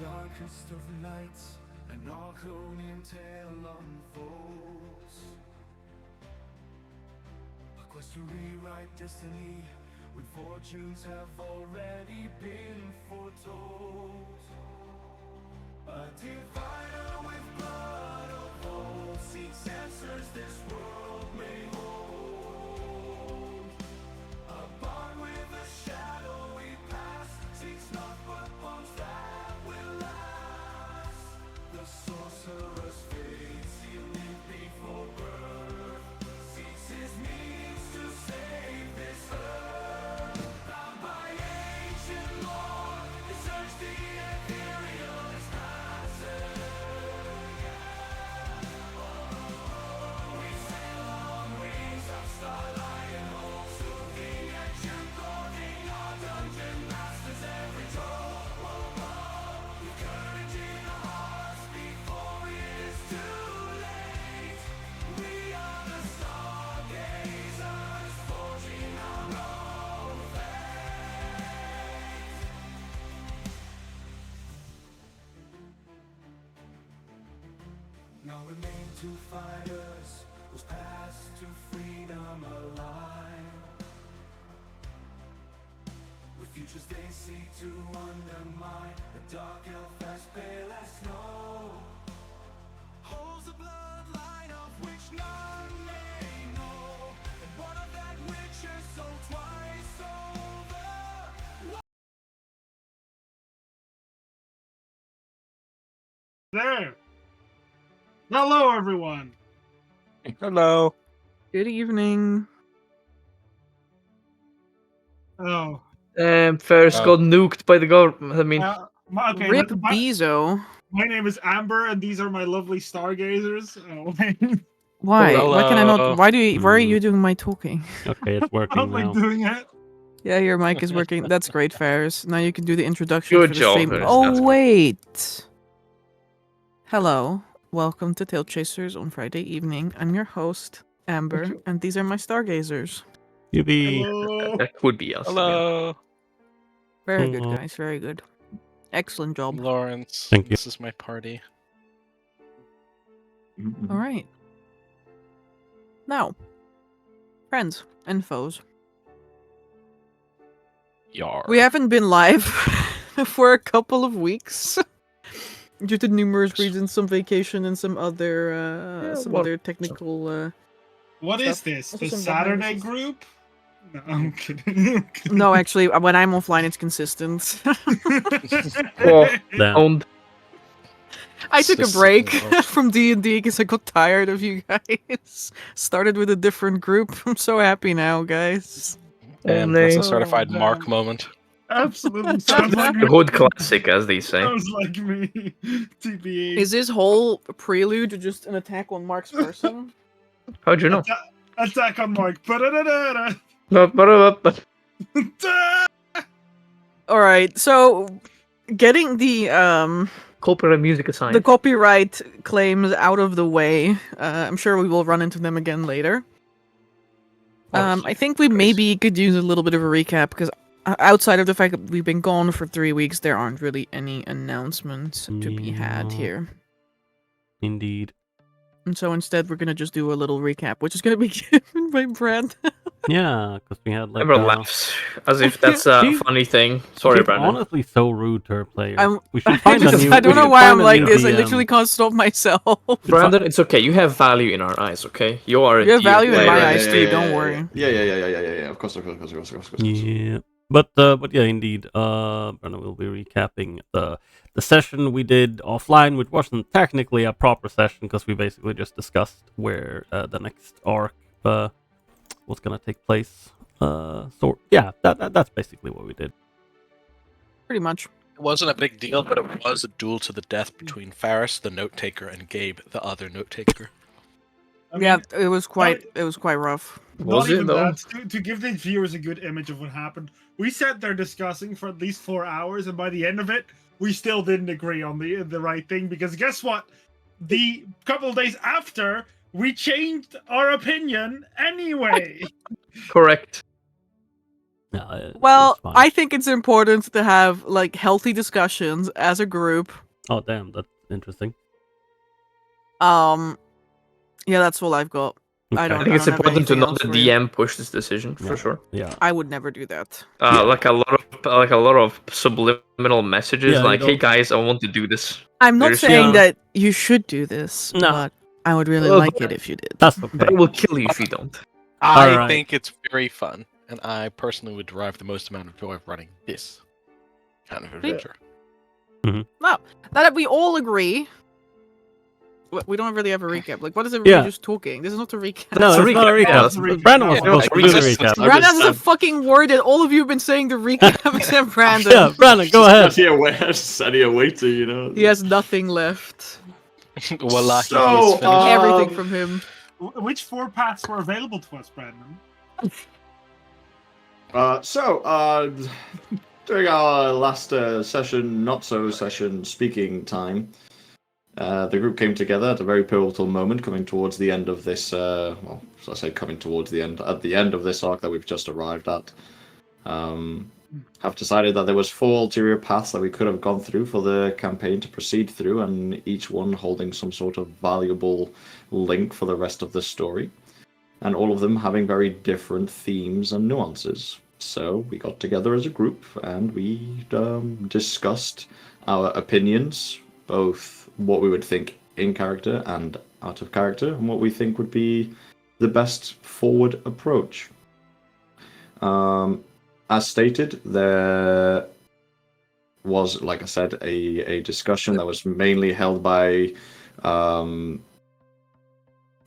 darkest of nights, an Arkhonian tale unfolds. A quest to rewrite destiny, when fortunes have already been foretold. A divider with blood of old seeks answers this world may hold. A bond with a shadowy past seeks not but bonds that will last. The sorcerer's fate sealed it before birth seeks his means to save this earth. Bound by ancient lore, they search the ethereal's passage. We sail on wings of starlight and hope to the ancient guarding our dungeon masters every door. With courage in our hearts before it is too late. We are the Stargazers, forging our own fate. Now remain two fighters, whose paths to freedom align. With futures they seek to undermine, the dark elf as pale as snow holds a bloodline of which none may know, and one of that which is sold twice over. There. Hello, everyone. Hello. Good evening. Oh, Ferris Oh. got nuked by the government. I mean, okay. Rip My Bezo. name is Amber, and these are my lovely Stargazers. Oh, Why? Hello. Why can I not? Why are you doing my talking? Okay, it's I working don't like now. doing it. Yeah, your mic is working. That's great, Ferris. Now you can do the introduction Good for the job, stream. Ferris. Oh That's good. wait. Hello. Welcome to TaleChasers on Friday evening. I'm your host, Amber, and these are my Stargazers. Yippee! Hello. that would be us. Hello. Very good, Hello. guys. Very good. Excellent job. Lawrence. Thank you. This is my party. All right. Now, friends and foes. Yar. We haven't been live for a couple of weeks due to numerous reasons, some vacation and some other other technical. What is Stuff. this? Also The some behind the Saturday scenes. group? No, I'm kidding. No, actually, when I'm offline, it's consistent. Oh, Damn. owned. I took a System break of- from D&D because I got tired of you guys. Started with a different group. I'm so happy now, guys. And that's a Oh, certified damn. Mark moment. Absolutely sounds like The me. hood classic, as they say. Sounds like me. TBE. Is this whole prelude to just an attack on Mark's person? How'd you know? Attack on Mark. Ba-da-da-da-da. All right, so getting the Copyright music aside. the copyright claims out of the way. I'm sure we will run into them again later. I think we maybe could use a little bit of a recap because outside of the fact that we've been gone for 3 weeks, there aren't really any announcements to be had Yeah. here. Indeed. And so instead, we're gonna just do a little recap, which is gonna be given by Brad. Yeah, because we had like. Amber laughs as if that's a She's- funny thing. Sorry, she's Brandon. honestly so rude to her players. I'm- We should find a new. I don't we know should why find I'm a like new this. I DM. literally can't stop myself. Brandon, it's okay. You have value in our eyes, okay? You are a You have dear value in player. my eyes too. Don't worry. Yeah. Of course. Yeah, but yeah, indeed. Brandon will be recapping the session we did offline, which wasn't technically a proper session because we basically just discussed where the next arc was gonna take place. So yeah, that's basically what we did. Pretty much. It wasn't a big deal, but it was a duel to the death between Faris, the note taker, and Gabe, the other note taker. I mean, Yeah, it was quite rough. Not Was it, even though? that. To give the viewers a good image of what happened, we sat there discussing for at least 4 hours, and by the end of it, we still didn't agree on the right thing. Because guess what? The couple of days after, we changed our opinion anyway. Correct. Yeah, Well, it's fine. I think it's important to have like healthy discussions as a group. Oh, damn, that's interesting. Yeah, that's all I've got. I Okay. don't. I think it's don't have important to anything know else that for you. DM pushed this decision for Yeah, sure. Yeah. I would never do that. Yeah. Like a lot of subliminal messages, Yeah, you like, "Hey don't- guys, I want to do this." I'm not Seriously? saying Yeah. that you should do this, No. but I would really Well, like it if you did. That's But okay. I will kill you if you don't. I Alright. think it's very fun, and I personally would derive the most amount of joy of running this kind of adventure. Now that we all agree, we don't really have a recap. Like, what is everybody Yeah. just talking? This is not a recap. No, That's a it's not a recap. recap. That's a recap. Brandon was No, supposed to do the recap. recap. Brandon has a fucking word that all of you have been saying the recap except Brandon. Yeah, Brandon, go ahead. I need a waiter, you know. He has nothing left. Wallahi, So, he is finished. Everything from him. Which 4 paths were available to us, Brandon? During our last session, not so session speaking time, the group came together at a very pivotal moment, coming towards the end of this. Well, as I say, coming towards the end, at the end of this arc that we've just arrived at. Have decided that there was 4 ulterior paths that we could have gone through for the campaign to proceed through, and each one holding some sort of valuable link for the rest of the story, and all of them having very different themes and nuances. So we got together as a group and we discussed our opinions, both what we would think in character and out of character, and what we think would be the best forward approach. As stated, there was, like I said, a discussion that was mainly held by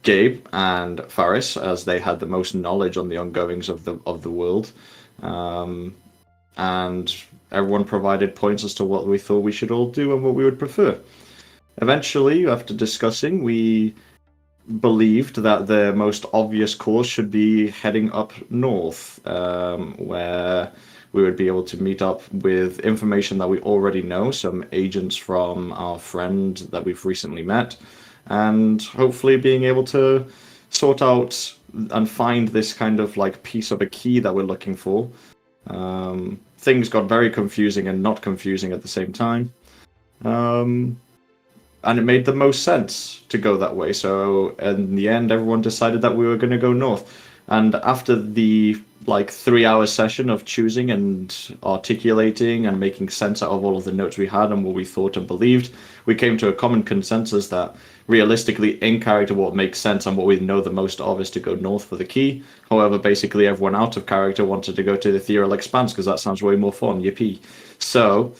Gabe and Faris, as they had the most knowledge on the ongoings of the world, and everyone provided points as to what we thought we should all do and what we would prefer. Eventually, after discussing, we believed that the most obvious course should be heading up north, where we would be able to meet up with information that we already know, some agents from our friend that we've recently met, and hopefully being able to sort out and find this kind of like piece of a key that we're looking for. Things got very confusing and not confusing at the same time. And it made the most sense to go that way. So in the end, everyone decided that we were going to go north. And after the 3-hour session of choosing and articulating and making sense out of all of the notes we had and what we thought and believed, we came to a common consensus that realistically, in character, what makes sense and what we know the most of is to go north for the key. However, basically everyone out of character wanted to go to the Ethereal Expanse because that sounds way more fun. Yippee. So,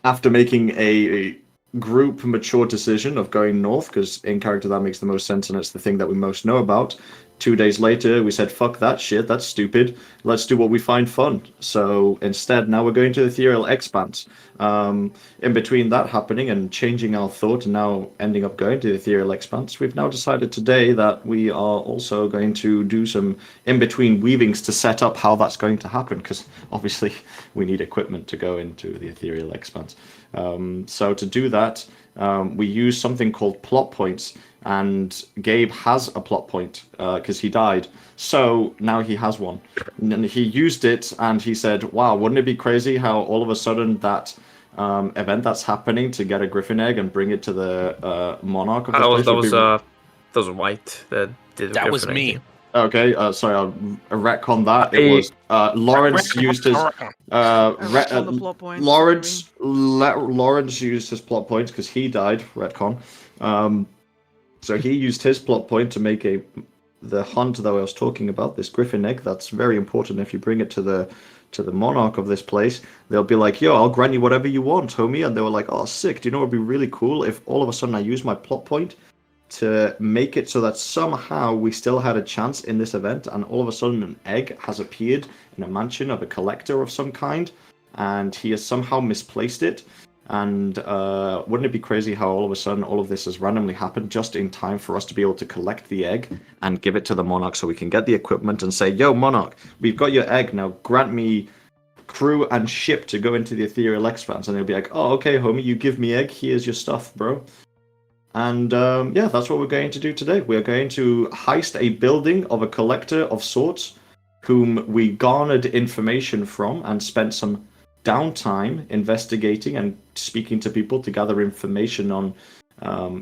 after making a group mature decision of going north, because in character that makes the most sense and it's the thing that we most know about, 2 days later we said, fuck that shit, that's stupid, let's do what we find fun. So instead, now we're going to the Ethereal Expanse. In between that happening and changing our thought and now ending up going to the Ethereal Expanse, we've now decided today that we are also going to do some in-between weavings to set up how that's going to happen, because obviously we need equipment to go into the Ethereal Expanse. So to do that, we use something called plot points, and Gabe has a plot point because he died. So now he has one. And he used it and he said, wow, wouldn't it be crazy how all of a sudden that event that's happening to get a Griffin egg and bring it to the monarch of the place That was White that did the That was Griffin egg me. thing. Okay, sorry, I'll retcon that. It was Lawrence used his retcon the plot points, Lawrence used his plot points because he died. Retcon. So he used his plot point to make the hunt that I was talking about, this Griffin egg. That's very important. If you bring it to the monarch of this place, they'll be like, yo, I'll grant you whatever you want, homie. And they were like, oh, sick. Do you know what would be really cool if all of a sudden I use my plot point to make it so that somehow we still had a chance in this event, and all of a sudden an egg has appeared in a mansion of a collector of some kind, and he has somehow misplaced it. And wouldn't it be crazy how all of a sudden all of this has randomly happened just in time for us to be able to collect the egg and give it to the monarch so we can get the equipment and say, yo, monarch, we've got your egg, now grant me crew and ship to go into the Ethereal Expanse. And they'll be like, oh, okay, homie, you give me egg, here's your stuff, bro. And that's what we're going to do today. We're going to heist a building of a collector of sorts whom we garnered information from and spent some downtime investigating and speaking to people to gather information on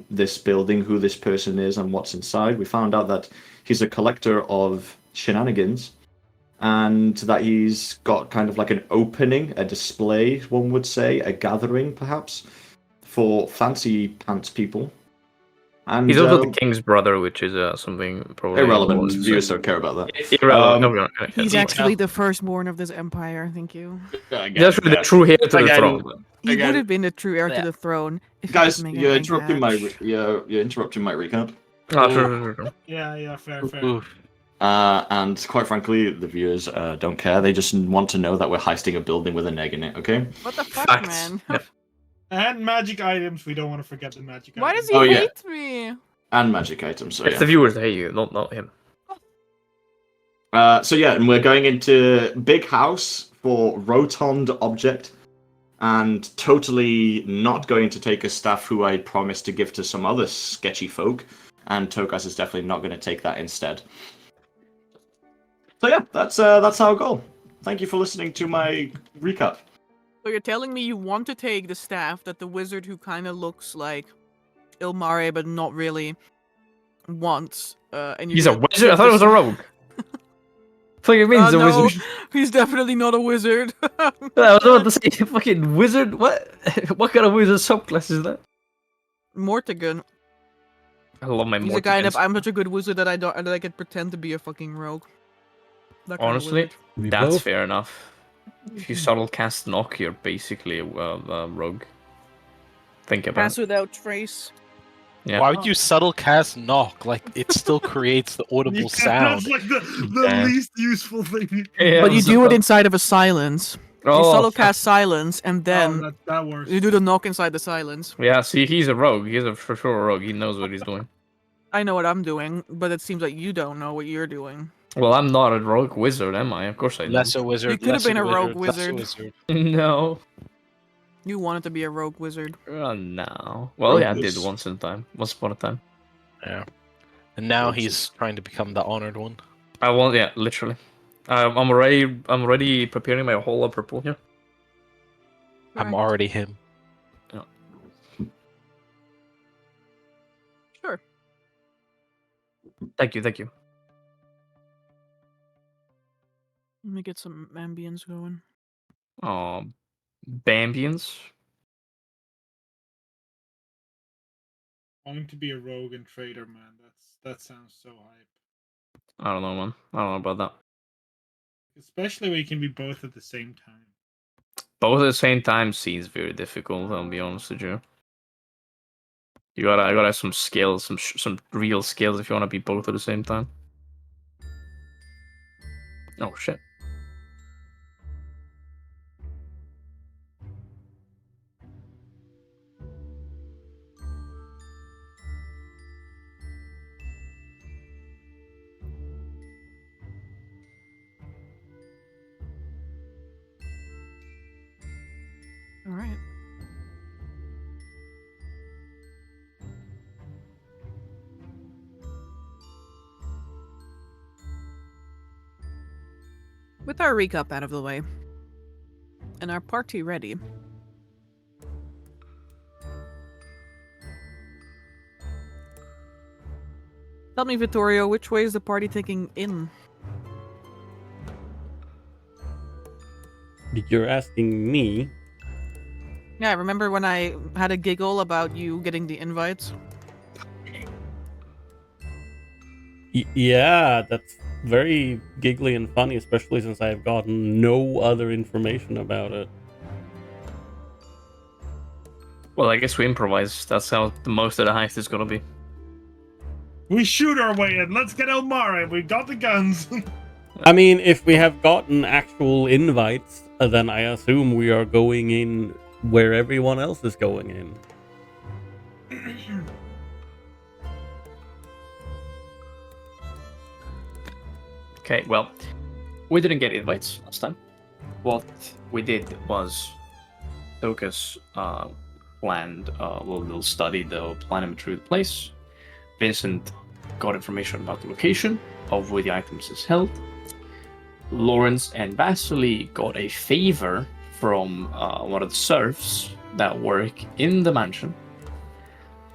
this building, who this person is, and what's inside. We found out that he's a collector of shenanigans, and that he's got kind of like an opening, a display, one would say, a gathering perhaps, for fancy pants people. And He's also the king's brother, which is something probably irrelevant. Viewers don't care about that. Irrelevant. He's actually the firstborn of this empire. Thank you. He's actually the true heir to the throne. He would have been the true heir to the throne. If he Guys, didn't make you're an interrupting my hatch. you're interrupting my recap. Yeah, fair. And quite frankly, the viewers don't care. They just want to know that we're heisting a building with an egg in it. Okay. What the fuck, Facts. man? And magic items. We don't want to forget the magic Why items. does he Oh, yeah. hate me? And magic items. So It's yeah. the viewers that hate you, not him. So yeah, and we're going into big house for rotund object, and totally not going to take a staff who I promised to give to some other sketchy folk, and Tokas is definitely not going to take that instead. So yeah, that's our goal. Thank you for listening to my recap. So you're telling me you want to take the staff that the wizard who kind of looks like Ilmare but not really wants, and He's a wizard? I thought it was a rogue. What do you mean he's a no, wizard? he's definitely not a wizard. I was about to say, fucking wizard? What? What kind of wizard subclass is that? Mortigan. I love my He's a kind of Mortigans. I'm such a good wizard that I could pretend to be a fucking rogue. That kind of Honestly, wizard. We that's both- fair enough. If you subtle cast knock, you're basically a rogue. Think about Pass it. without trace. Yeah. Why would you subtle cast knock? Like it still creates the audible Yeah, sound. That's like the Yeah. least useful thing. Yeah, But you so- do it inside of a silence. You Oh, solo cast silence, and then that works. you do the knock inside the silence. yeah, see, he's a rogue. He's for sure a rogue. He knows what he's doing. I know what I'm doing, but it seems like you don't know what you're doing. Well, I'm not a rogue wizard, am I? Of course I do. Lesser wizard. You could have been lesser a rogue lesser wizard. No. You wanted to be a rogue wizard. No. Well, yeah, I did Rogues. once upon a time. Yeah. And now he's trying to become the honored one. I want, yeah, literally. I'm already preparing my whole purple here. I'm Correct. already him. Sure. Thank you. Let me get some ambience going. Bambians. Wanting to be a rogue and trader, man. That sounds so hype. I don't know, man. I don't know about that. Especially when you can be both at the same time. Both at the same time seems very difficult. I'll be honest with you. I gotta have some skills, some real skills if you want to be both at the same time. Oh shit. All right. With our recap out of the way, and our party ready, tell me, Vittorio, which way is the party taking in? You're asking me? Yeah, remember when I had a giggle about you getting the invites? Yeah, that's very giggly and funny, especially since I've gotten no other information about it. Well, I guess we improvise. That's how the most of the heist is gonna be. We shoot our way in. Let's get Elmara. We've got the guns. I mean, if we have gotten actual invites, then I assume we are going in where everyone else is going in. Okay, well, we didn't get invites last time. What we did was Tokas planned a little study, the planimetry of the place. Vincent got information about the location of where the items is held. Lawrence and Vasily got a favor from one of the serfs that work in the mansion,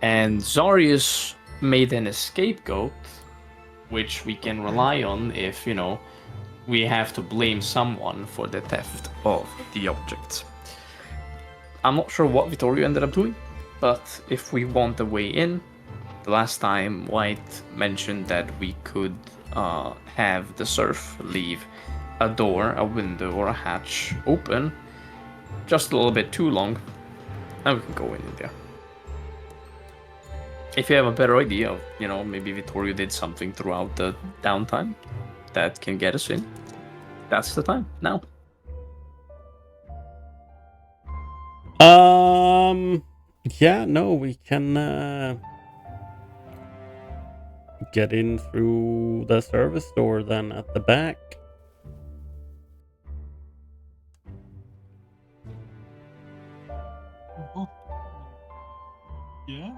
and Zarius made an scapegoat, which we can rely on if, we have to blame someone for the theft of the object. I'm not sure what Vittorio ended up doing, but if we want a way in, the last time White mentioned that we could have the serf leave a door, a window, or a hatch open just a little bit too long, and we can go in there. If you have a better idea of, maybe Vittorio did something throughout the downtime that can get us in, that's the time, now. Yeah, no, we can get in through the service door then at the back. Yeah.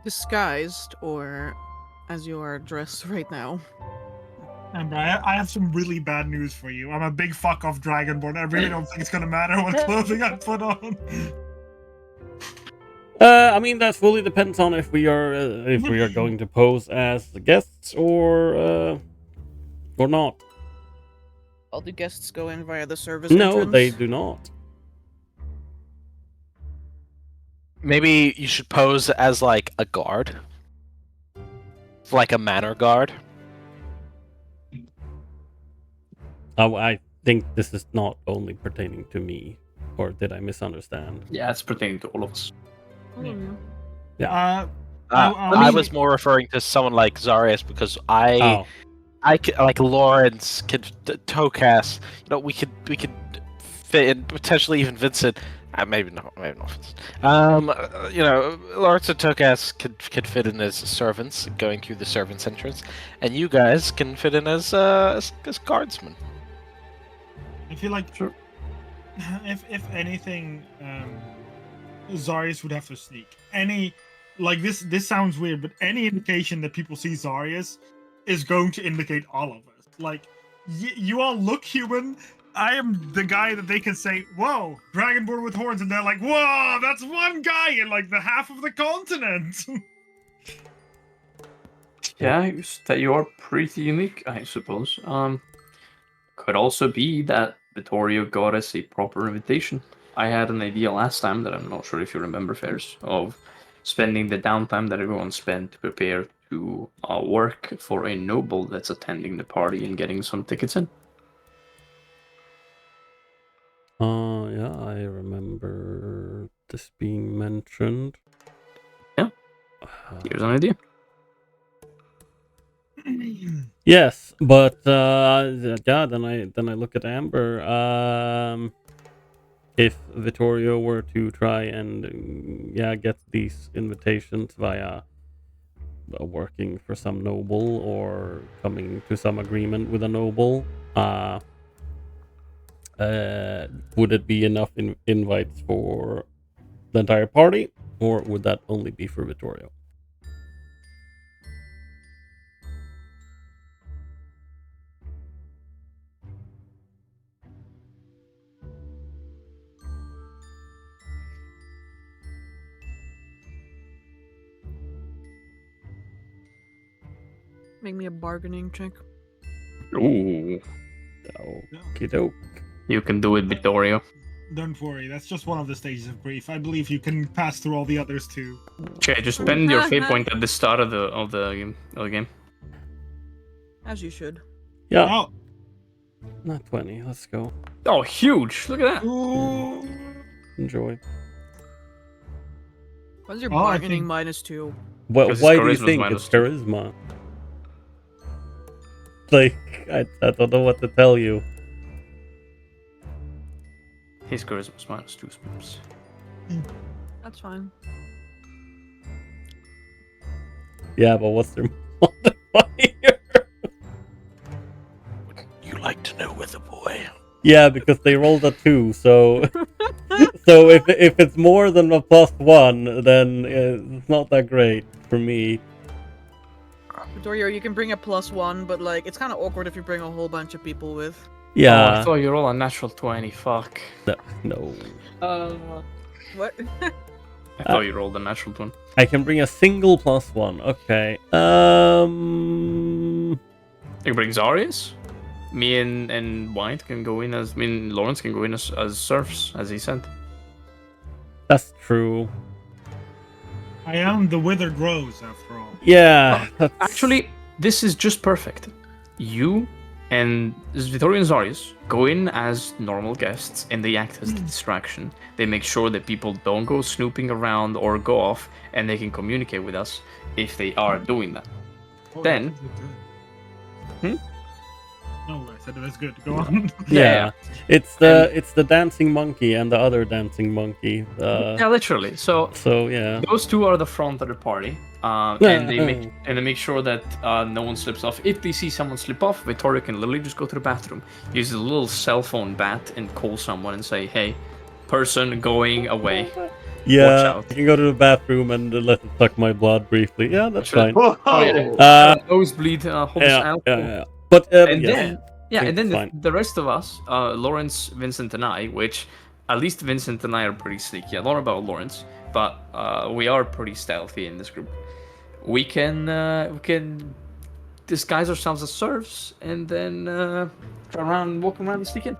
Disguised or as you are dressed right now? Amber, I have some really bad news for you. I'm a big fuck off Dragonborn. I really don't think it's gonna matter what clothing I put on. I mean, that fully depends on if we are going to pose as the guests or not. All the guests go in via the service No, entrance? they do not. Maybe you should pose as like a guard, like a manor guard. I think this is not only pertaining to me, or did I misunderstand? Yeah, it's pertaining to all of us. I I mean- was more referring to someone like Zarius because I Oh, like Lawrence could Tocas. We could fit in, potentially even Vincent. Maybe not Vincent. Lawrence and Tocas could fit in as servants, going through the servants' entrance, and you guys can fit in as guardsmen. I feel like if anything, Zarius would have to sneak. This sounds weird, but any indication that people see Zarius is going to indicate all of us. Like, you all look human. I am the guy that they can say, "Whoa, Dragonborn with horns," and they're like, "Whoa, that's one guy in like the half of the continent." Yeah, that you are pretty unique, I suppose. Could also be that Vittorio got us a proper invitation. I had an idea last time that I'm not sure if you remember, Fairs, of spending the downtime that everyone spent to prepare to work for a noble that's attending the party and getting some tickets in. yeah, I remember this being mentioned. Yeah. Here's an idea. Yes, but yeah, then I look at Amber. If Vittorio were to try and get these invitations via working for some noble or coming to some agreement with a noble, would it be enough invites for the entire party, or would that only be for Vittorio? Make me a bargaining check. Ooh, Okie doke. you can do it, Vittorio. Don't worry, that's just one of the stages of grief. I believe you can pass through all the others too. Okay, just spend your fate point at the start of the game. As you should. Yeah, Oh, not 20. Let's go. Oh, huge! Look at that. ooh. Enjoy. What's your Oh, I bargaining think- -2? Why Because do you charisma's think minus it's 2. charisma? Like, I don't know what to tell you. His charisma's -2 spoons. That's fine. Yeah, but what's their modifier? You like to know with a boy. Yeah, because they rolled a 2, so so if it's more than a +1, then it's not that great for me. Vittorio, you can bring a +1, but like it's kind of awkward if you bring a whole bunch of people with. Oh, Yeah. I thought you roll a natural 20. Fuck. No. What? I thought you rolled a natural 20. I can bring a single +1. Okay. You can bring Zarius. Me and White can go in as. Lawrence can go in as serfs, as he said. That's true. I am the wither grows after all. Yeah. That's... Actually, this is just perfect. You and Vittorio and Zarius go in as normal guests, and they act as the distraction. They make sure that people don't go snooping around or go off, and they can communicate with us if they are doing that. Oh, Then- that's good. No, I said it was good. Go on. Yeah. It's the dancing monkey and the other dancing monkey. Yeah, literally. So Yeah. those two are the front of the party, and they make sure that no one slips off. If they see someone slip off, Vittorio can literally just go to the bathroom, use a little cell phone bat, and call someone and say, "Hey, person going away." Yeah, Watch out. I can go to the bathroom and let it suck my blood briefly. Yeah, that's fine. Whoa! Nosebleed, hold us out. Yeah. But And yes, then, yeah, and then fine. the rest of us, Lawrence, Vincent, and I, which at least Vincent and I are pretty sneaky. I don't know about Lawrence, but we are pretty stealthy in this group. We can disguise ourselves as serfs and then walk around and sneak in.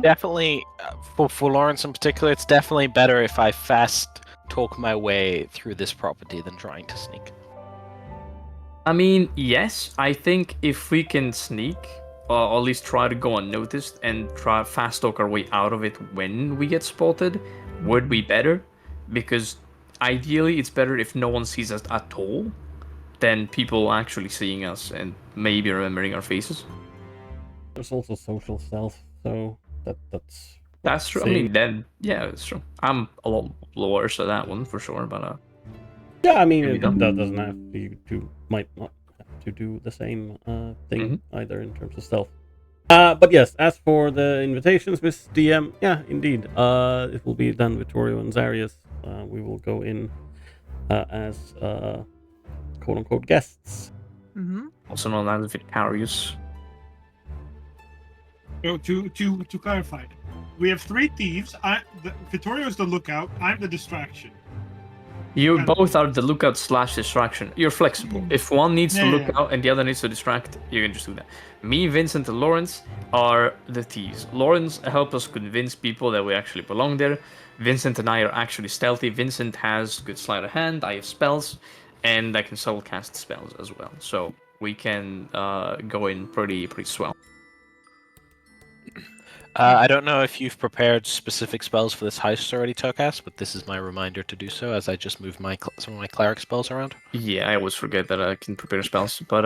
Definitely, for Lawrence in particular, it's definitely better if I fast talk my way through this property than trying to sneak. I mean, yes, I think if we can sneak, or at least try to go unnoticed and try fast talk our way out of it when we get spotted, would be better. Because ideally, it's better if no one sees us at all than people actually seeing us and maybe remembering our faces. There's also social stealth, so that's That's true. I mean, then, yeah, that's true. I'm a lot lower to that one for sure, but yeah. I mean, Can be done. that doesn't have to might not have to do the same thing either in terms of stealth. But yes, as for the invitations, Miss DM, yeah, indeed, it will be done with Vittorio and Zarius. We will go in as quote unquote guests. Mm-hmm. also known as Vicarious. So to clarify, we have 3 thieves. Vittorio is the lookout. I'm the distraction. You And- both are the lookout / distraction. You're flexible. If one needs to look Yeah. out and the other needs to distract, you can just do that. Me, Vincent, and Lawrence are the thieves. Lawrence helps us convince people that we actually belong there. Vincent and I are actually stealthy. Vincent has good sleight of hand. I have spells, and I can subtle cast spells as well. So we can go in pretty swell. I don't know if you've prepared specific spells for this heist already, Tokas, but this is my reminder to do so as I just move some of my cleric spells around. Yeah, I always forget that I can prepare spells, but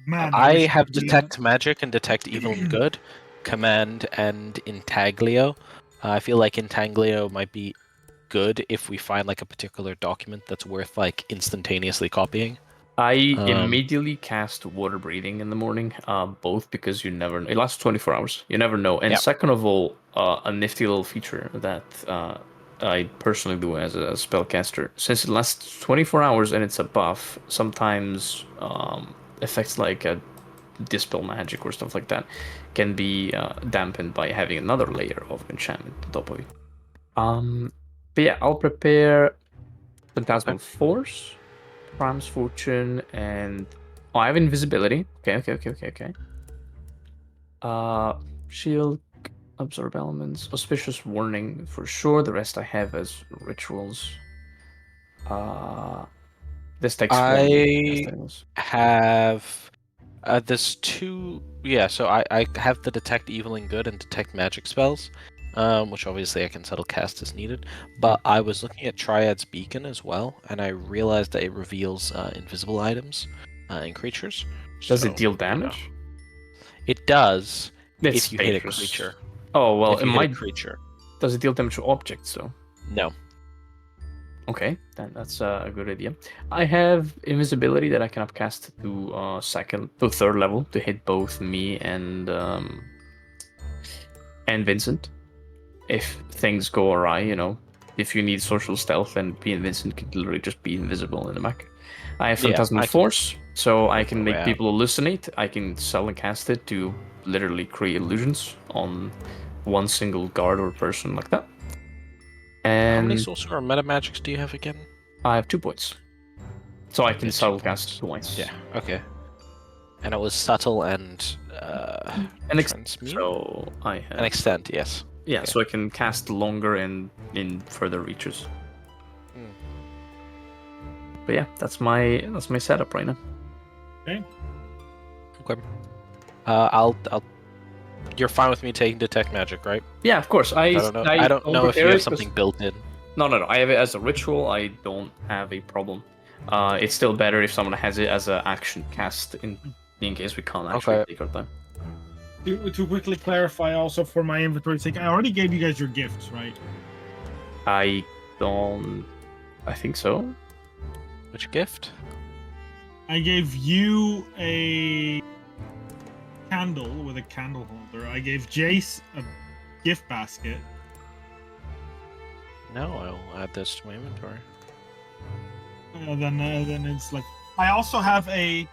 Man, I wish have could be, Detect Magic and Detect Evil and Good, Command, and Intaglio. I feel like Intaglio might be good if we find like a particular document that's worth like instantaneously copying. I immediately cast water breathing in the morning, both because you never know. It lasts 24 hours. You never know. And Yep. second of all, a nifty little feature that I personally do as a spellcaster. Since it lasts 24 hours and it's a buff, sometimes effects like Dispel Magic or stuff like that can be dampened by having another layer of enchantment on top of it. But yeah, I'll prepare Phantasmal Force, Prime's Fortune, and I have Invisibility. Okay. Shield, Absorb Elements, Auspicious Warning for sure. The rest I have as rituals. This takes have there's 2. Yeah, so I have the Detect Evil and Good and Detect Magic spells, which obviously I can subtle cast as needed. But I was looking at Triad's Beacon as well, and I realized that it reveals invisible items and creatures. Does So, it deal you know, damage? it does It's if you hit a dangerous. creature. Oh well, If it you hit a might. creature. Does it deal damage to objects though? No. Okay, then that's a good idea. I have invisibility that I can upcast to third level to hit both me and Vincent. If things go awry, if you need social stealth, then being Vincent can literally just be invisible in the mech. I have Yeah, Phantasmal I can- Force, so I can make Yeah. people hallucinate. I can sell and cast it to literally create illusions on one single guard or person like that. How many And sorcerer or meta magics do you have again? I have 2 points. So I Okay, can 2 subtle cast points. twice. Yeah. Okay. And it was subtle and And transmute so I have and extend. Yes. yeah, okay. so I can cast longer and in further reaches. Hmm. But yeah, that's my setup right now. Okay. I'll. You're fine with me taking detect magic, right? Yeah, of course. I don't know. I don't know if you prepare have it 'cause- something built in. No. I have it as a ritual. I don't have a problem. It's still better if someone has it as an action cast in case we can't actually Okay. take our time. To quickly clarify, also for my inventory's sake, I already gave you guys your gifts, right? I think so. Which gift? I gave you a candle with a candle holder. I gave Jace a gift basket. No, I'll add this to my inventory. Then it's like I also have a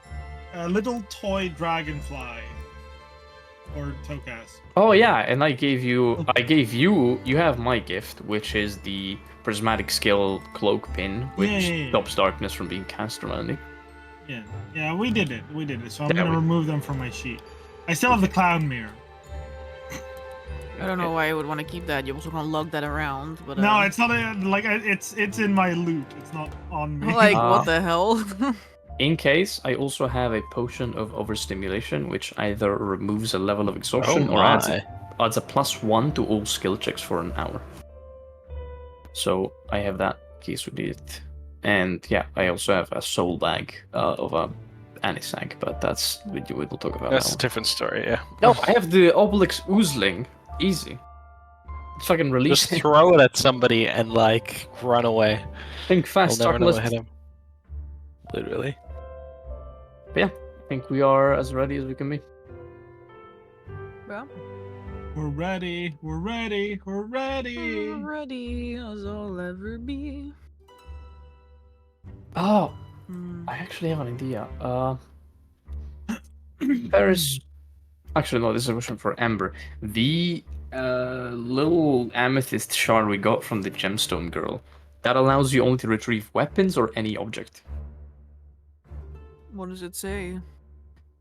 little toy dragonfly or Tokas. Oh yeah, and I gave you you have my gift, which is the prismatic skill cloak pin, which Yeah. stops darkness from being cast around it. Yeah, we did it. So I'm Yeah, gonna we- remove them from my sheet. I still have the clown mirror. I don't know why I would want to keep that. You're also gonna lug that around, but No, it's not it's in my loot. It's not on me. like Uh, what the hell? In case, I also have a potion of overstimulation, which either removes a level of exhaustion or adds a +1 to all skill checks for an hour. So I have that in case we need it. And yeah, I also have a soul bag of a Anisag, but that's we'll talk about That's a that different story. Yeah. one. No, I have the Obelix Oozling. Easy. Fucking release Just it. throw it at somebody and like run away. Think I'll fast, never know what Douglas. hit him. Literally. I think we are as ready as we can be. Well, We're ready. We're ready. We're ready. ready as I'll ever be. Oh, Hmm. I actually have an idea. There's actually no. This is a question for Amber. The little amethyst shard we got from the gemstone girl that allows you only to retrieve weapons or any object. What does it say?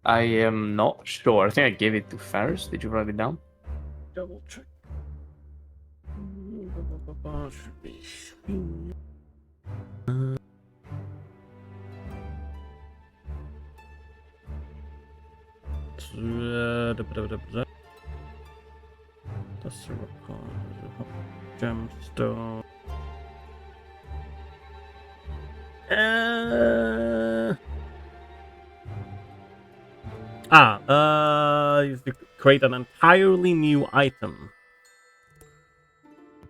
I am not sure. I think I gave it to Ferris. Did you write it down? Double check. Should be. That's the gemstone. You create an entirely new item.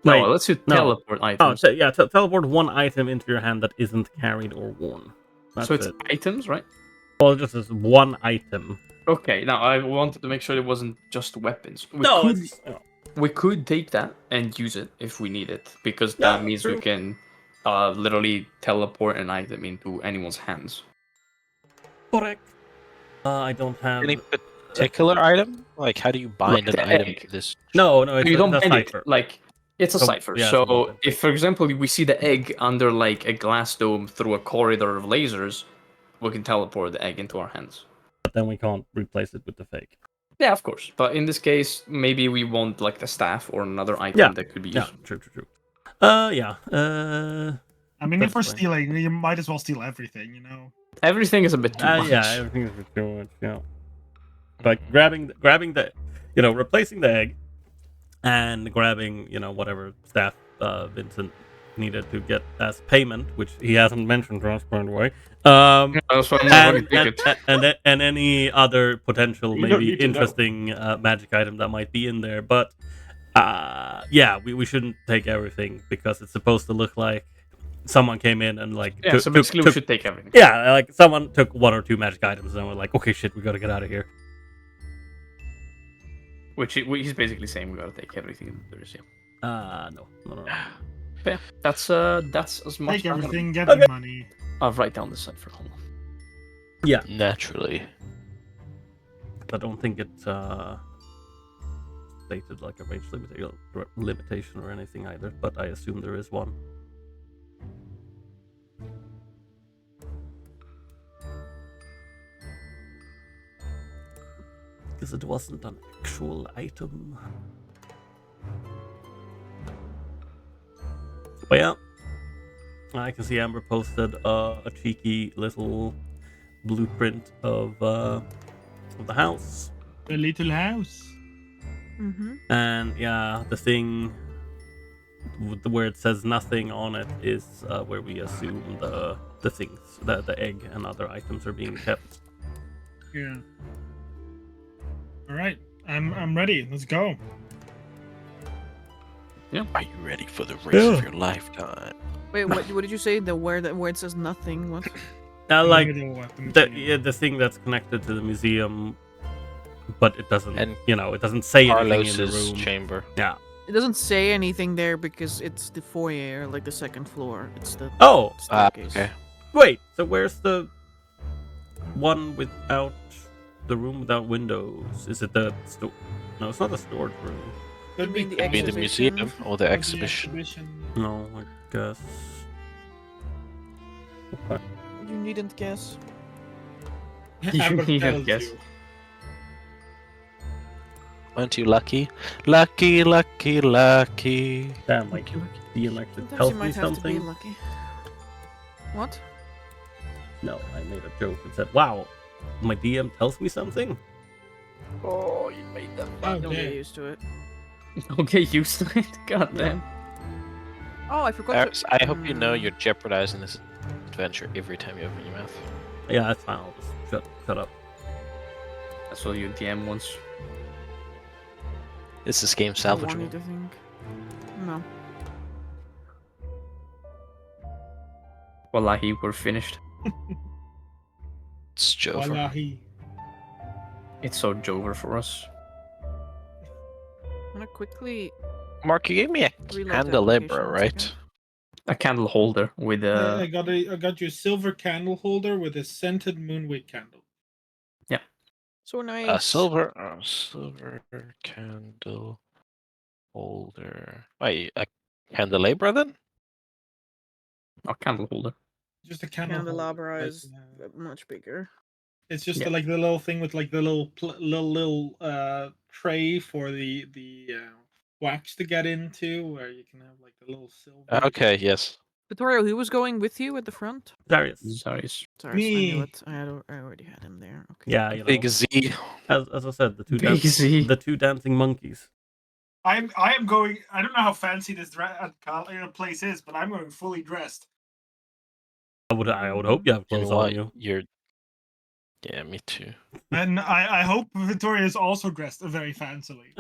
No, Wait, let's do no. teleport Oh, items. teleport one item into your hand that isn't carried or worn. That's So it's it. items, right? Well, just as one item. Okay. Now I wanted to make sure it wasn't just weapons. We could take that and use it if we need it, because that Yeah, means we true. can literally teleport an item into anyone's hands. Correct. I don't have. Any particular item? Like, how do you bind Like an the item egg. to this? No, it's You don't a bend cipher. it. Like it's a So- cipher. yeah, So so- if, for example, we see the egg under like a glass dome through a corridor of lasers, we can teleport the egg into our hands. But then we can't replace it with the fake. Yeah, of course. But in this case, maybe we want like the staff or another item Yeah. that could be Yeah, used. true. Yeah. I mean, if That's we're fine. stealing, you might as well steal everything, you know. Everything is a bit too much. Yeah, everything is too much. Yeah. Like grabbing the, replacing the egg, and grabbing whatever staff Vincent needed to get as payment, which he hasn't mentioned to us, by the way. That's what I'm not And, going to take it. and any other potential You don't maybe need to know. interesting magic item that might be in there, but we shouldn't take everything because it's supposed to look like someone came in and like Yeah, so basically we took- should take everything. yeah, like someone took one or two magic items and we're like, okay, shit, we gotta get out of here. Which he's basically saying we gotta take everything in the yeah. No. Yeah, that's as much. Take everything, get Okay. the money. I'll write down the cipher. Hold on. Yeah, Naturally. I don't think it's stated like a range limitation or anything either, but I assume there is one. Because it wasn't an actual item. But yeah, I can see Amber posted a cheeky little blueprint of the house. The little house. Mm-hmm. And yeah, the thing where it says nothing on it is where we assume the things, the egg and other items are being kept. Yeah. All right, I'm ready. Let's go. Are you ready for the race of Yeah. your lifetime? Wait, what did you say? The where it says nothing? What? Like Middle at the museum. the thing that's connected to the museum, but it doesn't, And it doesn't say anything in the Carlos's room. chamber. Yeah. It doesn't say anything there because it's the foyer, like the second floor. It's the Oh, staircase. Okay. wait. So where's the one without the room without windows? Is it the store? No, it's not the storage room. Could You mean the Could be the Exhibition. museum or the exhibition. No, I guess. Okay. You needn't guess. Amber You tells guess. you. Aren't you lucky? Lucky, lucky, lucky. Damn, like DM actually Sometimes tells you me might have to be something. lucky. What? No, I made a joke and said, "Wow, my DM tells me something." Oh, you made that. Oh, Don't get yeah. used to it. Okay, used to it. God damn. Oh, I forgot. Aris, I hope you know Mm. you're jeopardizing this adventure every time you open your mouth. Yeah, that's fine. I'll just shut up. That's all you DM once. Is this game I want you salvageable? to think. No. Wallahi, we're finished. It's Jover. Wallahi. It's so Jover for us. I'm gonna quickly. Mark, you gave me a Reload the candelabra, application, right? second. A candle holder with Yeah, I a. got you a silver candle holder with a scented moonwick candle. So nice. A silver candle holder. Wait, a candelabra then? A candle holder. Just a candle Candelabra holder. is much bigger. It's just Yeah. like the little thing with like the little tray for the wax to get into, where you can have like the little silver. Okay, yes. Vittorio, who was going with you at the front? Darius. Zarius. Sorry, I knew Me. it. I already had him there. Okay. Yeah, Big Z. as I said, Big Z. the two dancing monkeys. I am going. I don't know how fancy this place is, but I'm going fully dressed. I would hope you have And clothes what on you. you're. Yeah, me too. And I hope Victoria is also dressed very fancily.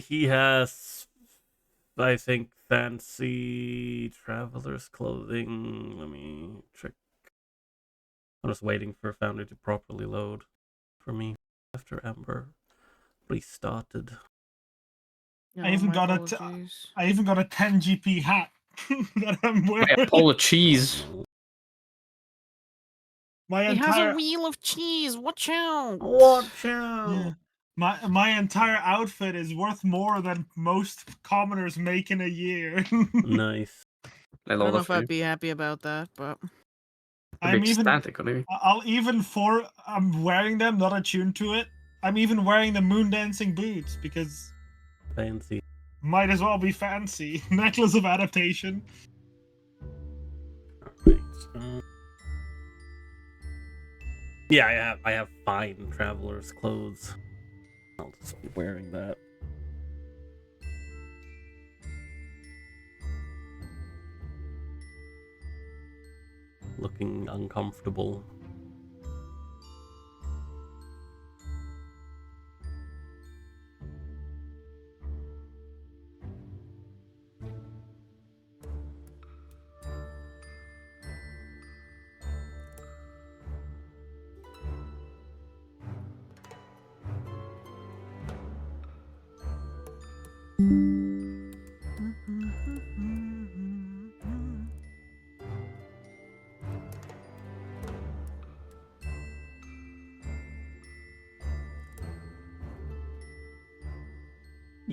He has, I think, fancy traveler's clothing. Let me check. I'm just waiting for Foundry to properly load for me after Amber restarted. Yeah, I even my got a apologies. I even got a 10 GP hat that I'm My wearing. apologies. My He has a entire wheel of cheese. Watch out! Watch out! yeah. My entire outfit is worth more than most commoners make in a year. Nice. I I don't love know if you. I'd be happy about that, but I'm Big even static, Olivia. I'm wearing them, not attuned to it. I'm even wearing the moon dancing boots because Fancy. might as well be fancy. Necklace of adaptation. Alright. Yeah, I have fine traveler's clothes. I'll just be wearing that. Looking uncomfortable.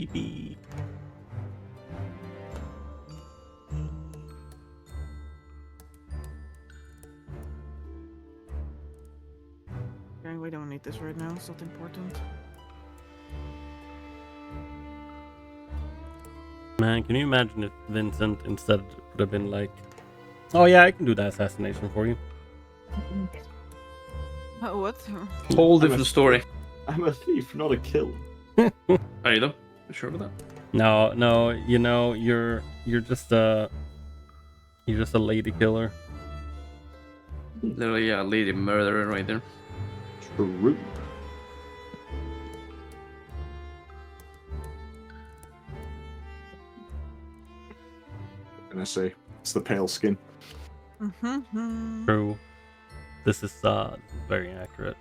Pee-pee. Okay, we don't need this right now. It's not important. Man, can you imagine if Vincent instead would have been like, "Oh yeah, I can do that assassination for you." What? Whole I'm a- different story. I'm a thief, not a killer. Are you though? You sure about that? No, you know, you're just a lady killer. Literally, yeah, lady murderer right there. True. What can I say? It's the pale skin. Mm-hmm. True. This is very accurate.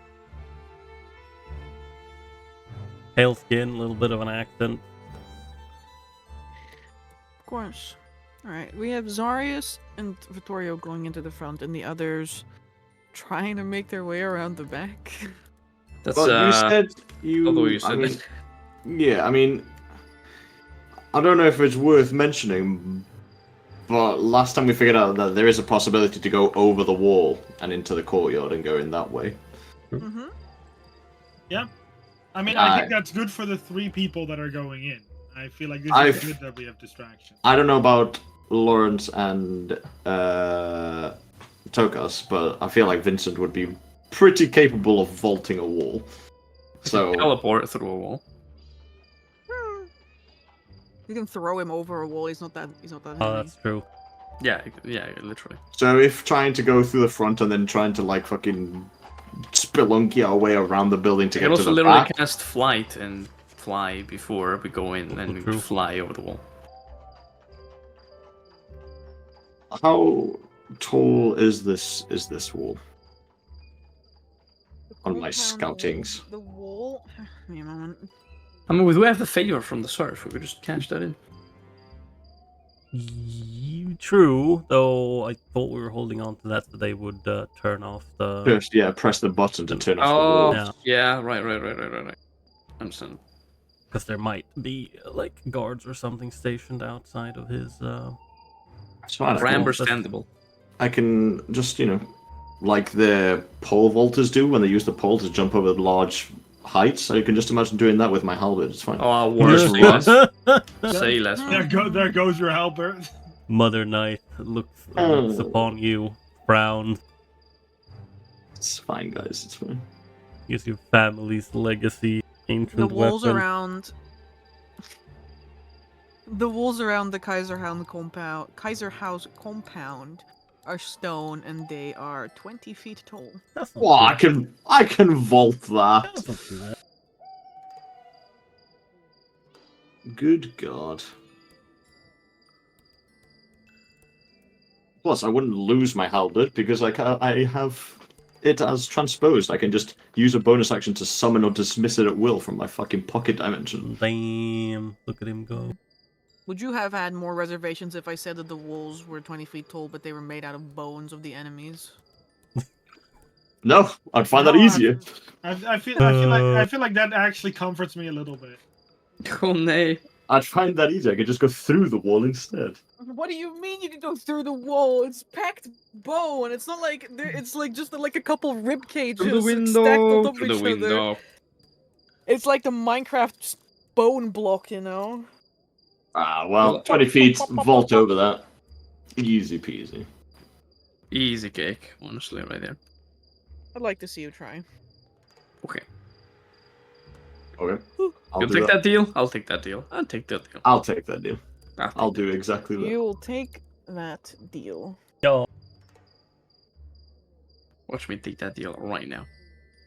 Pale skin, a little bit of an accent. Of course. Alright, we have Zarius and Vittorio going into the front, and the others trying to make their way around the back. That's Well, you said you. although you I said mean, that. yeah, I mean, I don't know if it's worth mentioning, but last time we figured out that there is a possibility to go over the wall and into the courtyard and go in that way. Mm-hmm. I mean, I think that's good for the 3 people that are going in. I feel like this I've- is good that we have distraction. I don't know about Lawrence and Tokas, but I feel like Vincent would be pretty capable of vaulting a wall. So Teleport through a wall. You can throw him over a wall. He's not that. Oh, Oh, heavy. that's true. Yeah, literally. So if trying to go through the front and then trying to like fucking spelunky our way around the building to You can get to also the literally back. cast flight and fly before we go in, and we True. fly over the wall. How tall is this wall? On my Compound scoutings. The wall. Give me a moment. I mean, we do have the favor from the surf. We could just cash that in. True, though I thought we were holding on to that so they would turn off the. Just press the button to turn off the Oh, wall. Yeah. yeah, right. Understand. Because there might be like guards or something stationed outside of his. That's fine. Understandable. I can just, like the pole vaulters do when they use the pole to jump over large heights. I can just imagine doing that with my halberd. It's fine. Oh, worse, say less. Say less. There goes your helper. Mother Knight looks Oh. upon you, frowns. It's fine, guys. It's fine. Gives you family's legacy, ancient The walls weapon. around. The walls around the Kaiserhaus compound are stone, and they are 20 feet tall. That's not Well, too I can vault that. That's not too bad. Good God. Plus, I wouldn't lose my halberd because I have it as transposed. I can just use a bonus action to summon or dismiss it at will from my fucking pocket dimension. Damn, look at him go. Would you have had more reservations if I said that the walls were 20 feet tall, but they were made out of bones of the enemies? No, I'd find that No, easier. I feel like that actually comforts me a little bit. Oh, nay. I'd find that easier. I could just go through the wall instead. What do you mean you can go through the wall? It's packed bone. It's not like it's like just like a couple rib cages Through the window. stacked on top Through of the each window. other. It's like the Minecraft bone block, you know. Ah, well, 20 feet, vault over that. Easy peasy. Easy cake, honestly, right there. I'd like to see you try. Okay. Okay. I'll You'll do take that deal? I'll take that deal. I'll take that deal. I'll take that deal. I'll I'll take do exactly that. You'll take that deal. Yo, Watch me take that deal right now.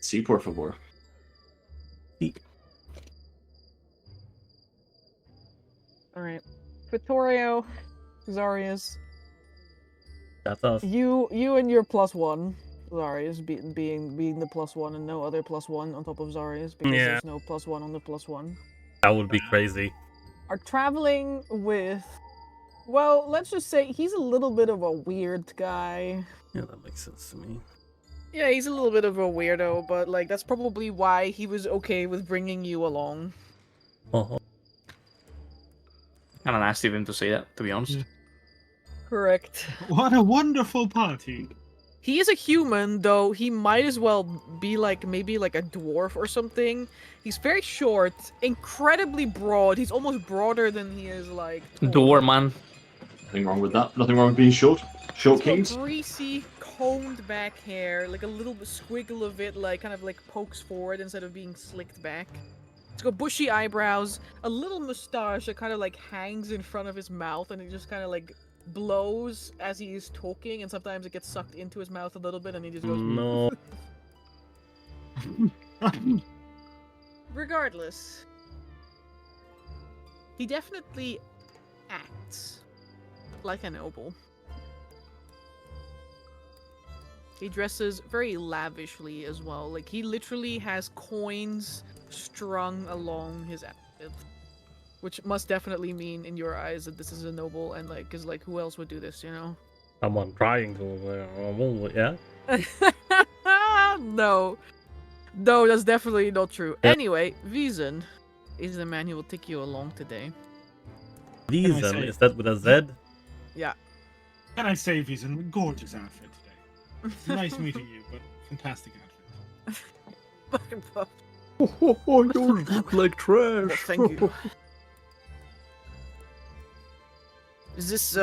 Sí, por favor. All right, Vittorio, Zarius, that's us. you and your +1. Zarius being the +1 and no other +1 on top of Zarius because Yeah. there's no +1 on the +1. That would be crazy. Are traveling with, well, let's just say he's a little bit of a weird guy. Yeah, that makes sense to me. Yeah, he's a little bit of a weirdo, but like that's probably why he was okay with bringing you along. Uh-huh. Kind of nasty of him to say that, to be honest. Yeah. Correct. What a wonderful party. He is a human, though he might as well be like maybe like a dwarf or something. He's very short, incredibly broad. He's almost broader than he is like tall. Door man. Nothing wrong with that. Nothing wrong with being short. Short He's kings. got greasy, combed back hair, like a little squiggle of it, like kind of like pokes forward instead of being slicked back. He's got bushy eyebrows, a little mustache that kind of like hangs in front of his mouth, and it just kind of like blows as he is talking, and sometimes it gets sucked into his mouth a little bit, and he just goes. No. Regardless, he definitely acts like a noble. He dresses very lavishly as well. Like, he literally has coins strung along his outfit. Which must definitely mean, in your eyes, that this is a noble, and, like, because, like, who else would do this, you know? Someone trying to, yeah. No. No, that's definitely not true. Yeah. Anyway, Wiesen is the man who will take you along today. Wiesen, say? is that with a Z? Yeah. Can I say, Wiesen, gorgeous outfit today. Nice meeting you, but fantastic outfit. Fucking puff. Oh, you look like trash. Well, thank you. Is this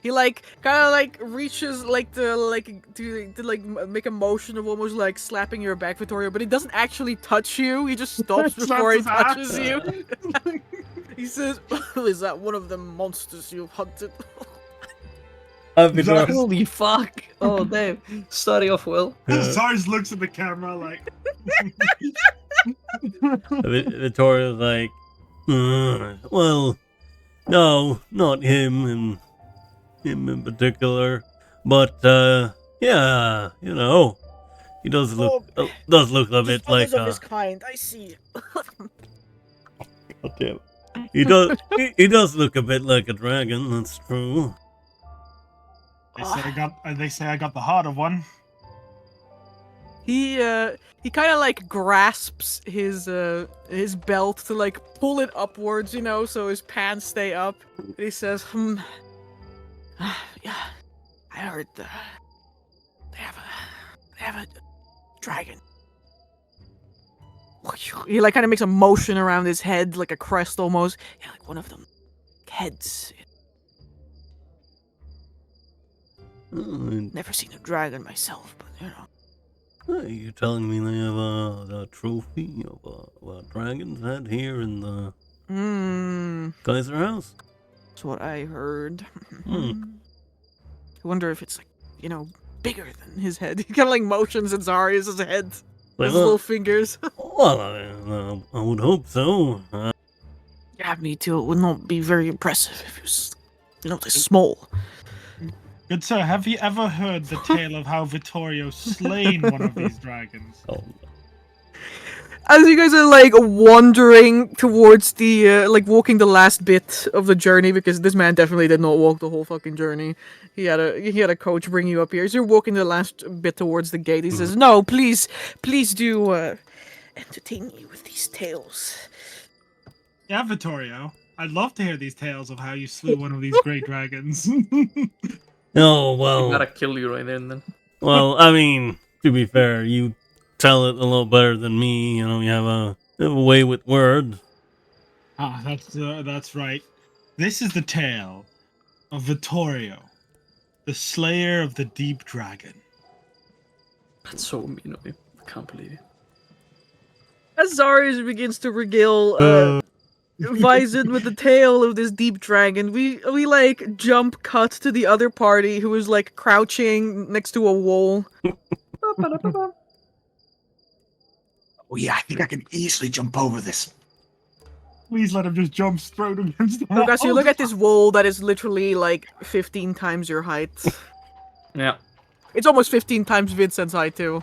he like kind of like reaches like to make a motion of almost like slapping your back, Vittorio, but he doesn't actually touch you. He just stops before he Slaps touches his you. He says, "Is that one of the monsters you've hunted?" Holy fuck! Oh damn! Starting off well. Zars looks at the camera like. Victoria's like, well, no, not him in particular, but yeah, you know, he does look a bit like of his kind. I see. God damn. He does look a bit like a dragon. That's true. They say I got the heart of one. He kind of like grasps his belt to like pull it upwards, you know, so his pants stay up. And he says, yeah, I heard they have a dragon. He like kind of makes a motion around his head, like a crest almost. Yeah, like one of them heads. Never seen a dragon myself, but you know. You're telling me they have a trophy of a dragon's head here in the Kaiser house? That's what I heard. Hmm. I wonder if it's like, you know, bigger than his head. He kind of like motions at Zarius' head. His little fingers. Well, I would hope so. Yeah, me too. It would not be very impressive if it was, you know, this small. Good sir, have you ever heard the tale of how Vittorio slain one of these dragons? Oh, As you guys are like wandering towards the like walking the last bit of the journey, because this man definitely did not walk the whole fucking journey. He had a coach bring you up here. As you're walking the last bit towards the gate, he says, "No, please do entertain me with these tales." Yeah, Vittorio. I'd love to hear these tales of how you slew one of these great dragons. oh well. I gotta kill you right there and then. Well, I mean, to be fair, you tell it a little better than me. You know, you have a way with words. Ah, that's right. This is the tale of Vittorio, the slayer of the deep dragon. That's so mean of you. I can't believe it. As Zarius begins to regale Wiesen with the tale of this deep dragon, we like jump cut to the other party who is like crouching next to a wall. Oh yeah, I think I can easily jump over this. Please let him just jump straight against the wall. Lucas, you look at this wall that is literally like 15 times your height. Yeah. It's almost 15 times Vincent's height too.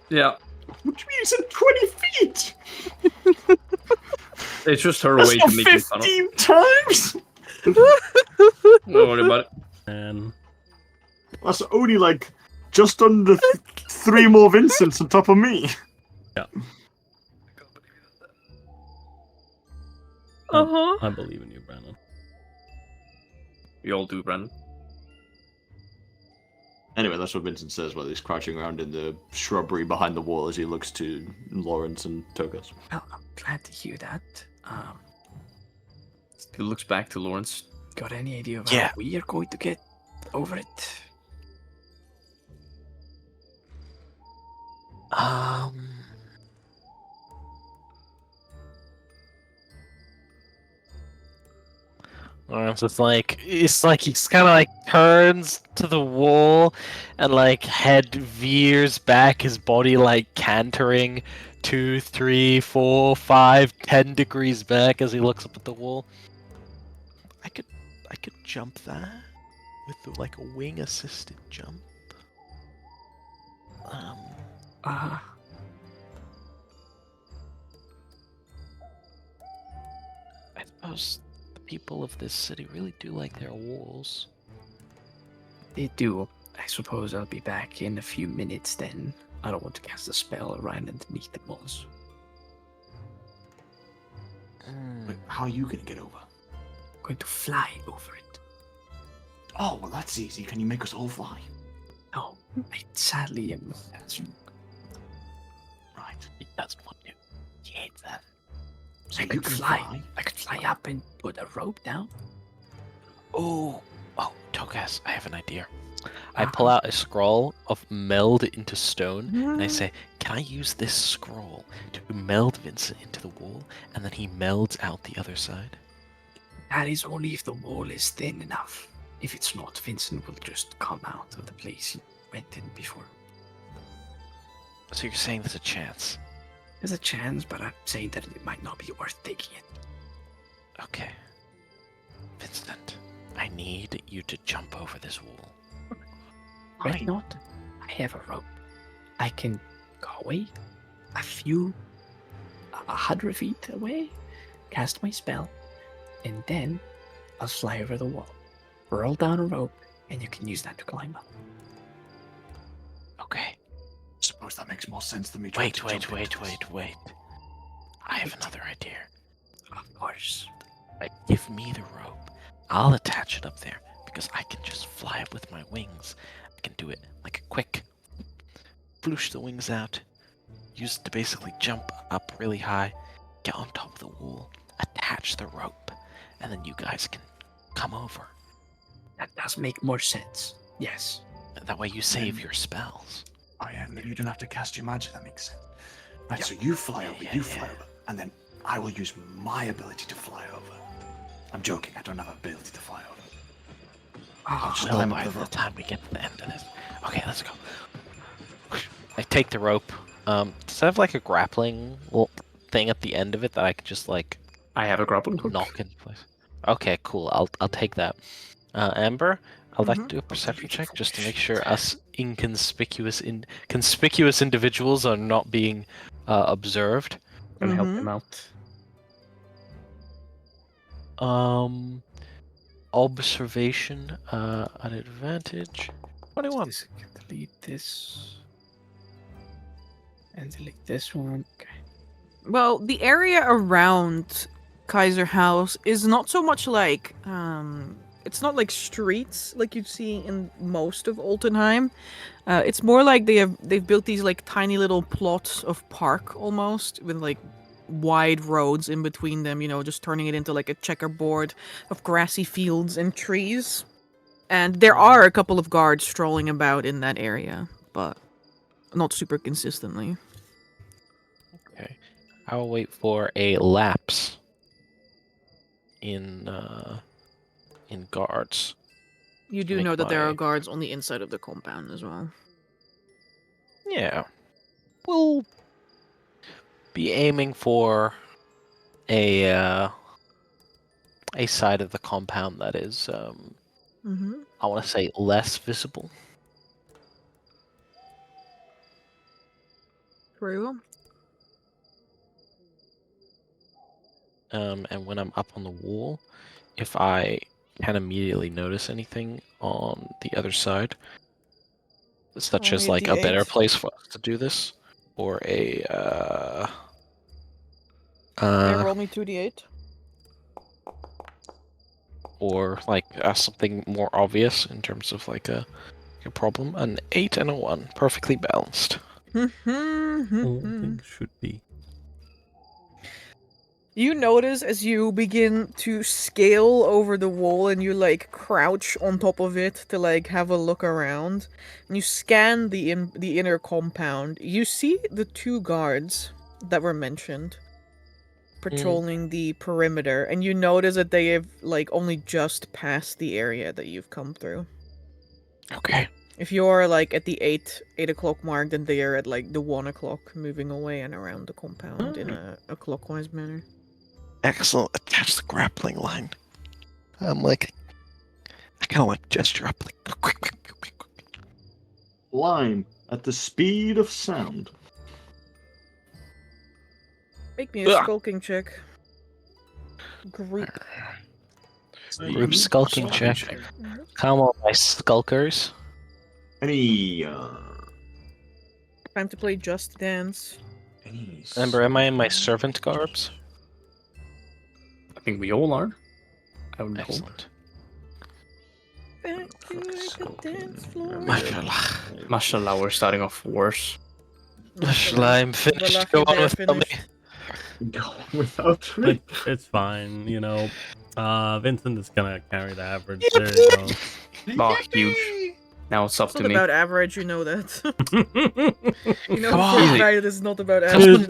Yeah. Which means in 20 feet! It's just her That's way not to make me fun of. 15 times! Don't worry about it. And That's only like just under 3 more Vincents on top of me. yeah. Uh-huh. I believe in you, Brandon. We all do, Brandon. Anyway, that's what Vincent says while he's crouching around in the shrubbery behind the wall as he looks to Lawrence and Togas. Well, I'm glad to hear that. He looks back to Lawrence. Got any idea of Yeah. how we are going to get over it? Lawrence is like, it's like he's kind of like turns to the wall and like head veers back, his body like cantering 2, 3, 4, 5, 10 degrees back as he looks up at the wall. I could jump that with like a wing assisted jump. I suppose the people of this city really do like their walls. They do. I suppose I'll be back in a few minutes then. I don't want to cast a spell right underneath the walls. Wait, how are you gonna get over? I'm going to fly over it. Oh, well, that's easy. Can you make us all fly? No, I sadly am. Right. He doesn't want to. He hates that. So I you could can fly. I could fly up and put a rope down. Oh, Togas, I have an idea. I pull out a scroll of meld into stone, and I say, can I use this scroll to meld Vincent into the wall, and then he melds out the other side? That is only if the wall is thin enough. If it's not, Vincent will just come out of the place he went in before. So you're saying there's a chance? There's a chance, but I'm saying that it might not be worth taking it. Okay. Vincent, I need you to jump over this wall. Why Right. not? I have a rope. I can go away a few, 100 feet away, cast my spell, and then I'll fly over the wall, roll down a rope, and you can use that to climb up. Okay. Suppose that makes more sense than me trying Wait. to jump into this. I have another idea. Of course. Give me the rope. I'll attach it up there because I can just fly up with my wings. I can do it like a quick floosh the wings out, use it to basically jump up really high, get on top of the wall, attach the rope, and then you guys can come over. That does make more sense. Yes. That way you save your spells. Oh, yeah, and then you don't have to cast your magic. That makes sense. Right, Yeah. so you fly over, yeah, you fly yeah. over, and then I will use my ability to fly over. I'm joking. I don't have ability to fly over. I'll just Well, climb by up the the rope. time we get to the end of this. Okay, let's go. I take the rope. Does it have like a grappling thing at the end of it that I can just like I have a grappling hook. knock in place? Okay, cool. I'll take that. Amber, I'd like to do a perception check just to make sure us conspicuous individuals are not being observed. And help Mhm. him out. Observation at advantage. 21. This, I can delete this. And delete this one. Okay. Well, the area around Kaiser House is not so much like it's not like streets like you'd see in most of Altenheim. It's more like they've built these like tiny little plots of park almost with like wide roads in between them, you know, just turning it into like a checkerboard of grassy fields and trees. And there are a couple of guards strolling about in that area, but not super consistently. Okay. I will wait for a lapse in guards. You do Make know that there my- are guards on the inside of the compound as well. Yeah. We'll be aiming for a side of the compound that is Mm-hmm. I want to say less visible. Very well. And when I'm up on the wall, if I can immediately notice anything on the other side, such as Only a like a better D8. place for us to do this, or a Okay, roll me 2d8. or like something more obvious in terms of like a problem. An 8 and a 1, perfectly balanced. All things should be. You notice as you begin to scale over the wall and you like crouch on top of it to like have a look around, and you scan the inner compound. You see the 2 guards that were mentioned patrolling the perimeter, and you notice that they have like only just passed the area that you've come through. Okay. If you're like at the 8 o'clock mark, then they are at like the 1 o'clock, moving away and around the compound in a clockwise manner. Excellent. Attach the grappling line. I'm like, I kind of like gesture up, like quick. Line at the speed of sound. Make me a skulking check. Group. Group skulking check. Come on, my skulkers. Any Time to play Just Dance. Remember, am I in my servant garbs? I think we all are. I would hope. Excellent. Back to the dance floor. Mashallah, we're starting off worse. I'm finished. Go on without me. go without me? It's fine, you know. Vincent is gonna carry the average. There you go. Oh, huge. Now it's up It's to not me. about average, you know that. You know, Come for on. a guy, it's not about No, average.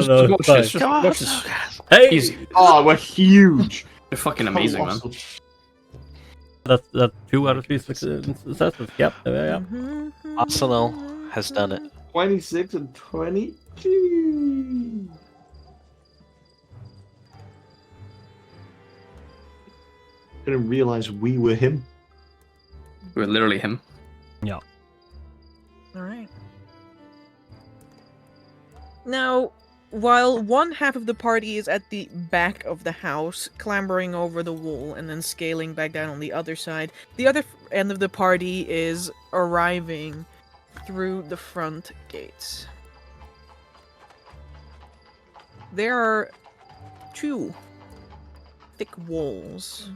no, Watch it's fine. this, just Come on, watch this. Hey, Easy. Oh, we're huge. They're fucking amazing, man. Colossal. that's 2 out of 3 successes. Yep, yeah. Arsenal has done it. 26 and 22. Didn't realize we were him. We're literally him. Alright. Now, while one half of the party is at the back of the house, clambering over the wall and then scaling back down on the other side, the other end of the party is arriving through the front gates. There are 2 thick walls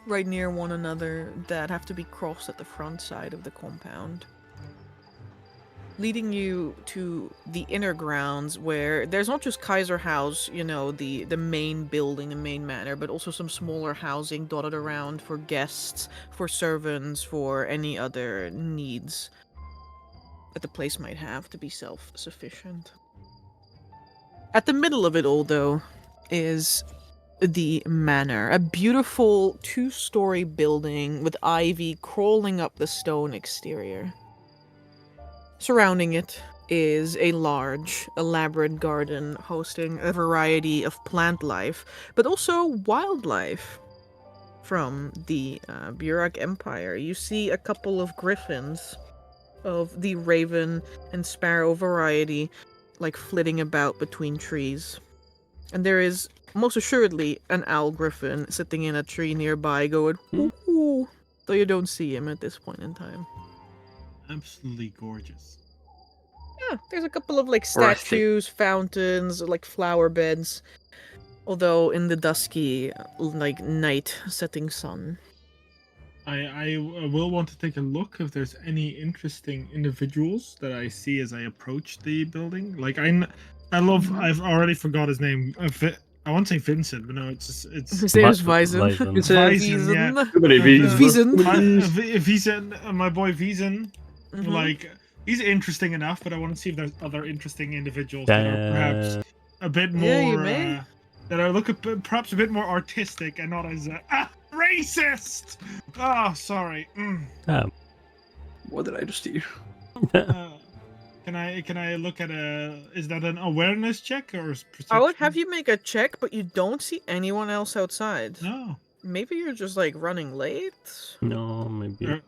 right near one another that have to be crossed at the front side of the compound, leading you to the inner grounds where there's not just Kaiser House, you know, the main building, the main manor, but also some smaller housing dotted around for guests, for servants, for any other needs that the place might have to be self-sufficient. At the middle of it all, though, is the manor, a beautiful 2-story building with ivy crawling up the stone exterior. Surrounding it is a large, elaborate garden hosting a variety of plant life, but also wildlife from the Burak Empire. You see a couple of griffins of the raven and sparrow variety, like flitting about between trees. And there is most assuredly an owl griffin sitting in a tree nearby going, "Ooh," though you don't see him at this point in time. Absolutely gorgeous. Yeah, there's a couple of like statues, fountains, like flower beds. Although in the dusky, like night setting sun. I will want to take a look if there's any interesting individuals that I see as I approach the building. Like I've already forgot his name. I want to say Vincent, but no, it's His name is Vizen. Vizen, yeah. Too many V's. Vizen, my boy Vizen. Mhm. Like, he's interesting enough, but I want to see if there's other interesting individuals that are perhaps a bit more, Yeah, you may. that are perhaps a bit more artistic and not as racist. Oh, sorry. What did I just do? Can I look at is that an awareness check or perception? I would have you make a check, but you don't see anyone else outside. No. Maybe you're just like running late. No, maybe.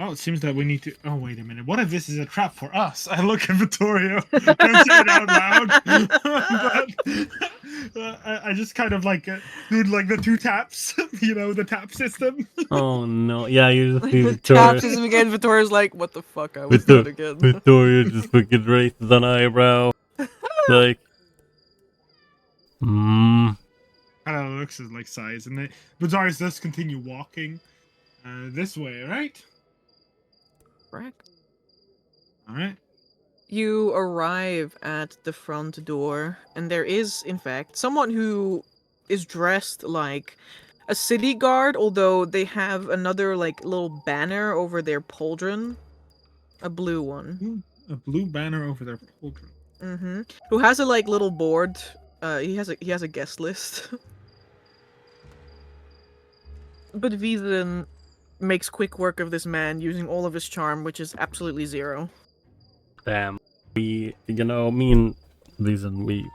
Oh, it seems that we need to. Oh, wait a minute. What if this is a trap for us? I look at Vittorio. Don't say it out loud. But I just kind of like do like the 2 taps. You know, the tap system. Oh no! Yeah, you just see Taps Victoria. him again. Victoria's like, "What the fuck? I was doing again." Victoria just fucking raises an eyebrow. Like, Kind of looks like size, and Bazaris does continue walking this way, right? Correct. All right. You arrive at the front door, and there is, in fact, someone who is dressed like a city guard, although they have another like little banner over their pauldron, a blue one. Ooh, a blue banner over their pauldron. Mm-hmm. Who has a like little board? He has a guest list. But Vizen makes quick work of this man using all of his charm, which is absolutely 0. Damn. Me and Vizen, we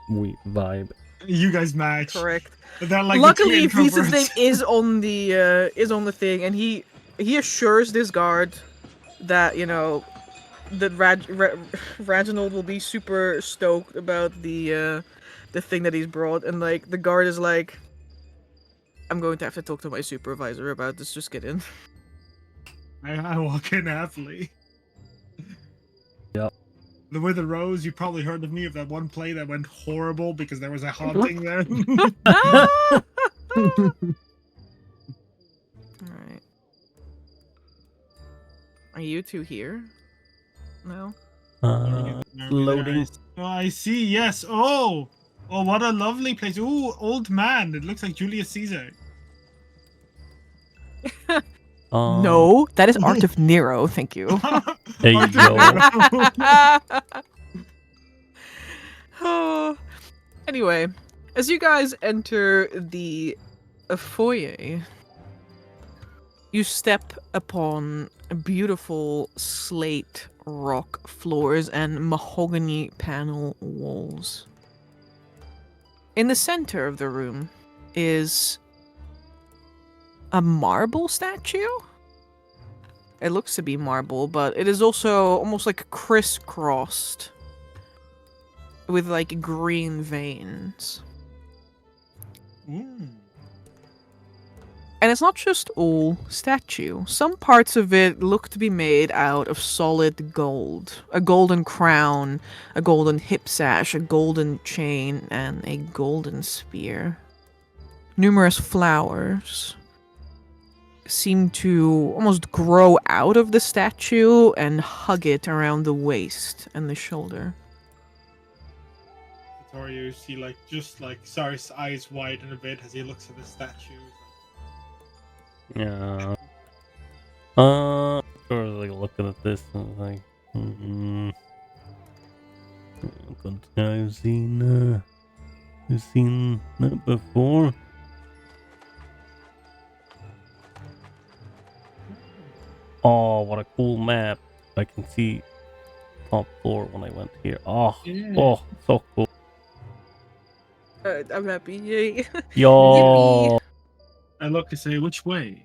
vibe. You guys match. Correct. They're like Luckily, the two Vizen's name introverts. is on the thing, and he assures this guard that that Reginald will be super stoked about the thing that he's brought, and like the guard is like, I'm going to have to talk to my supervisor about this. Just get in. I walk in happily. Yep. With the rose, you probably heard of me of that one play that went horrible because there was a haunting there. Alright. Are you two here? No? Loading. Oh, I see. Yes. Oh, what a lovely place. Ooh, old man. It looks like Julius Caesar. No, that is Art of Nero. Thank you. There you go. Anyway, as you guys enter the foyer, you step upon beautiful slate rock floors and mahogany panel walls. In the center of the room is a marble statue? It looks to be marble, but it is also almost like crisscrossed with like green veins. Ooh. And it's not just all statue. Some parts of it look to be made out of solid gold. A golden crown, a golden hip sash, a golden chain, and a golden spear. Numerous flowers seem to almost grow out of the statue and hug it around the waist and the shoulder. Or you see just Cyrus' eyes widen a bit as he looks at the statue. Yeah. Sort of like looking at this and like, I've seen that before. Oh, what a cool map! I can see top floor when I went here. Oh, Yeah. oh, so cool. I'm happy. Yay. Yo. I look to say, which way?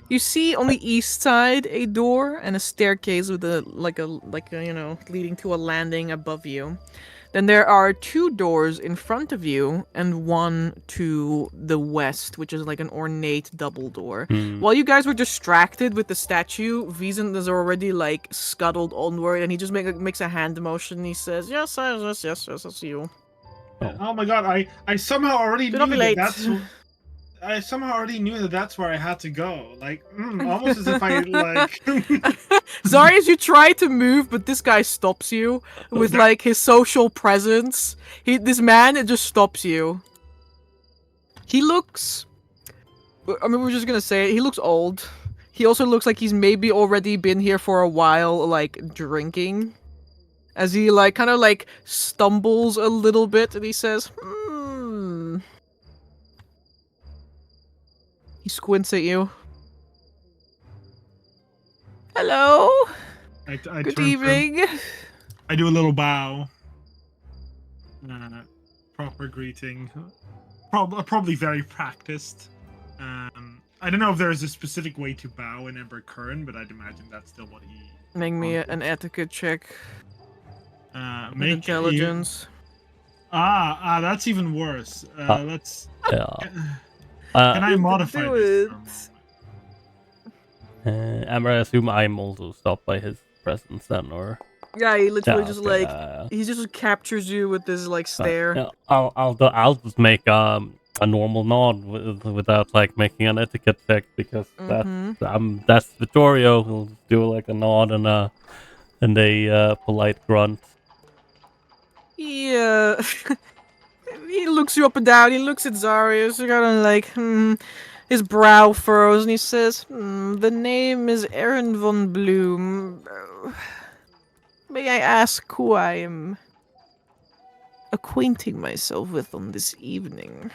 You see on the east side a door and a staircase with a leading to a landing above you. Then there are 2 doors in front of you and one to the west, which is like an ornate double door. While you guys were distracted with the statue, Vizen is already like scuttled onward, and he just makes a hand motion. And he says, "Yes, that's you." Oh my god! I somehow already Do not knew be late. I somehow already knew that that's where I had to go. Like, almost as if I like. Zarius, you try to move, but this guy stops you with like his social presence. This man, it just stops you. He looks. I mean, we're just gonna say it, he looks old. He also looks like he's maybe already been here for a while, like drinking. As he like kind of like stumbles a little bit, and he says, He squints at you. Hello. I Good turn to him. evening. I do a little bow. Proper greeting. Probably very practiced. I don't know if there's a specific way to bow in Ember Curran, but I'd imagine that's still what he. Make me an etiquette check. Make With intelligence. That's even worse. Let's. Yeah. Can I modify do this? it. For a moment? Amber, I assume I'm also stopped by his presence then, or? Yeah, he literally Yeah, just okay, like he just captures you with this like But, stare. yeah, I'll just make a normal nod without like making an etiquette check because that's Vittorio. He'll do like a nod and a polite grunt. He he looks you up and down. He looks at Zarius, kind of like his brow furrows, and he says, "The name is Aaron von Bloom. May I ask who I am acquainting myself with on this evening?"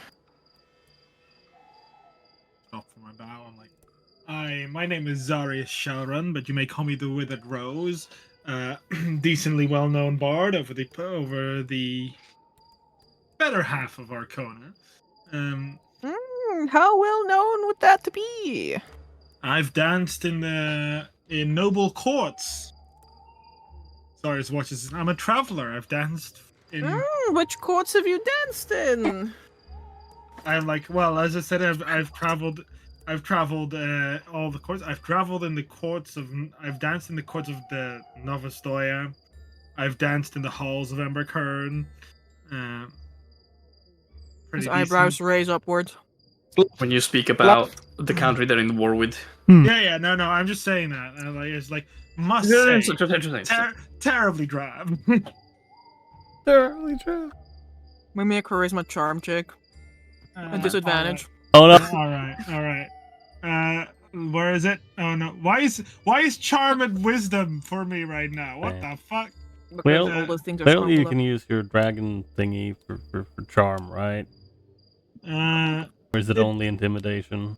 Off for my bow. I'm like, my name is Zarius Shalrun, but you may call me the Withered Rose. Decently well-known bard over the better half of Arkhona. How well known would that be? I've danced in noble courts. Zarius watches. I'm a traveler. I've danced in. Which courts have you danced in? I'm like, well, as I said, I've traveled all the courts. I've traveled in the courts of. I've danced in the courts of the Novostoya. I've danced in the halls of Emberkern. His eyebrows raise upwards. When you speak about the country they're in war with. Yeah, no, I'm just saying that. It's like must say, terribly drab. Terribly drab. We make a charisma charm check. A disadvantage. Oh no! All right. Where is it? Oh no! Why is charm and wisdom for me right now? What the fuck? Well, all those things are clearly you sparkle can use your dragon thingy for charm, right? Or is it only intimidation?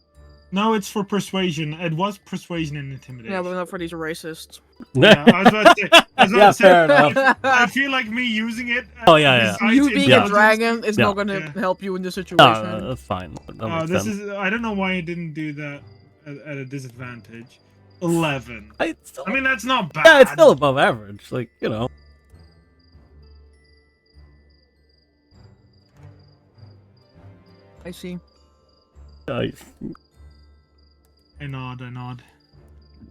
No, it's for persuasion. It was persuasion and intimidation. Yeah, but not for these racists. Yeah, I was about to say, fair enough. I feel like me using it. You being a dragon is not going to help you in this situation. No, that's fine. That this sense. I don't know why I didn't do that at a disadvantage. 11. I mean, that's not bad. Yeah, it's still above average. Like, you know. I see. Nice. I nod.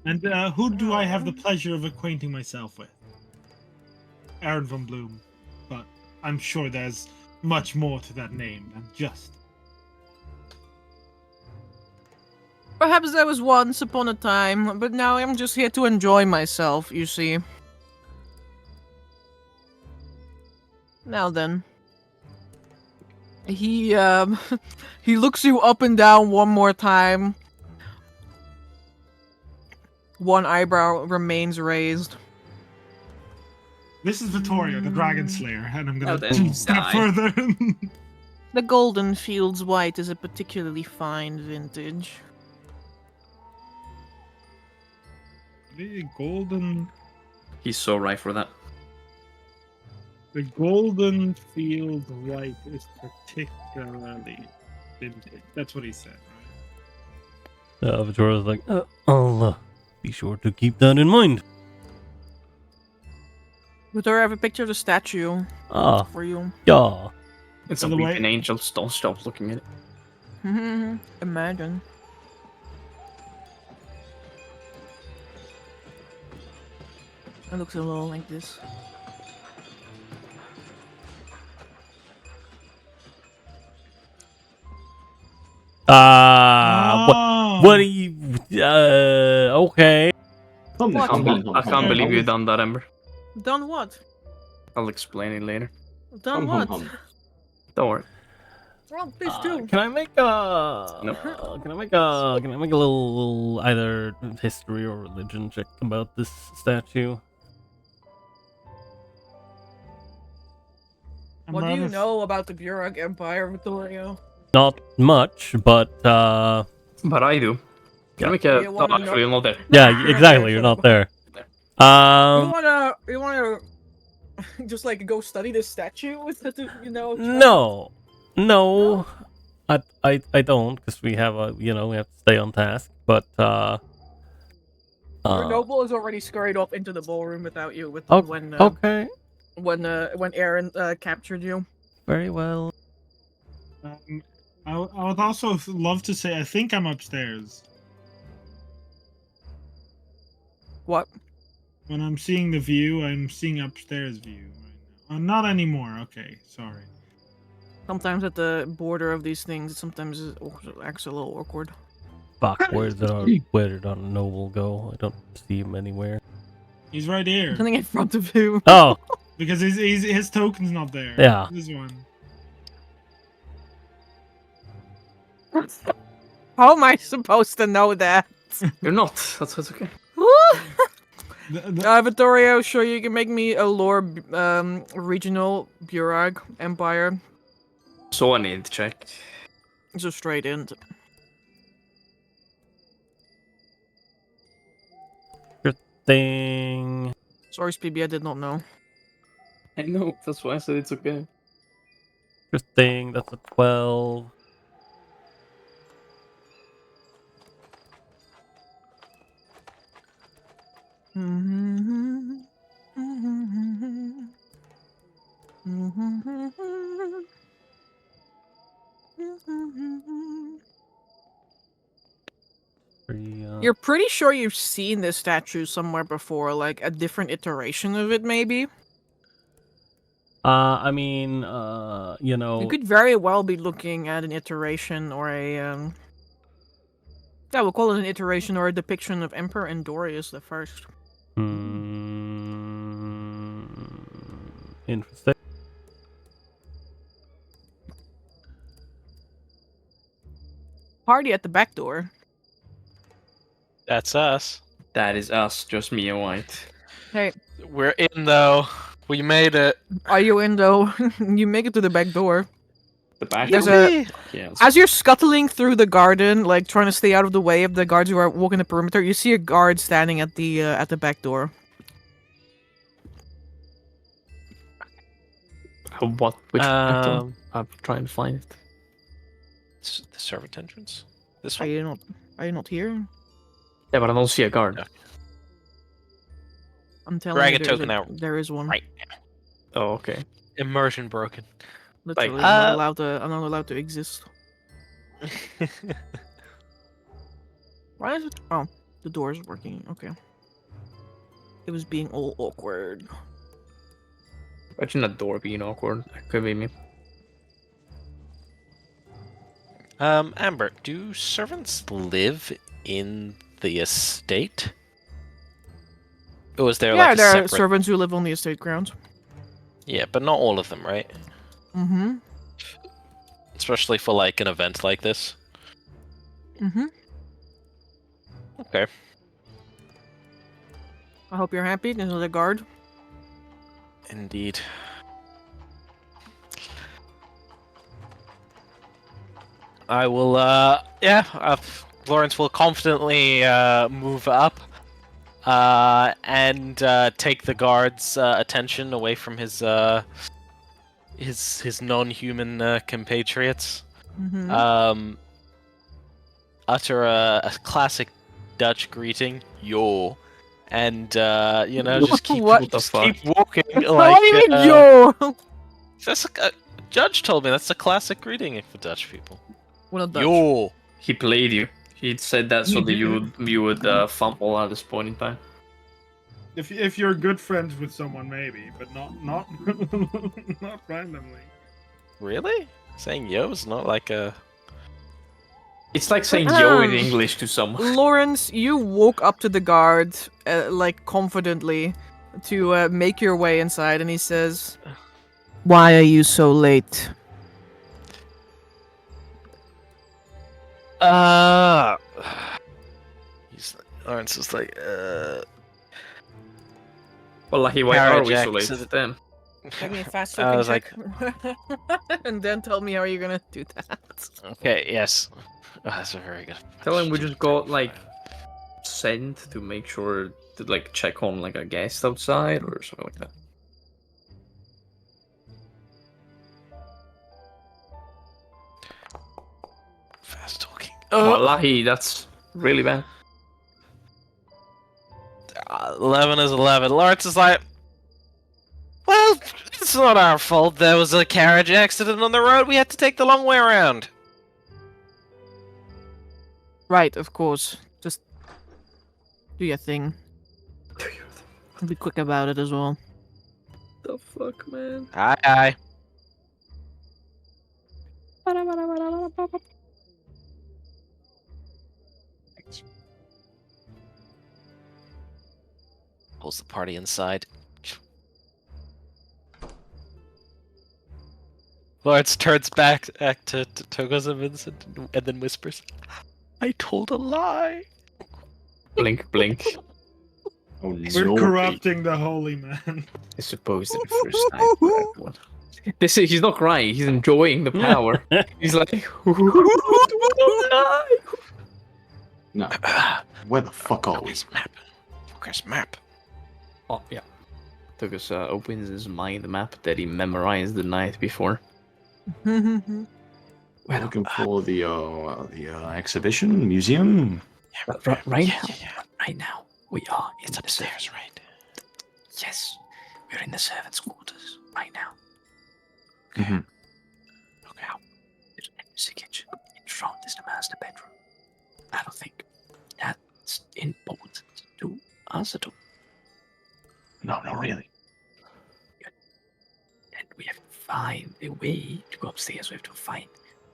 And who do I have the pleasure of acquainting myself with? Aaron von Bloom. But I'm sure there's much more to that name than just. Perhaps there was once upon a time, but now I'm just here to enjoy myself, you see. Now then. He looks you up and down one more time. One eyebrow remains raised. This is Vittorio, the Dragon Slayer, and I'm gonna then step die. further. The Golden Fields White is a particularly fine vintage. The golden. He's so right for that. The Golden Field White is particularly vintage. That's what he said, right? Victoria's like, I'll be sure to keep that in mind. Would I have a picture of the statue for you? Yeah. It's By a the way- weeping angel. Don't stop looking at it. Imagine. It looks a little like this. What are you? Okay. I can't believe you've done that, Ember. Done what? I'll explain it later. Done what? Don't worry. Well, please do. Can I make a? Can I make a little either history or religion check about this statue? What do you know about the Burok Empire, Vittorio? Not much, but But I do. Can I make a? You Oh, wanna know- actually, I'm not there. yeah, exactly. You're not there. You wanna just like go study this statue? You know? No, I don't, because we have we have to stay on task. But Your noble is already scurried off into the ballroom without you. okay, When Aaron captured you. very well. I would also love to say I think I'm upstairs. What? When I'm seeing the view, I'm seeing upstairs view right now. Not anymore. Okay, sorry. Sometimes at the border of these things, sometimes it acts a little awkward. Fuck, where did our noble go? I don't see him anywhere. He's right here. Something in front of you. Oh, Because his token's not there. Yeah. This one. How am I supposed to know that? You're not. That's okay. Vittorio, sure you can make me a lore regional Burag Empire. So I need to check. Just straight in. thing. Sorry, Speeby, I did not know. I know. That's why I said it's okay. Interesting. That's a 12. You're pretty sure you've seen this statue somewhere before, like a different iteration of it, maybe? I mean, you know. You could very well be looking at an iteration or a, yeah, we'll call it an iteration or a depiction of Emperor Endorius the First. Interesting. Party at the back door. That's us. That is us, just me and White. Hey, We're in though. We made it. are you in though? You make it to the back door. The back. There's door? a Yeah. As you're scuttling through the garden, like trying to stay out of the way of the guards who are walking the perimeter, you see a guard standing at the back door. What? Which back door? I'm trying to find it. The servant entrance. This Are one. you not here? Yeah, but I don't see a guard. No. I'm telling Drag you, a token out there is one. right Oh, okay. Immersion broken. Literally, Like, I'm not allowed to exist. Why is it? Oh, the door is working. Okay. It was being all awkward. Imagine a door being awkward. That could be me. Amber, do servants live in the estate? Or is there Yeah, like a there separate... are servants who live on the estate grounds. Yeah, but not all of them, right? Mm-hmm. Especially for like an event like this. Mm-hmm. Okay. I hope you're happy. There's another guard. Indeed. I will, Lawrence will confidently move up and take the guard's attention away from his non-human compatriots. Mm-hmm. Utter a classic Dutch greeting, yo, and just keep What the fuck? keep walking. What do you mean, yo? That's a judge told me that's a classic greeting for Dutch people. Well, Dutch. Yo. He played you. He said that so that you would fumble at this point in time. If you're good friends with someone, maybe, but not not randomly. Really? Saying yo is not like a... It's like saying yo in English to someone. Lawrence, you walk up to the guard, like confidently, to make your way inside, and he says, "Why are you so late?" Lawrence is like, Wallahi, why are we so Carriage late then? Give me a fast I token was check. And then tell me how you're gonna do that. Okay, yes. Oh, that's a very good. Tell him we just got like sent to make sure to like check on like a guest outside or something like that. Fast talking. Wallahi, that's really bad. 11 is 11. Lawrence is like, well, it's not our fault. There was a carriage accident on the road. We had to take the long way around. Right, of course. Just do your thing. Be quick about it as well. The fuck, man? Aye, aye. Pulls the party inside. Lawrence turns back to Togos and Vincent and then whispers, I told a lie. Blink, blink. Oh We're no. corrupting the holy man. I suppose the first night for everyone. He's not crying, he's enjoying the power. He's like, No. Where the fuck are we? Map. Focus map. Oh, yeah. Togus opens his mind map that he memorized the night before. We're looking for the exhibition museum. Right now, we are in It's upstairs, right? Yes, we're in the servants' quarters right now. Mhm. Okay. There's the kitchen. In front is the master bedroom. I don't think that's important to us at all. No, not really. And we have to find a way to go upstairs. We have to find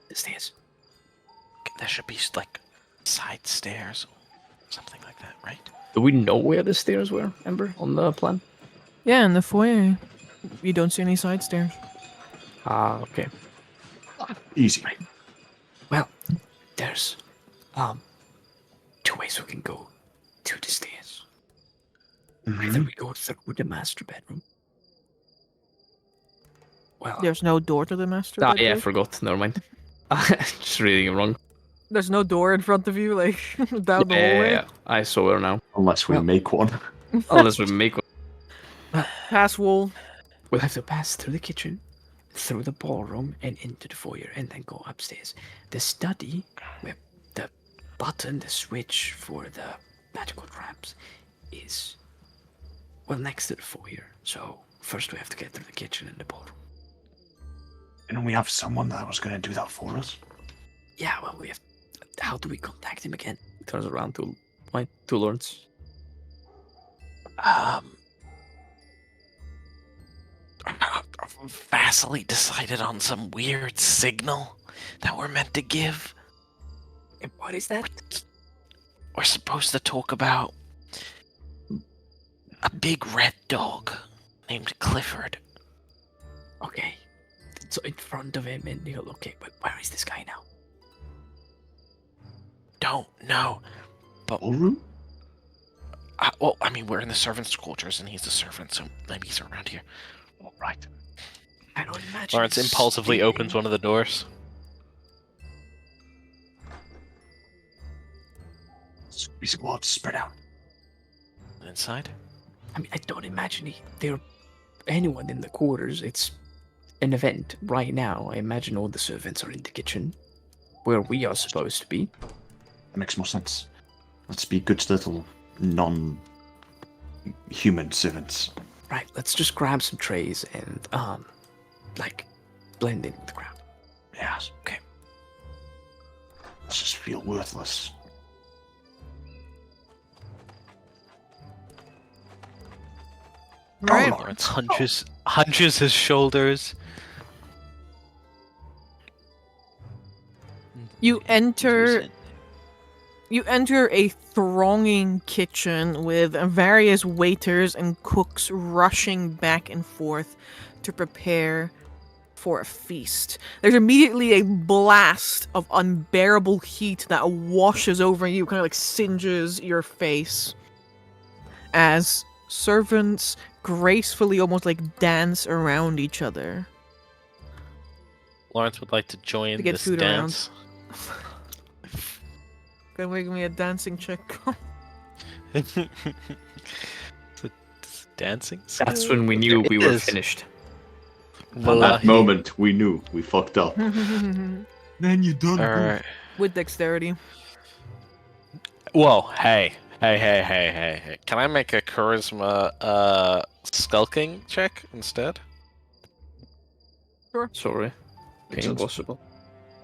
the stairs. There should be like side stairs or something like that, right? Do we know where the stairs were, Ember, on the plan? Yeah, in the foyer. You don't see any side stairs. Ah, okay. Easy. Well, there's 2 ways we can go to the stairs. Either we go through the master bedroom. Well, There's no door to the master Ah, bedroom. yeah, I forgot. Never mind. Just reading it wrong. There's no door in front of you, like down the hallway. Yeah, I saw her now. Unless we Well- make one. Unless we make one. Pass wall. we'll have to pass through the kitchen, through the ballroom, and into the foyer, and then go upstairs. The study, where the button, the switch for the magical traps, is well next to the foyer. So first we have to get through the kitchen and the ballroom. And we have someone that was going to do that for us. Yeah, well, we have. How do we contact him again? Turns around to my 2 lords. Vastly decided on some weird signal that we're meant to give. And what is that? We're supposed to talk about a big red dog named Clifford. Okay. So in front of him, and he'll. Okay, but where is this guy now? Don't know. Ballroom? Well, I mean, we're in the servants' quarters, and he's the servant, so maybe he's around here. All right. I don't imagine. Lawrence he's impulsively stealing. opens one of the doors. We squad spread out. Inside? I mean, I don't imagine there anyone in the quarters. It's an event right now. I imagine all the servants are in the kitchen, where we are supposed to be. That makes more sense. Let's be good little non-human servants. Right. Let's just grab some trays and like blend in with the crowd. Yes. Okay. Let's just feel worthless. Right. Oh, Lawrence hunches his shoulders. You enter a thronging kitchen with various waiters and cooks rushing back and forth to prepare for a feast. There's immediately a blast of unbearable heat that washes over you, kind of like singes your face, as servants gracefully almost like dance around each other. Lawrence would like to join To get this food around. dance. Gonna make me a dancing check. Is it dancing? That's when we knew It we were is. finished. At Well, that moment, we knew we fucked up. Then you done. Alright. With dexterity. Whoa, hey. Can I make a charisma skulking check instead? Sorry. Okay, Makes sense. impossible.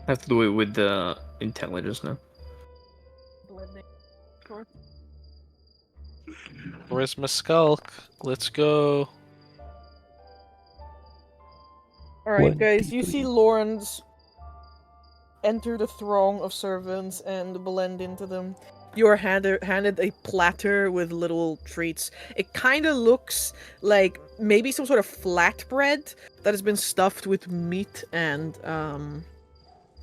I have to do it with the intelligence now. Charisma skulk. Let's go. Alright, guys, you see Lauren's enter the throng of servants and blend into them. You are handed a platter with little treats. It kind of looks like maybe some sort of flatbread that has been stuffed with meat and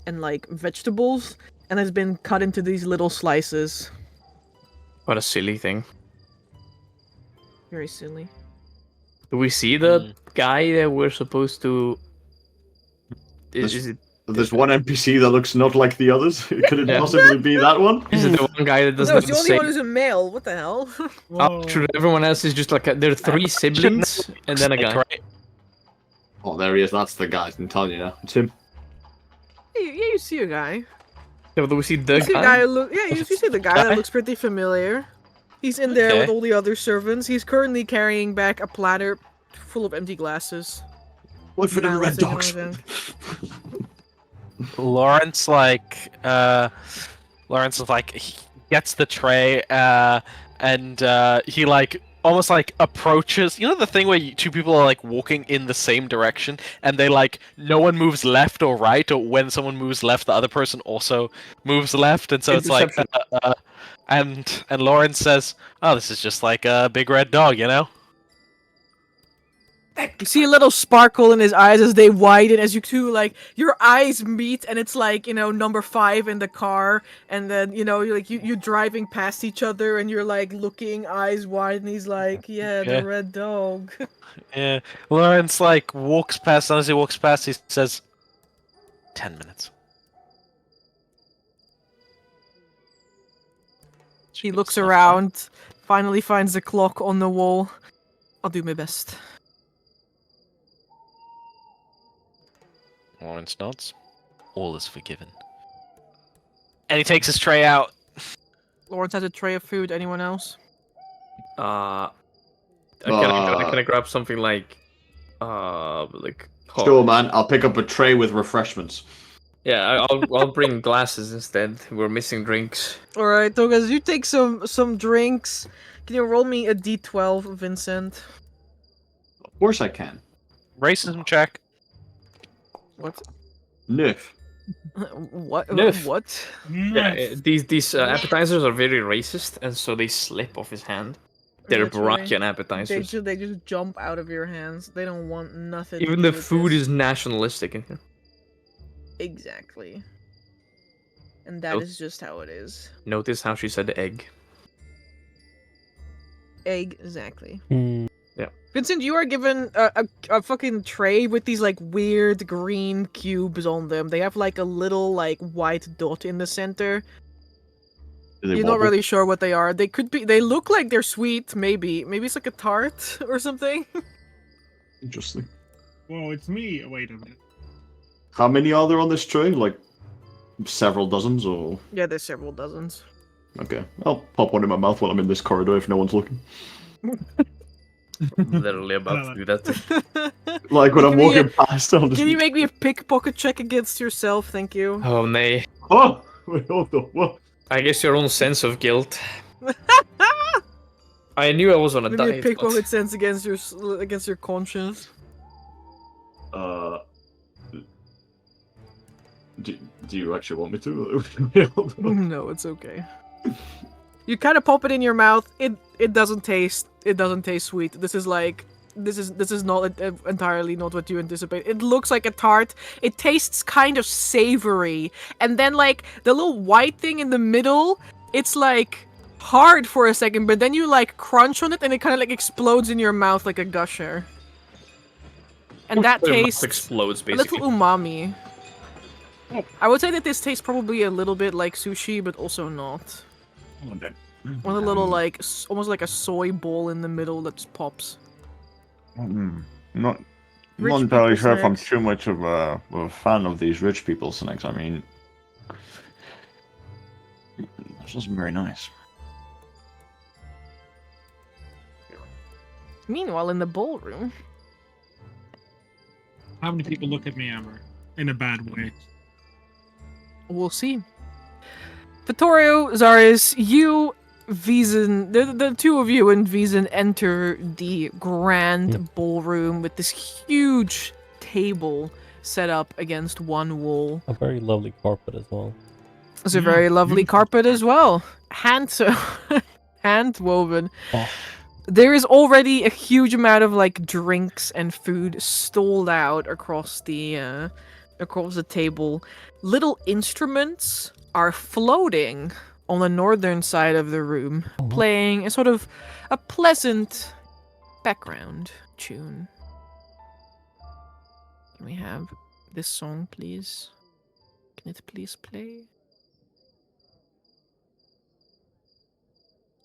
like vegetables, and has been cut into these little slices. What a silly thing. Very silly. Do we see the guy that we're supposed to? Is it? There's one NPC that looks not like the others. Could it Yeah. possibly be that one? Is it the one guy that doesn't No, have it's the the only same? one who's a male. What the hell? Oh, true. Everyone else is just like there are three siblings and then a guy. Right? Oh, there he is. That's the guy. I'm telling you now. It's him. Yeah, you see a guy. Yeah, but do we see the You see a guy? guy you see the guy that looks pretty familiar. He's in there with Okay. all the other servants. He's currently carrying back a platter full of empty glasses. What for the red Balancing dogs? around. Lawrence Lawrence is like he gets the tray and he like almost like approaches, you know, the thing where two people are like walking in the same direction and they like no one moves left or right, or when someone moves left the other person also moves left, and so it's like and Lawrence says, oh, this is just like a big red dog, you know. You see a little sparkle in his eyes as they widen, as you two, like, your eyes meet, and it's like, you know, number 5 in the car, and then, you know, you're driving past each other, and you're, like, looking, eyes wide, and he's like, yeah, Yeah. the red dog. Yeah, Lawrence like walks past, and as he walks past, he says, 10 minutes. He looks around, finally finds the clock on the wall. I'll do my best. Lawrence nods. All is forgiven. And he takes his tray out. Lawrence has a tray of food. Anyone else? Can I grab something like oh, Sure, man. I'll pick up a tray with refreshments. Yeah, I'll bring glasses instead. We're missing drinks. All right, Togas, you take some drinks. Can you roll me a d12, Vincent? Of course I can. Racism check. What? Nif. What? Niff. What? Yeah, these appetizers are very racist, and so they slip off his hand. They're That's right. Barakian appetizers. They just jump out of your hands. They don't want nothing. Even to the do with food this. is nationalistic in here. Exactly. And that is just how it is. Notice how she said egg. Exactly. Yeah. Vincent, you are given a fucking tray with these like weird green cubes on them. They have like a little like white dot in the center. Do they You're not wobble? really sure what they are. They could be. They look like they're sweet. Maybe it's like a tart or something. Interesting. Whoa, it's me. Wait a minute. How many are there on this tray? Like several dozens, or Yeah, there's several dozens. okay. I'll pop one in my mouth while I'm in this corridor if no one's looking. Literally about to do that. Like when Give I'm me walking past, I'll just. Can you make me a pickpocket check against yourself? Thank you. Oh, nay. Oh, wait, hold on. What? I guess your own sense of guilt. I knew I was on a Maybe a diet. pickpocket sense against your conscience. Do you actually want me to? No, it's okay. You kind of pop it in your mouth. It doesn't taste sweet. This is not entirely not what you anticipate. It looks like a tart. It tastes kind of savory, and then like the little white thing in the middle, it's like hard for a second, but then you like crunch on it, and it kind of like explodes in your mouth like a gusher. And that Your mouth tastes explodes a basically. little umami. I would say that this tastes probably a little bit like sushi, but also not. One of the little like almost like a soy ball in the middle that just pops. Not Rich entirely people sure if I'm snacks. too much of a fan of these rich people snacks. I mean, this isn't very nice. Meanwhile, in the ballroom, How many people look at me, Amber? In a bad way. we'll see. Vittorio, Zaris, you, Vizen, the two of you and Vizen enter the grand ballroom with this huge table set up against one wall. A very lovely carpet as well. It's a very lovely beautiful. carpet as well. Hand woven. Oh. There is already a huge amount of like drinks and food stalled out across the table. Little instruments are floating on the northern side of the room, playing a sort of a pleasant background tune. Can we have this song, please? Can it please play?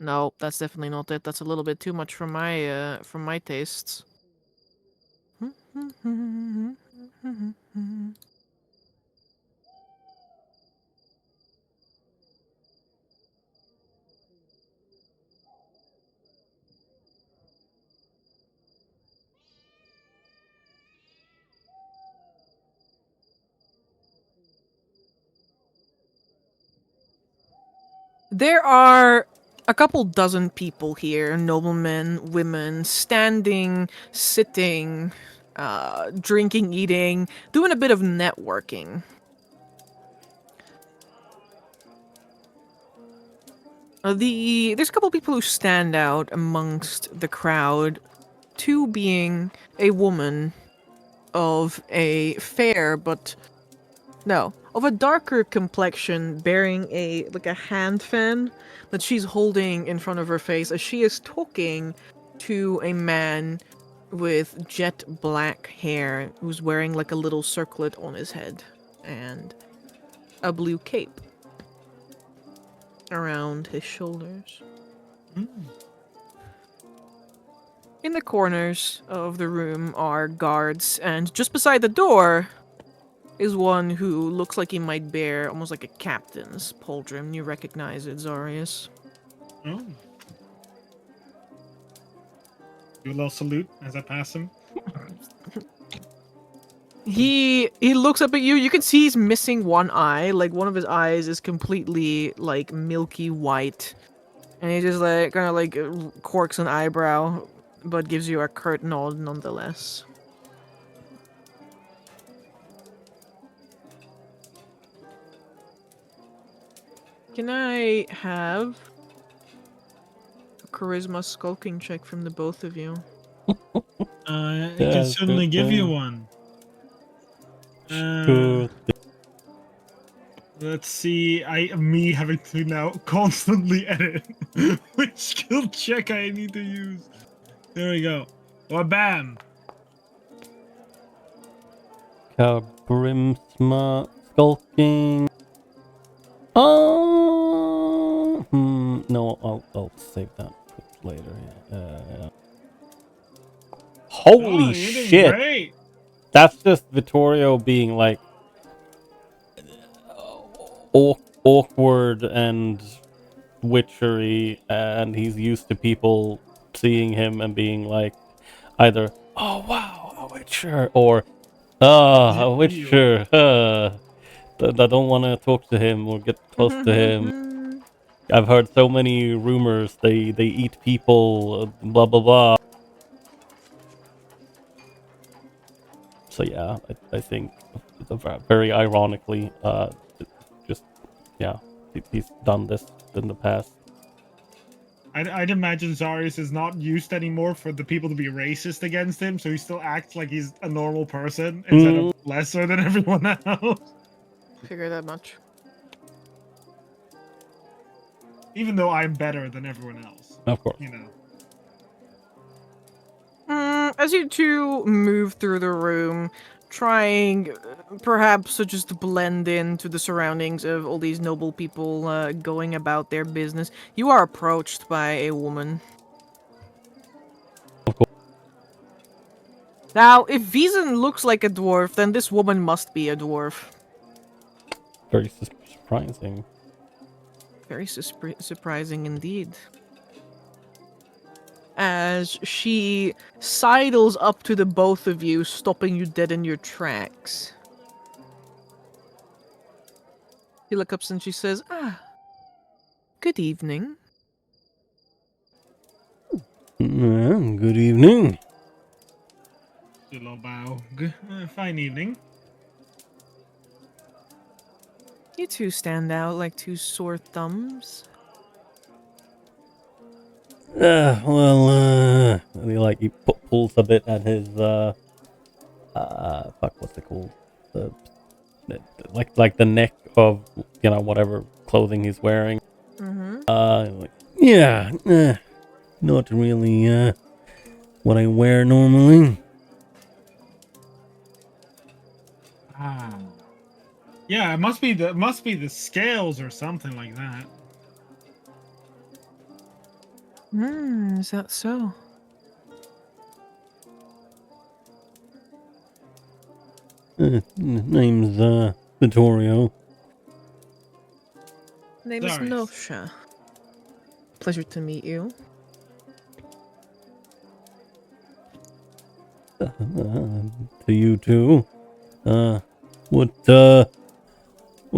No, that's definitely not it. That's a little bit too much for my tastes. There are a couple dozen people here, noblemen, women, standing, sitting, drinking, eating, doing a bit of networking. There's a couple people who stand out amongst the crowd, two being a woman of a fair of a darker complexion, bearing a hand fan that she's holding in front of her face as she is talking to a man with jet black hair who's wearing like a little circlet on his head and a blue cape around his shoulders. In the corners of the room are guards, and just beside the door is one who looks like he might bear almost like a captain's pauldron. You recognize it, Zarius. Oh. Do a little salute as I pass him. He looks up at you. You can see he's missing one eye. Like one of his eyes is completely like milky white, and he just like kind of like corks an eyebrow, but gives you a curt nod nonetheless. Can I have a charisma skulking check from the both of you? I can certainly give you one. Sure. Let's see. Me having to now constantly edit which skill check I need to use. There we go. Or bam. Charisma skulking. Oh, no, I'll save that later. Yeah. Holy you're doing shit! Great. That's just Vittorio being like awkward and witchery, and he's used to people seeing him and being like either, "Oh wow, a witcher," or a witcher. I don't want to talk to him or get close to him. I've heard so many rumors. They eat people. Blah blah blah. So yeah, I think very ironically, he's done this in the past. I'd imagine Zarius is not used anymore for the people to be racist against him, so he still acts like he's a normal person instead of lesser than everyone else. Figure that much. Even though I'm better than everyone else. Of course. You know. As you two move through the room, trying perhaps to just blend into the surroundings of all these noble people going about their business, you are approached by a woman. Of course. Now, if Vizen looks like a dwarf, then this woman must be a dwarf. Very surprising. Very surprising indeed. As she sidles up to the both of you, stopping you dead in your tracks. She looks up and she says, good evening. Good evening. Little bow. Fine evening. You two stand out like two sore thumbs. And he pulls a bit at his fuck, what's it called? The like the neck of whatever clothing he's wearing. Mm-hmm. Not really what I wear normally. Yeah, it must be the scales or something like that. Is that so? Name's Vittorio. Name is Sorry. Nosha. Pleasure to meet you. To you too. What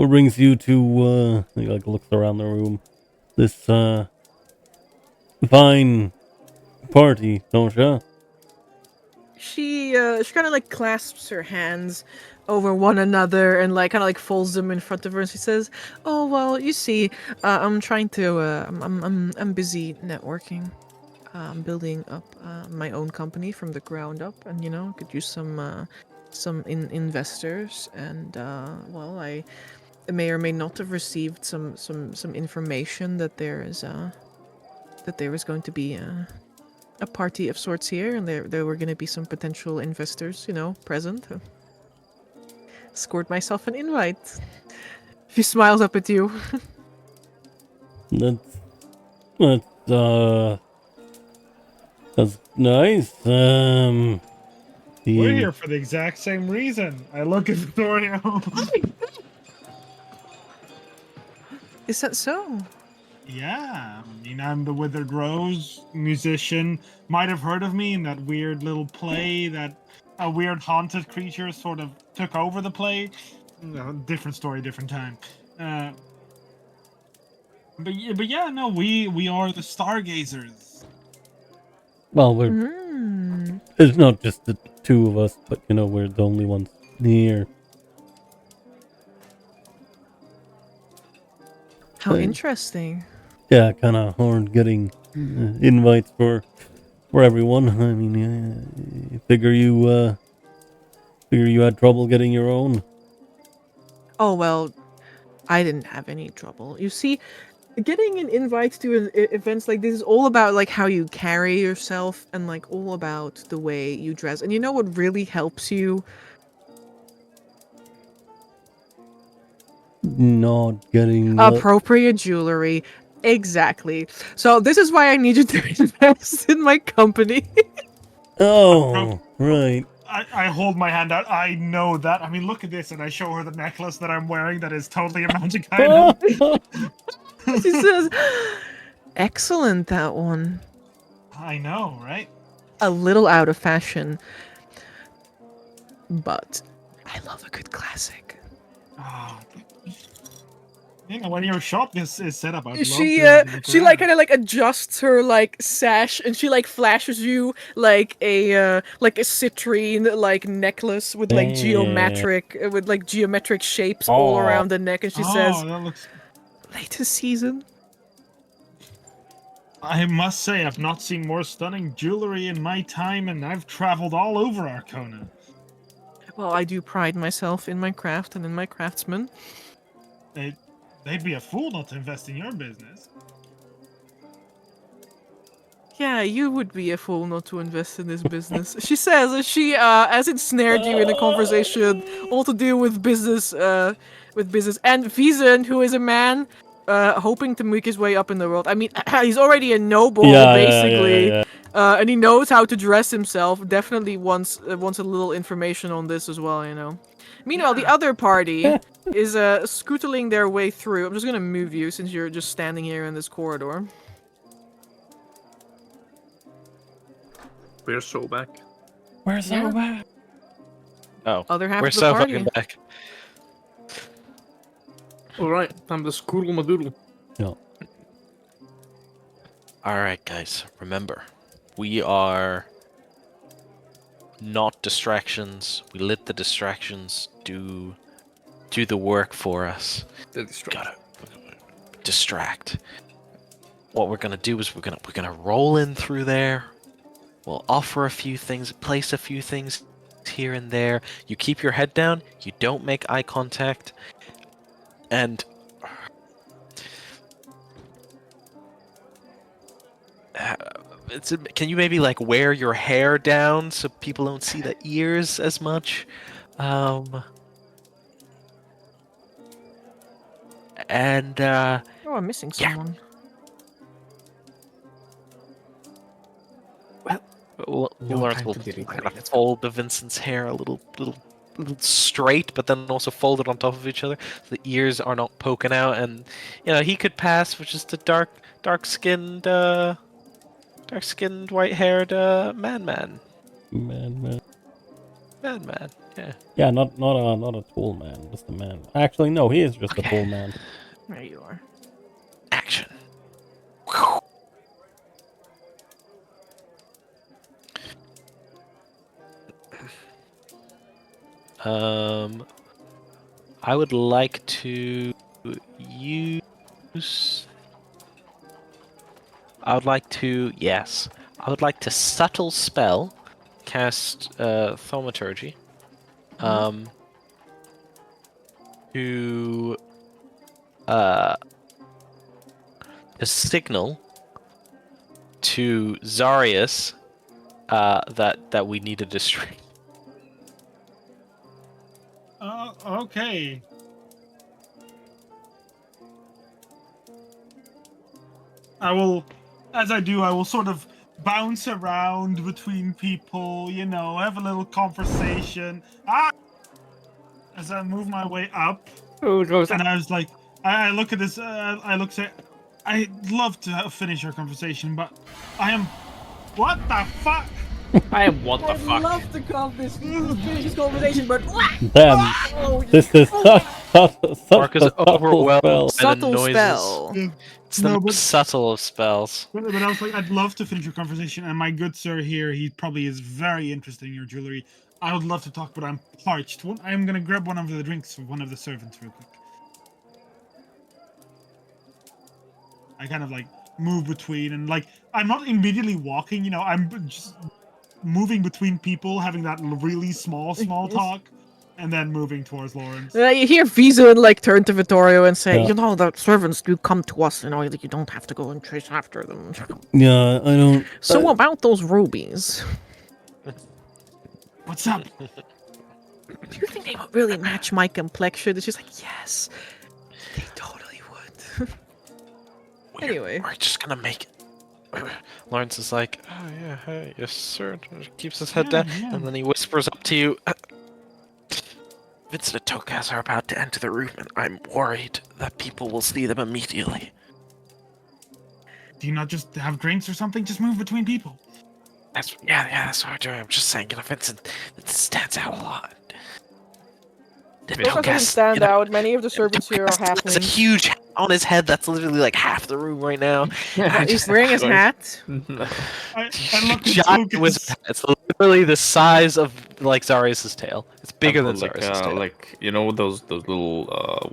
brings you to he looks around the room. This fine party, Nosha? She kind of like clasps her hands over one another and like kind of like folds them in front of her, and she says, "Oh well, you see, I'm trying to I'm busy networking. I'm building up my own company from the ground up, and could use some investors, and well, I may or may not have received some information that there is going to be a party of sorts here, and there were going to be some potential investors, present. Scored myself an invite." She smiles up at you. That's nice. We're Being here for the exact same reason. I look at Vittorio. Is that so? Yeah, I mean, I'm the Withered Rose musician. Might have heard of me in that weird little play that a weird haunted creature sort of took over the play. No, different story, different time. But yeah, no, we are the Stargazers. well, it's not just the two of us, but we're the only ones here. How interesting. Yeah, kind of hard getting invites for everyone. I mean, figure you had trouble getting your own. Oh well, I didn't have any trouble. You see, getting an invite to events like this is all about like how you carry yourself and like all about the way you dress. And you know what really helps you? Not getting Appropriate jewelry. Exactly. So this is why I need you to invest in my company. Oh, right. I hold my hand out. I know that. I mean, look at this, and I show her the necklace that I'm wearing that is totally a magic item. She says, "Excellent, that one. I know, right? A little out of fashion, but I love a good classic." Oh, when your shop is set up, I'd love She to like kind of like adjusts her like sash, and she like flashes you like a citrine like necklace with like geometric shapes all around the neck, and she says, that looks... "Latest season." I must say, I've not seen more stunning jewelry in my time, and I've traveled all over Arkhona. Well, I do pride myself in my craft and in my craftsmen. They'd be a fool not to invest in your business. Yeah, you would be a fool not to invest in this business. She says as she as it snared you in a conversation all to do with business and Vizen, who is a man hoping to make his way up in the world. I mean, he's already a noble basically. Yeah. And he knows how to dress himself. Definitely wants a little information on this as well, Meanwhile, the other party is scootling their way through. I'm just gonna move you since you're just standing here in this corridor. We're so back. We're so back. Oh, Other half we're of the so party. fucking back. Alright, time to scoodle madoodle. No. Alright, guys, remember, we are not distractions. We let the distractions do do the work for us. The distraction. Gotta distract. What we're gonna do is we're gonna roll in through there. We'll offer a few things, place a few things here and there. You keep your head down. You don't make eye contact. And can you maybe like wear your hair down so people don't see the ears as much? And Oh, I'm missing someone. Lawrence will time to be kind recording, of fold the Vincent's hair a little straight, but then also fold it on top of each other. So the ears are not poking out, and he could pass for just a dark-skinned, white-haired man. Man. Man. Yeah. Yeah, not a tall man, just a man. Actually, no, he is just a tall man. There you are. Action. I would like to use. I would like to subtle spell, cast thaumaturgy, to signal to Zarius that we need a distract. Okay. I will sort of bounce around between people, have a little conversation. As I move my way up, and I was like, I look at this, I'd love to finish our conversation, but I am, what the fuck? I am what the fuck. I'd love to finish this conversation, but Damn, this is such Mark is a subtle overwhelmed spell. by the subtle noises. spell. It's the most subtle of spells. But I was like, I'd love to finish your conversation, and my good sir here, he probably is very interested in your jewelry. I would love to talk, but I'm parched. I'm gonna grab one of the drinks from one of the servants real quick. I kind of like move between, and like I'm not immediately walking, I'm just moving between people, having that really small talk, and then moving towards Lawrence. You hear Vizu and turn to Vittorio and say, Yeah. the servants do come to us, you don't have to go and chase after them. Yeah, I don't. So about those rubies. What's up? Do you think they would really match my complexion? It's just like, yes, they totally would. Anyway. We're just gonna make it. Lawrence is like, oh yeah, hey, yes sir. Keeps his head down, and then he whispers up to you. Vincent and Tokaz are about to enter the room, and I'm worried that people will see them immediately. Do you not just have drinks or something? Just move between people. That's what I'm doing. I'm just saying, Vincent stands out a lot. Tokaz doesn't stand out. Many of the servants here are There's a halflings. huge hat on his head that's literally like half the room right now. He's wearing his hat. I look at Giant Lucas. wizard hat. It's literally the size of Zarius' tail. It's bigger than Zarius' tail. Those little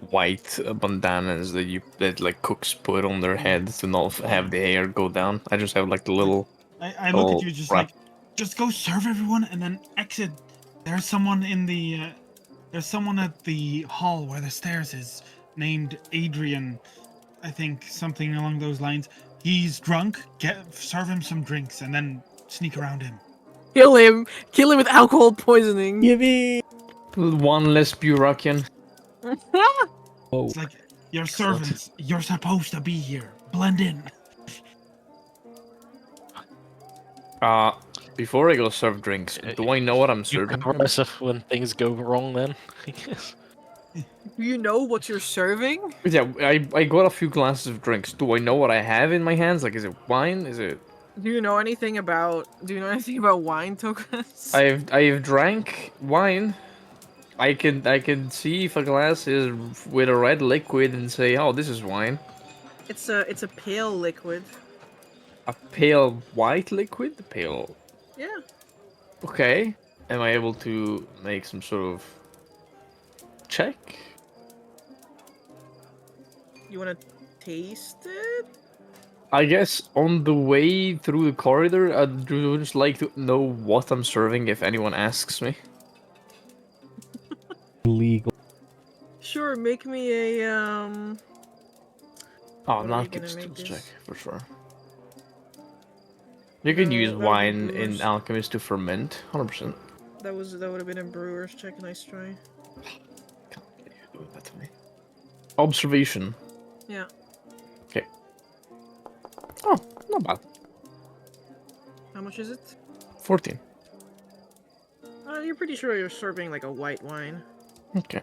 white bandanas that cooks put on their heads to not have the hair go down. I just have the little. I look at you just just go serve everyone and then exit. There's someone in the there's someone at the hall where the stairs is named Adrian. I think something along those lines. He's drunk. Serve him some drinks and then sneak around him. Kill him with alcohol poisoning. Yippee! One less Burakian. Oh, It's like, you're servants. You're supposed to be here. Blend in. Before I go serve drinks, do I know what I'm You serving? cover us if when things go wrong, then. I guess. Do you know what you're serving? Yeah, I got a few glasses of drinks. Do I know what I have in my hands? Is it wine? Is it? Do you know anything about wine, Tokaz? I've drank wine. I can see if a glass is with a red liquid and say, oh, this is wine. It's a pale liquid. A pale white liquid? Pale. Yeah. Okay. Am I able to make some sort of check? You want to taste it? I guess on the way through the corridor, I'd just like to know what I'm serving if anyone asks me. Legal. Sure, make me a Oh, What are we not gonna keep make skills check this? for sure. You can No, use that would be wine in brewers. Alchemist to ferment, 100%. That would have been a brewer's check. Nice try. Can't believe you're doing that to me. Observation. Yeah. Okay. Oh, not bad. How much is it? 14. You're pretty sure you're serving like a white wine. Okay.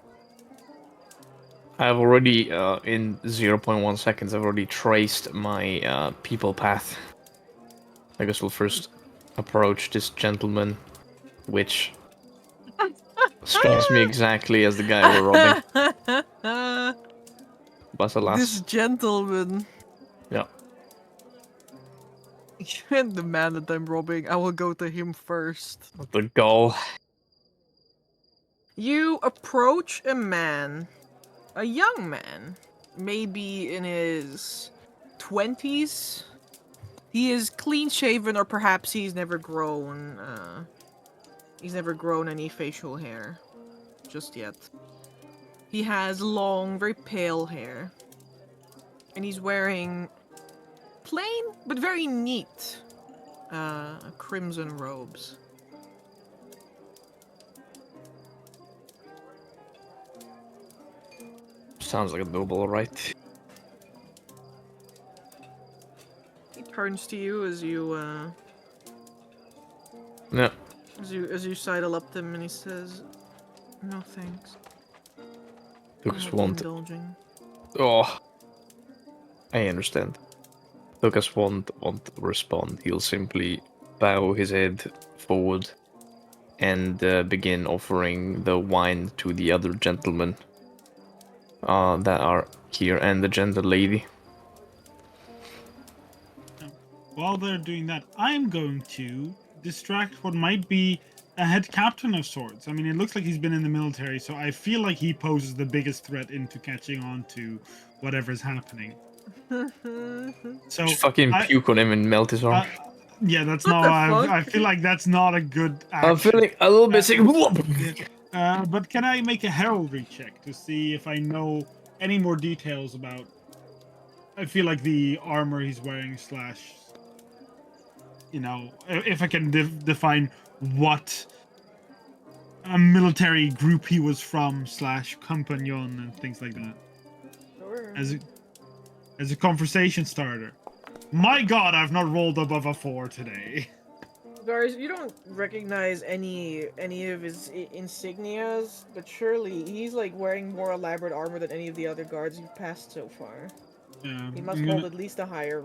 I've already, in 0.1 seconds, I've already traced my people path. I guess we'll first approach this gentleman, which strikes me exactly as the guy we're robbing. Basalas. This gentleman. Yeah. And the man that I'm robbing, I will go to him first. The goal. You approach a man, a young man, maybe in his 20s. He is clean shaven, or perhaps he's never grown any facial hair just yet. He has long, very pale hair. And he's wearing plain but very neat crimson robes. Sounds like a noble, right? He turns to you as you Yeah. as you sidle up to him, and he says, "No thanks. Lucas I'm won't. indulging." Oh. I understand. Lucas won't respond. He'll simply bow his head forward and begin offering the wine to the other gentlemen that are here and the gentle lady. While they're doing that, I'm going to distract what might be a head captain of sorts. I mean, it looks like he's been in the military, so I feel like he poses the biggest threat into catching on to whatever's happening. So Just fucking puke on him and melt his arm. yeah, that's What not. the fuck? I feel like that's not a good action. I'm feeling a little bit sick. But can I make a heraldry check to see if I know any more details about? I feel like the armor he's wearing slash, you know, if I can define what a military group he was from slash compagnon and things like that. Sure. As a conversation starter. My God, I've not rolled above a 4 today. Guys, you don't recognize any of his insignias, but surely he's like wearing more elaborate armor than any of the other guards you've passed so far. Yeah, He must hold at least a higher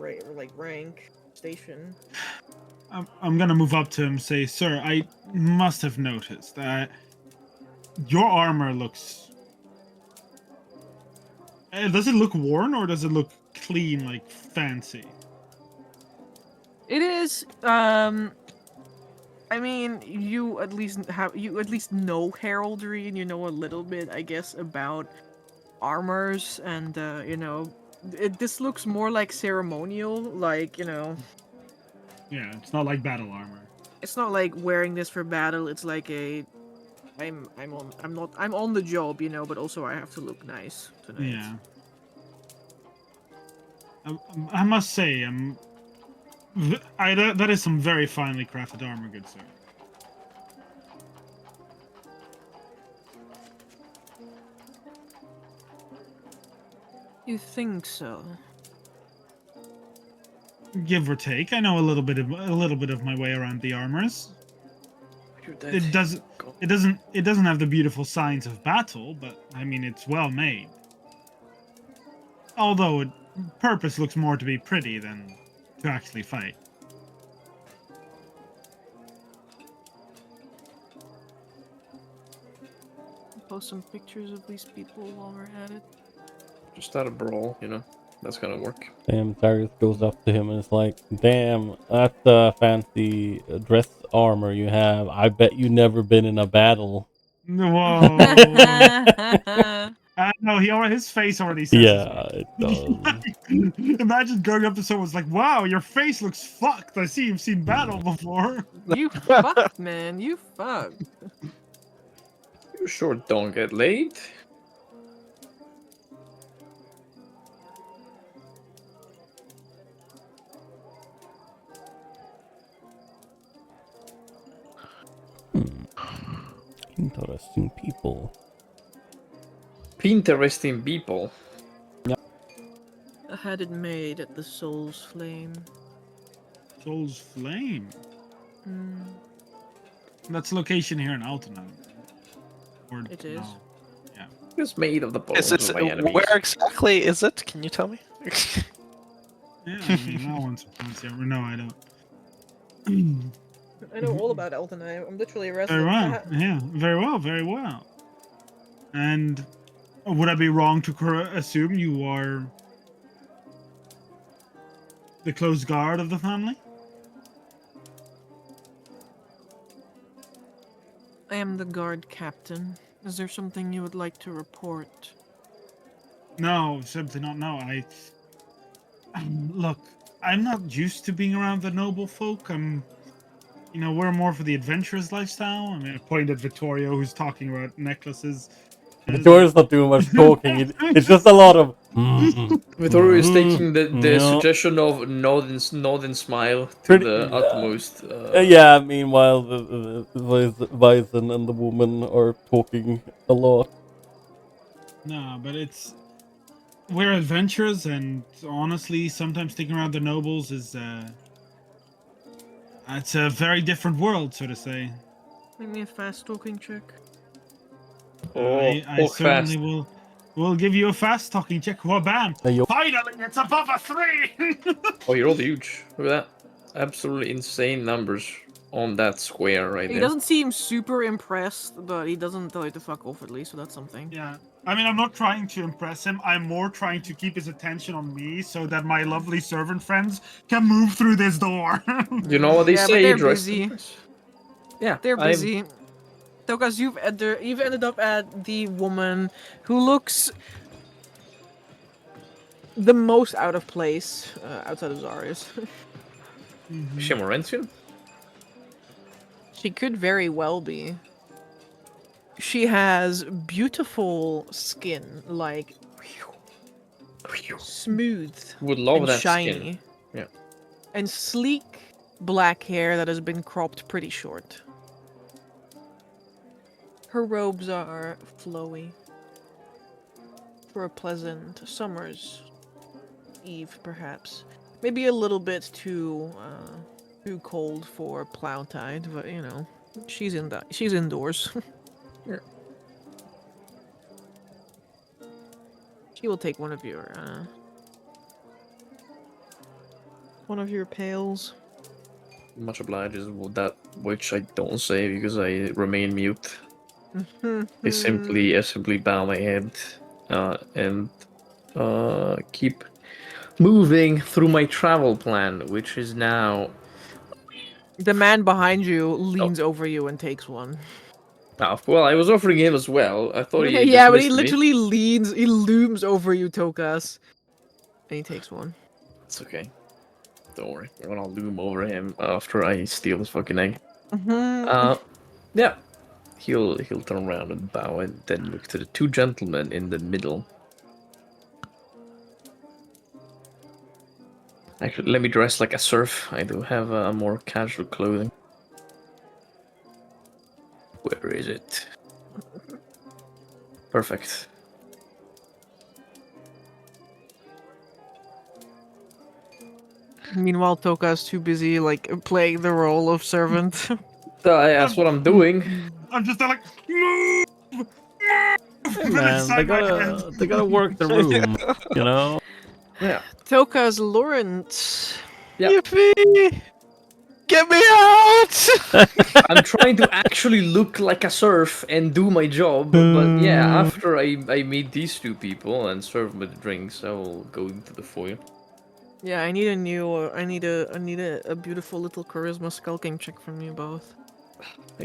rank station. I'm gonna move up to him and say, "Sir, I must have noticed that your armor looks... does it look worn or does it look clean, like fancy?" It is, I mean, you at least know heraldry, and you know a little bit, I guess, about armors, and you know, this looks more like ceremonial, like, you know. Yeah, it's not like battle armor. It's not like wearing this for battle. It's like I'm on the job, you know, but also I have to look nice tonight. Yeah. I must say, that is some very finely crafted armor, good sir. You think so? Give or take, I know a little bit of my way around the armors. It doesn't have the beautiful signs of battle, but I mean it's well made. Although purpose looks more to be pretty than to actually fight. Post some pictures of these people while we're at it. Just start a brawl, you know. That's gonna work. Damn, Darius goes up to him and is like, "Damn, that's a fancy dress armor you have. I bet you never been in a battle." Whoa. No, his face already says Yeah, it does. Imagine going up to someone's like, "Wow, your face looks fucked. I see you've seen battle before." You fucked, man. You fucked. You sure don't get laid. Interesting people. Interesting people. I had it made at the Soul's Flame. Soul's Flame. Mm, That's location here in Altona. Or, It is. no. It's made of the bones Is it, of my enemies. where exactly is it? Can you tell me? Yeah, I mean, that one's fancy. No, I don't. I know all about Elton. I'm literally a Very resident. well. Yeah, very well, very well. And would I be wrong to assume you are the close guard of the family? I am the guard captain. Is there something you would like to report? No, simply not. No, look. I'm not used to being around the noble folk. We're more for the adventurous lifestyle. I mean, I pointed at Vittorio, who's talking about necklaces. Victoria's not doing much talking. It's just a lot of. Vittorio is taking the no. suggestion of nod and smile to Pretty- the utmost. Yeah, meanwhile, the Bison and the woman are talking a lot. No, but we're adventurers, and honestly, sometimes sticking around the nobles is it's a very different world, so to say. Make me a fast talking check. I talk certainly fast. will give you a fast talking check. Wabam! Hey, yo. Finally, it's above a 3. Oh, you rolled huge. Look at that. Absolutely insane numbers on that square right He there. doesn't seem super impressed, but he doesn't tell you to fuck off at least, so that's something. Yeah. I mean, I'm not trying to impress him. I'm more trying to keep his attention on me so that my lovely servant friends can move through this door. You know what they Yeah, but say, they're dress. busy. Yeah, They're I'm- busy. Tokas, you've ended up at the woman who looks the most out of place outside of Zarius. Shimorensian? She could very well be. She has beautiful skin, like smooth Would love and that shiny. skin. Yeah. And sleek black hair that has been cropped pretty short. Her robes are flowy for a pleasant summer's eve, perhaps. Maybe a little bit too cold for plow tide, but she's indoors. Yeah. She will take one of your pails. Much obliged is that which I don't say because I remain mute. I simply bow my head and keep moving through my travel plan, which is now. The man behind you leans over you and takes one. Oh, well, I was offering him as well. I thought he. Yeah, but he dismissed me. literally he looms over you, Tokas. And he takes one. It's okay. Don't worry. I'm gonna loom over him after I steal his fucking egg. Yeah. He'll turn around and bow and then look to the two gentlemen in the middle. Actually, let me dress like a serf. I do have more casual clothing. Where is it? Perfect. Meanwhile, Toka's too busy playing the role of servant. That's what I'm doing. I'm just like, move! Hey, man, they gotta work the room, you know? Yeah. Toka's Lawrence. Yeah. Yippee! Get me out! I'm trying to actually look like a serf and do my job, but yeah, after I meet these two people and serve them with drinks, I will go into the foyer. Yeah, I need a beautiful little charisma skulking check from you both.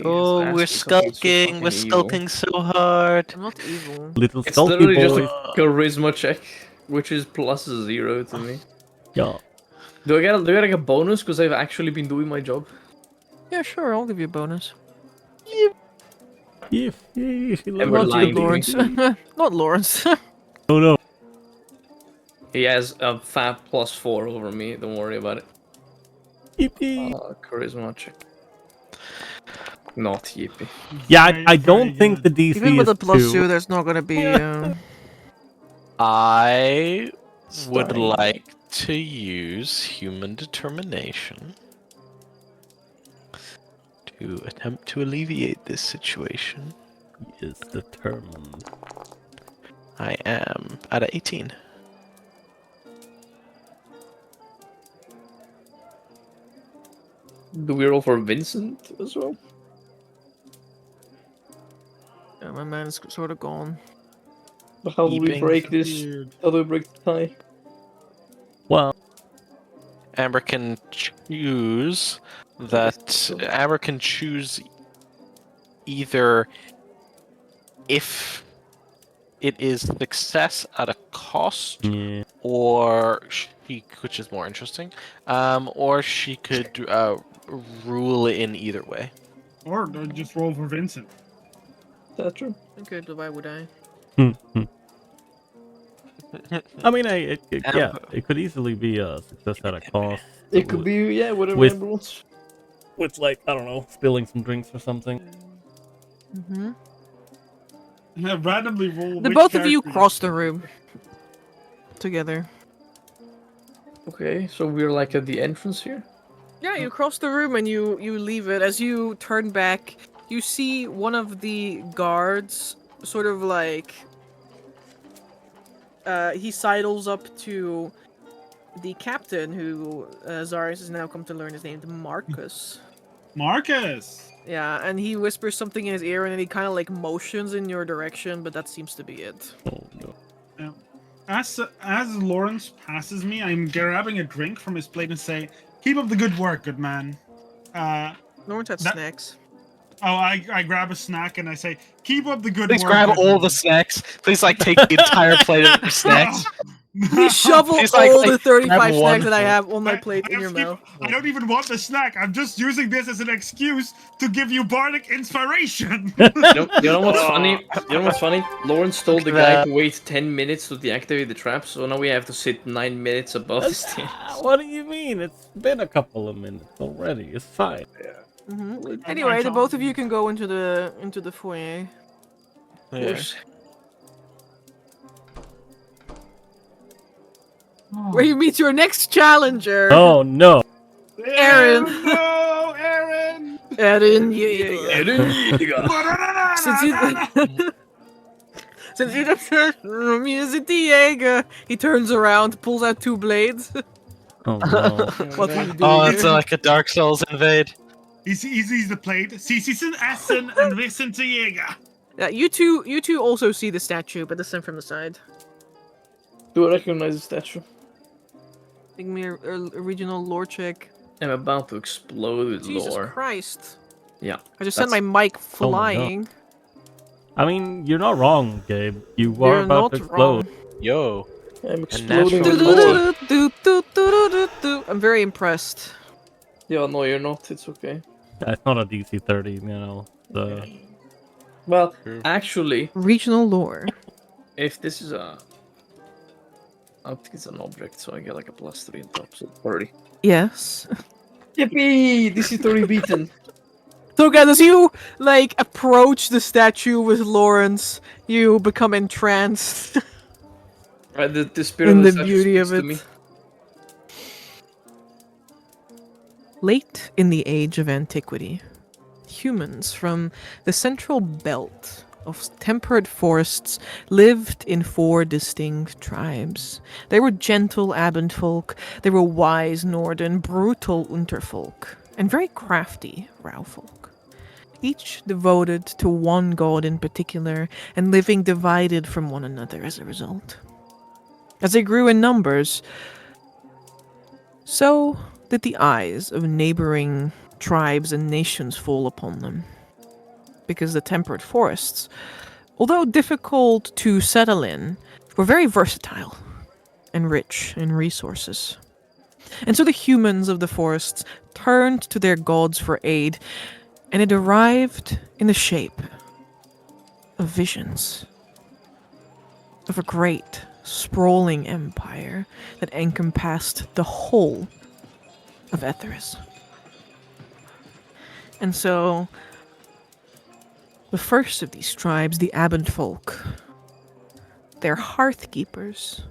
Oh, we're skulking. We're skulking so hard. I'm not evil. Little It's skulky literally just boys. a charisma check, which is +0 to me. Yeah. Do I get like a bonus because I've actually been doing my job? Yeah, sure, I'll give you a bonus. Yeah. Ever Not lying you, to me. Lawrence. Not Lawrence. Oh no. He has a fat +4 over me. Don't worry about it. Yippee. Charisma check. Not yippee. Yeah, Very, I very don't think the good. DC Even with is a +2, 2. there's not gonna be. I would Stunning. like to use human determination to attempt to alleviate this situation. He is determined. I am at a 18. Do we roll for Vincent as well? Yeah, my man's sort of gone. But how do we Keeping break this? Weird. How do we break the tie? Well, Amber can choose that. Amber can choose either if it is success at a cost, yeah. or she, which is more interesting, or she could rule in either way. Or just roll for Vincent. Is that true? Okay, but why would I? I mean, yeah, it could easily be a success at a cost. It could be, yeah, whatever with- Amber wants. With, like, I don't know, spilling some drinks or something. Mm-hmm. Randomly roll. The which both of you character cross the room together. Okay, so we're like at the entrance here? Yeah, you cross the room and you leave it. As you turn back, you see one of the guards sort of like he sidles up to the captain, who Zaris has now come to learn is named Marcus. Marcus. Yeah, and he whispers something in his ear and then he kind of like motions in your direction, but that seems to be it. Oh no. As Lawrence passes me, I'm grabbing a drink from his plate and say, "Keep up the good work, good man." Lawrence had That- snacks. I grab a snack and I say, "Keep up the good Please work." grab good all man." the snacks. Please, like, take the entire plate of your snacks. He shoveled He's like- all like, the 35 grab one snacks that I for- have on my I- plate I in your have to mouth. keep- I don't even want the snack. I'm just using this as an excuse to give you bardic inspiration. You know what's funny? You know what's funny? Lawrence told the Look at guy that. to wait 10 minutes to deactivate the trap, so now we have to sit 9 minutes above the stairs. What do you mean? It's been a couple of minutes already. It's fine. Mm-hmm. Anyway, the both of you can go into the foyer. Yeah. Where you meet your next challenger. Oh no. Aaron. No, Aaron. Aaron, Since you since you just heard music Diego, he turns around, pulls out 2 blades. Oh no. What are you doing? Oh, it's here? like a Dark Souls invade. He sees the plate. Sisen Essen and Vincent Jäger. Yeah, you two also see the statue, but this time from the side. Do I recognize the statue? Give me a regional lore check. I'm about to explode with Jesus lore. Christ! Yeah. I just sent my mic flying. I mean, you're not wrong, Gabe. You are You're about not to explode. wrong. Yo. I'm exploding natural with lore. I'm very impressed. Yeah, no, you're not. It's okay. It's not a DC 30, you know. The... Well, True. actually, Regional lore. if this is a... I think it's an object, so I get like a +3 on top, so 30. Yes. Yippee! DC 30 beaten. So guys, as you like approach the statue with Lawrence, you become entranced The spirit in of the statue beauty of speaks to it. me. Late in the age of antiquity, humans from the central belt of temperate forests lived in 4 distinct tribes. They were gentle Abendfolk, they were wise Norden, brutal Unterfolk, and very crafty Raufolk. Each devoted to one god in particular, and living divided from one another as a result. As they grew in numbers, so did the eyes of neighboring tribes and nations fall upon them. because the temperate forests, although difficult to settle in, were very versatile and rich in resources. And so the humans of the forests turned to their gods for aid, and it arrived in the shape of visions of a great, sprawling empire that encompassed the whole of Etharis. And so, the first of these tribes, the Abbot folk, they're hearthkeepers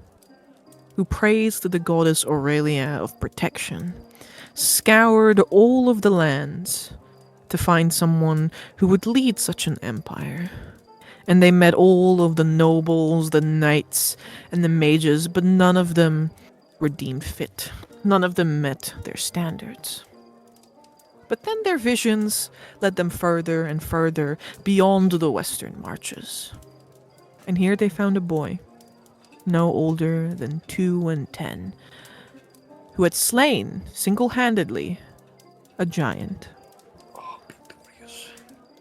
who praised the goddess Aurelia of protection, scoured all of the lands to find someone who would lead such an empire. And they met all of the nobles, the knights, and the mages, but none of them were deemed fit. None of them met their standards. But then their visions led them further and further beyond the western marches. And here they found a boy, no older than 2 and 10, who had slain, single-handedly, a giant,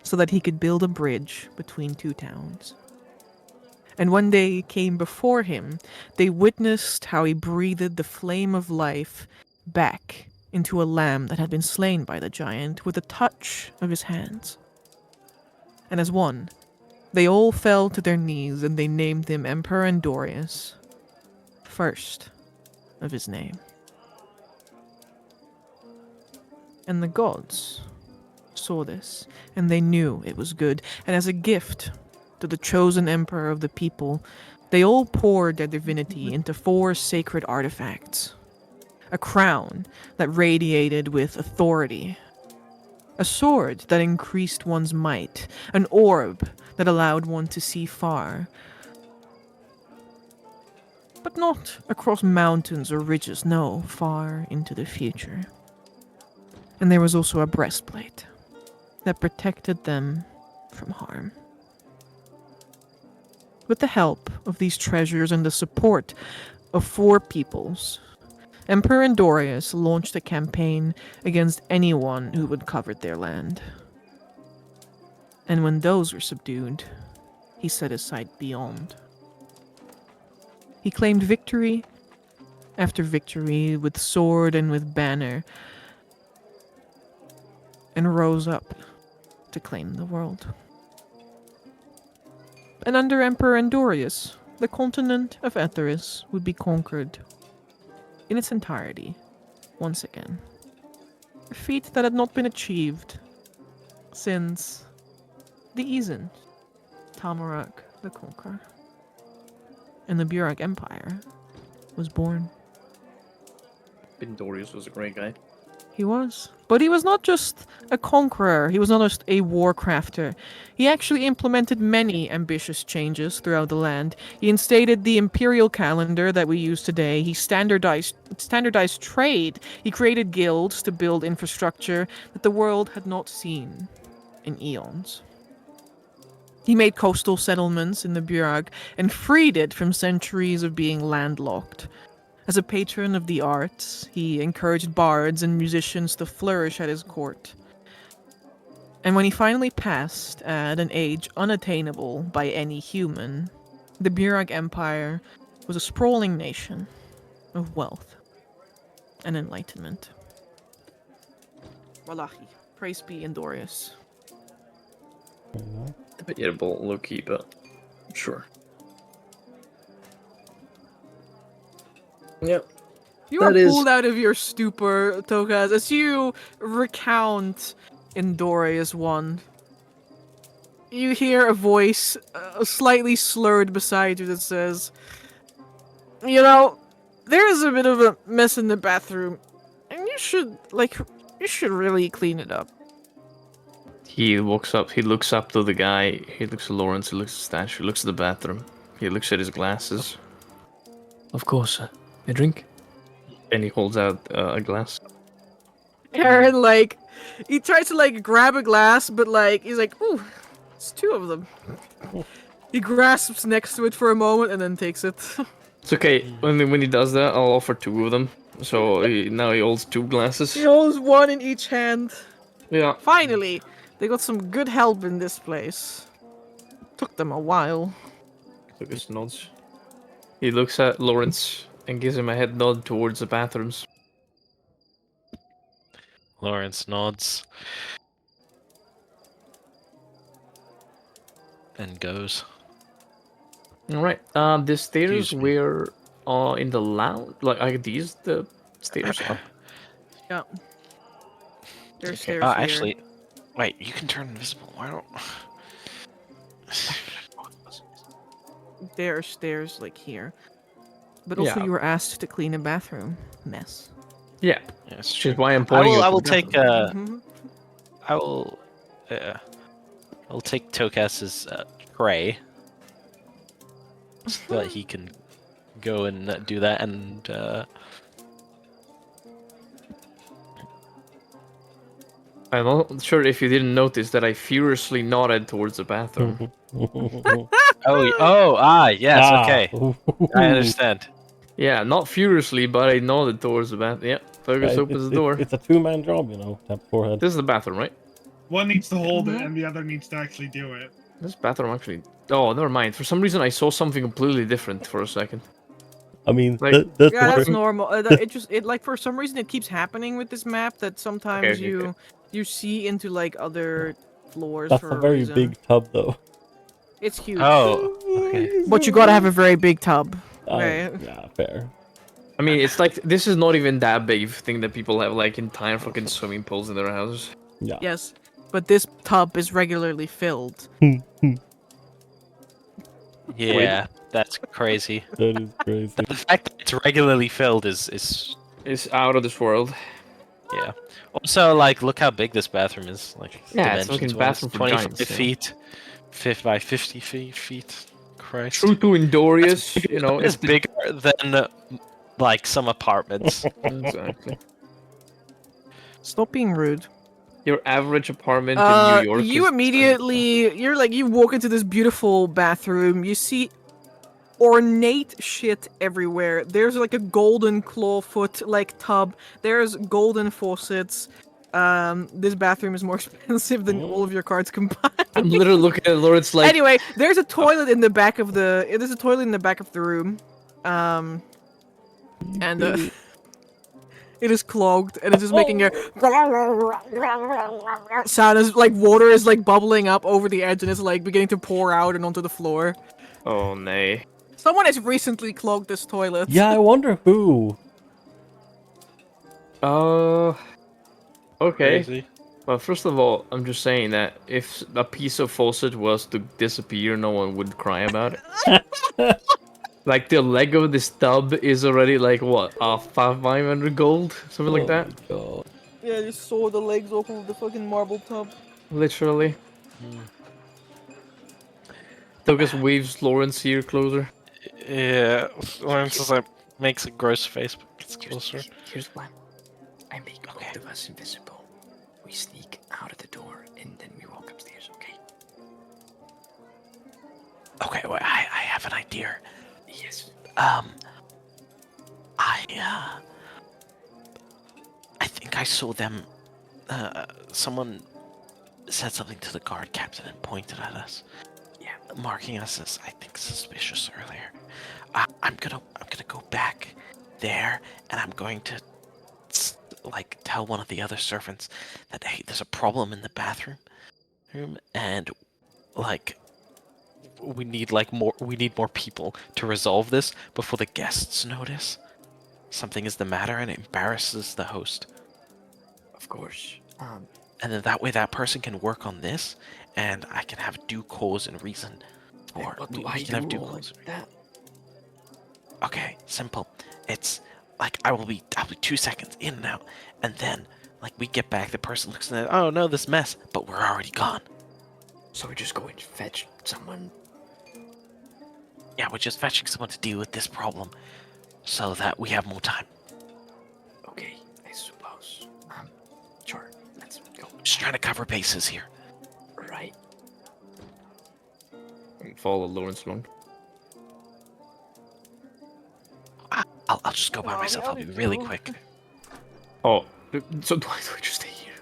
so that he could build a bridge between 2 towns. And when they came before him, they witnessed how he breathed the flame of life back into a lamb that had been slain by the giant with a touch of his hands. And as one, they all fell to their knees and they named him Emperor Andorius, first of his name. And the gods saw this, and they knew it was good, and as a gift to the chosen emperor of the people, they all poured their divinity into 4 sacred artifacts. A crown that radiated with authority, a sword that increased one's might, an orb that allowed one to see far, but not across mountains or ridges, no, far into the future. And there was also a breastplate that protected them from harm. With the help of these treasures and the support of 4 peoples, Emperor Andorius launched a campaign against anyone who would cover their land. And when those were subdued, he set his sight beyond. He claimed victory after victory with sword and with banner, and rose up to claim the world. And under Emperor Andorius, the continent of Etharis would be conquered in its entirety, once again. A feat that had not been achieved since the Ezen, Tamarak the Conqueror, and the Burak Empire was born. Bindorius was a great guy. He was. But he was not just a conqueror, he was not just a warcrafter. He actually implemented many ambitious changes throughout the land. He instated the imperial calendar that we use today. He standardized trade. He created guilds to build infrastructure that the world had not seen in eons. He made coastal settlements in the Burag and freed it from centuries of being landlocked. As a patron of the arts, he encouraged bards and musicians to flourish at his court. And when he finally passed at an age unattainable by any human, the Burag Empire was a sprawling nation of wealth and enlightenment. Wallahi, praise be Andorius. Debatable, low-key, but sure. Yep. You are pulled out of your stupor, Tokas, as you recount Andorius 1. You hear a voice, slightly slurred beside you that says, "You know, there is a bit of a mess in the bathroom, and you should really clean it up." He looks up to the guy, he looks at Lawrence, he looks at Stash, he looks at the bathroom, he looks at his glasses. Of course, sir. A drink? And he holds out a glass. Aaron, he tries to, grab a glass, but, he's like, ooh, it's 2 of them. He grasps next to it for a moment and then takes it. It's okay, when he does that, I'll offer 2 of them. So now he holds 2 glasses. He holds 1 in each hand. Yeah. Finally, They got some good help in this place. Took them a while. Lucas nods. He looks at Lawrence and gives him a head nod towards the bathrooms. Lawrence nods. And goes. Alright, the stairs Excuse me. were in the lounge. Like, are these the stairs up? Yeah. There's Okay. stairs here. Actually, wait, you can turn invisible. Why don't... There are stairs like here. But also Yeah. you were asked to clean a bathroom mess. Yeah, Yeah, it's which true. is why I'm I pointing. will, at I the will take, bathroom. I will, I'll take TaleChasers' tray so that he can go and do that, and I'm not sure if you didn't notice that I furiously nodded towards the bathroom. yes, okay, I understand. Yeah, not furiously, but I nodded towards the bathroom. Yeah, Fergus opens the door. It's a two-man job, you know. Tap forehead. This is the bathroom, right? One needs to hold it, and the other needs to actually do it. This bathroom actually. Oh, never mind. For some reason, I saw something completely different for a second. I mean, Like- that's Yeah, that's where- normal. It like for some reason it keeps happening with this map that sometimes Okay. you see into like other floors that's for a very reason. big tub, though. It's huge. Oh, okay. But you gotta have a very big tub. Uh, Right. Yeah, fair. I mean, it's like this is not even that big thing that people have like entire fucking swimming pools in their houses. Yeah. Yes. But this tub is regularly filled. Yeah, that's crazy. That is crazy. The fact that it's regularly filled is It's out of this world. yeah. Also, like, look how big this bathroom is. Like, Yeah, it's fucking dimensions-wise, bathroom for 25 giants, yeah. feet, 5 by 50 feet. Christ. True to Endorius, you know, It's it's the... bigger than like some apartments. Exactly. Stop being rude. Your average apartment in New York. You is immediately you walk into this beautiful bathroom, you see ornate shit everywhere. There's like a golden clawfoot like tub. There's golden faucets. This bathroom is more expensive than all of your cards combined. I'm literally looking at Lawrence like. Anyway, there's a toilet in the back of the room. And it is clogged and it's just making a sound as like water is like bubbling up over the edge and it's like beginning to pour out and onto the floor. Oh nay. Someone has recently clogged this toilet. Yeah, I wonder who. Okay. Crazy. Well, first of all, I'm just saying that if a piece of faucet was to disappear, no one would cry about it. Like the leg of this tub is already like what, 500 gold, something like that. Oh, God. Yeah, I just saw the legs off of the fucking marble tub. Literally. Douglas waves Lawrence here closer. Yeah, Lawrence is like makes a gross face, but gets closer. Here's the plan. I make both of us invisible. We sneak out of the door and then we walk upstairs, okay? Okay, wait, I have an idea. Yes. I think I saw them. Someone said something to the guard captain and pointed at us. Yeah. Marking us as, I think, suspicious earlier. I'm gonna go back there, and I'm going to like tell one of the other servants that hey, there's a problem in the bathroom, and like we need more people to resolve this before the guests notice something is the matter and it embarrasses the host. Of course. And then that way that person can work on this, and I can have due cause and reason for What we do I can have do due all cause. like that? Okay, simple. It's like I'll be 2 seconds in and out, and then like we get back, the person looks at it, oh no, this mess, but we're already gone. So we just go and fetch someone. Yeah, we're just fetching someone to deal with this problem, so that we have more time. Okay, I suppose. Sure, let's go. Just trying to cover bases here. Right. Follow Lawrence along. I'll just go by myself. I'll be really quick. Oh, so do I just stay here?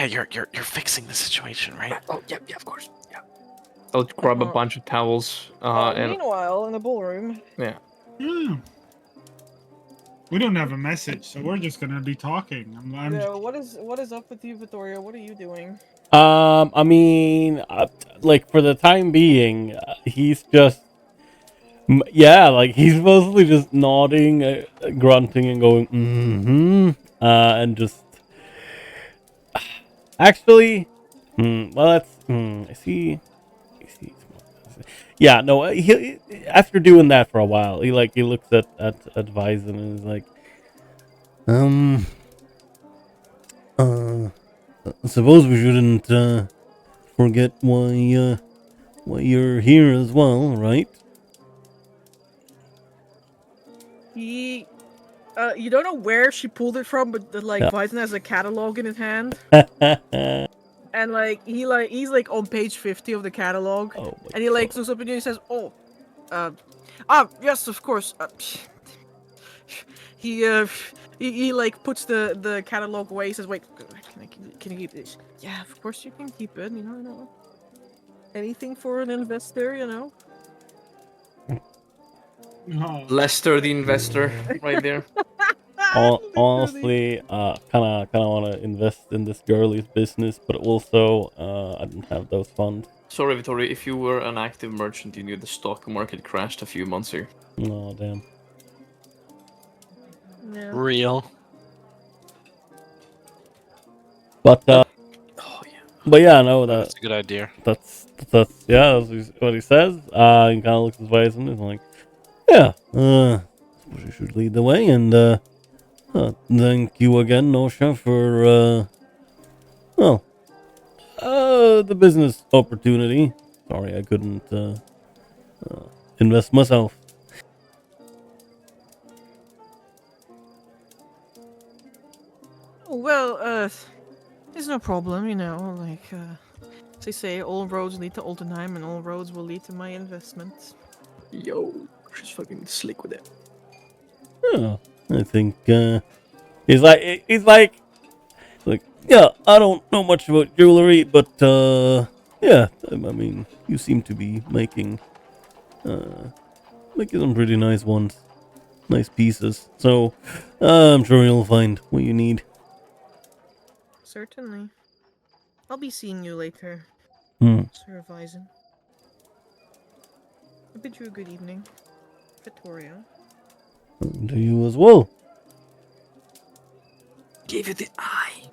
Yeah, you're fixing the situation, right? Oh, yeah, of course. Yeah. I'll grab a bunch of towels. And meanwhile, in the ballroom. yeah. Yeah. We don't have a message, so we're just gonna be talking. What is up with you, Vittoria? What are you doing? I mean, like for the time being, he's just, yeah, like he's mostly just nodding, grunting, and going, mm-hmm, and just. Actually, well, that's. I see. Yeah, no. He after doing that for a while, he looks at Vison and is like, I suppose we shouldn't forget why you're here as well, right? He, you don't know where she pulled it from, but Yeah. Vison has a catalog in his hand, Oh and he's on page 50 of the catalog, my and he God. looks up at you and he says, "Oh, yes, of course." He puts the catalog away. He says, "Wait, can I keep this?" Yeah, of course you can keep it. You know. Anything for an investor, you know. Oh. Lester, the investor, right there. Honestly, kind of want to invest in this girlie's business, but also, I don't have those funds. Sorry, Vittoria, if you were an active merchant, you knew the stock market crashed a few months ago. Oh, damn. Yeah. Real. But, Oh yeah. but yeah, no, That's a good idea. that's what he says. He kind of looks his face and he's like, yeah, suppose you should lead the way, and, thank you again, Nosha, for, the business opportunity. Sorry, I couldn't, invest myself. Well, it's no problem, you know. As they say, all roads lead to Oldenheim, and all roads will lead to my investments. Yo, she's fucking slick with it. Yeah, I think, he's like, yeah, I don't know much about jewelry, but, yeah, I mean, you seem to be making some pretty nice ones. Nice pieces. So, I'm sure you'll find what you need. Certainly. I'll be seeing you later, Sir Vison. I bid you a good evening, Vittoria. To you as well. Give you the eye.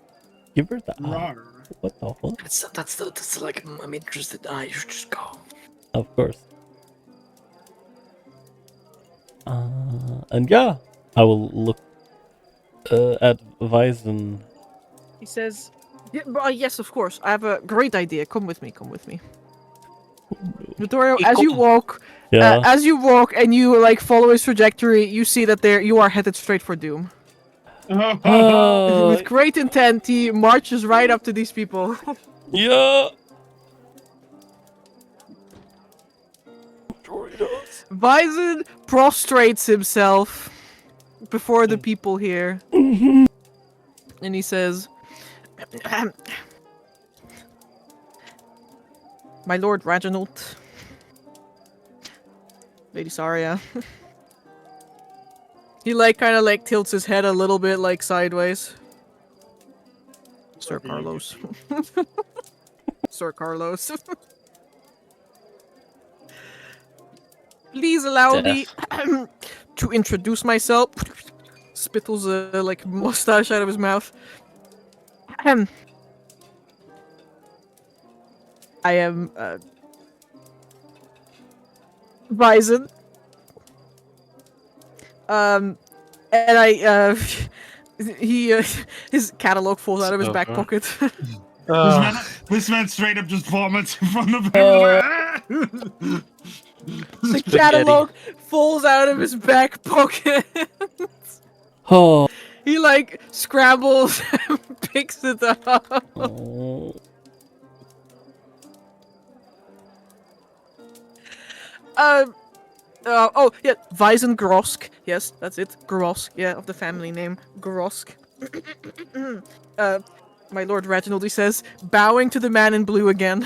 Give her the eye. Rar. What the fuck? That's like I'm interested. You should just go. Of course. And yeah, I will look at Vison. He says, yes, of course. I have a great idea. Come with me. Vittoria, as you walk, Yeah. and you follow his trajectory, you see that you are headed straight for doom. With great intent, he marches right up to these people. Yeah. Vison prostrates himself before the people here. And he says, "My Lord Reginald, Lady Saria." He kind of tilts his head a little bit sideways. Sir Carlos. Sir Carlos. Please allow me to introduce myself. Spittles a mustache out of his mouth. I am Vison. And his catalog falls out of his back pocket. This man straight up just vomits in front of him. The catalog falls out of his back pocket. Oh. He scrambles and picks it up. Oh. Oh yeah, Vison Grosk. Yes, that's it. Grosk. Yeah, of the family name Grosk. My Lord Reginald, he says, bowing to the man in blue again.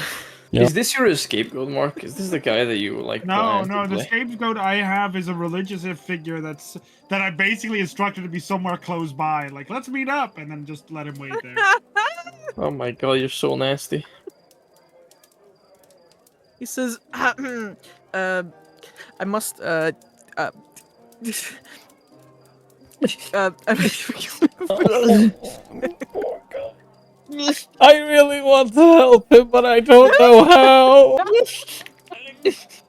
Yeah. Is this your scapegoat, Mark? Is this the guy that you like? No, plan no, to the play? scapegoat I have is a religious figure that I basically instructed to be somewhere close by. Like, let's meet up, and then just let him wait there. Oh my god, you're so nasty. He says, I must, I really want to help him, but I don't know how.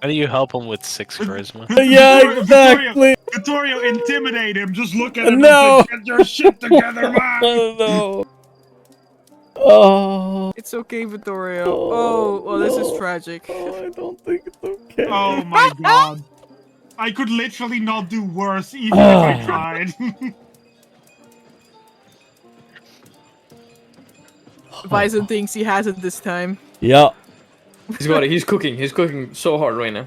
How do you help him with 6 charisma? Yeah, exactly. Vittorio, intimidate him. Just look at him No. and say, "Get your shit together, man." No. Oh. It's okay, Vittorio. Oh, well, this is tragic. Oh, I don't think it's okay. Oh my god. I could literally not do worse, even if I tried. Bison thinks he has it this time. Yeah. He's got it. He's cooking. He's cooking so hard right now.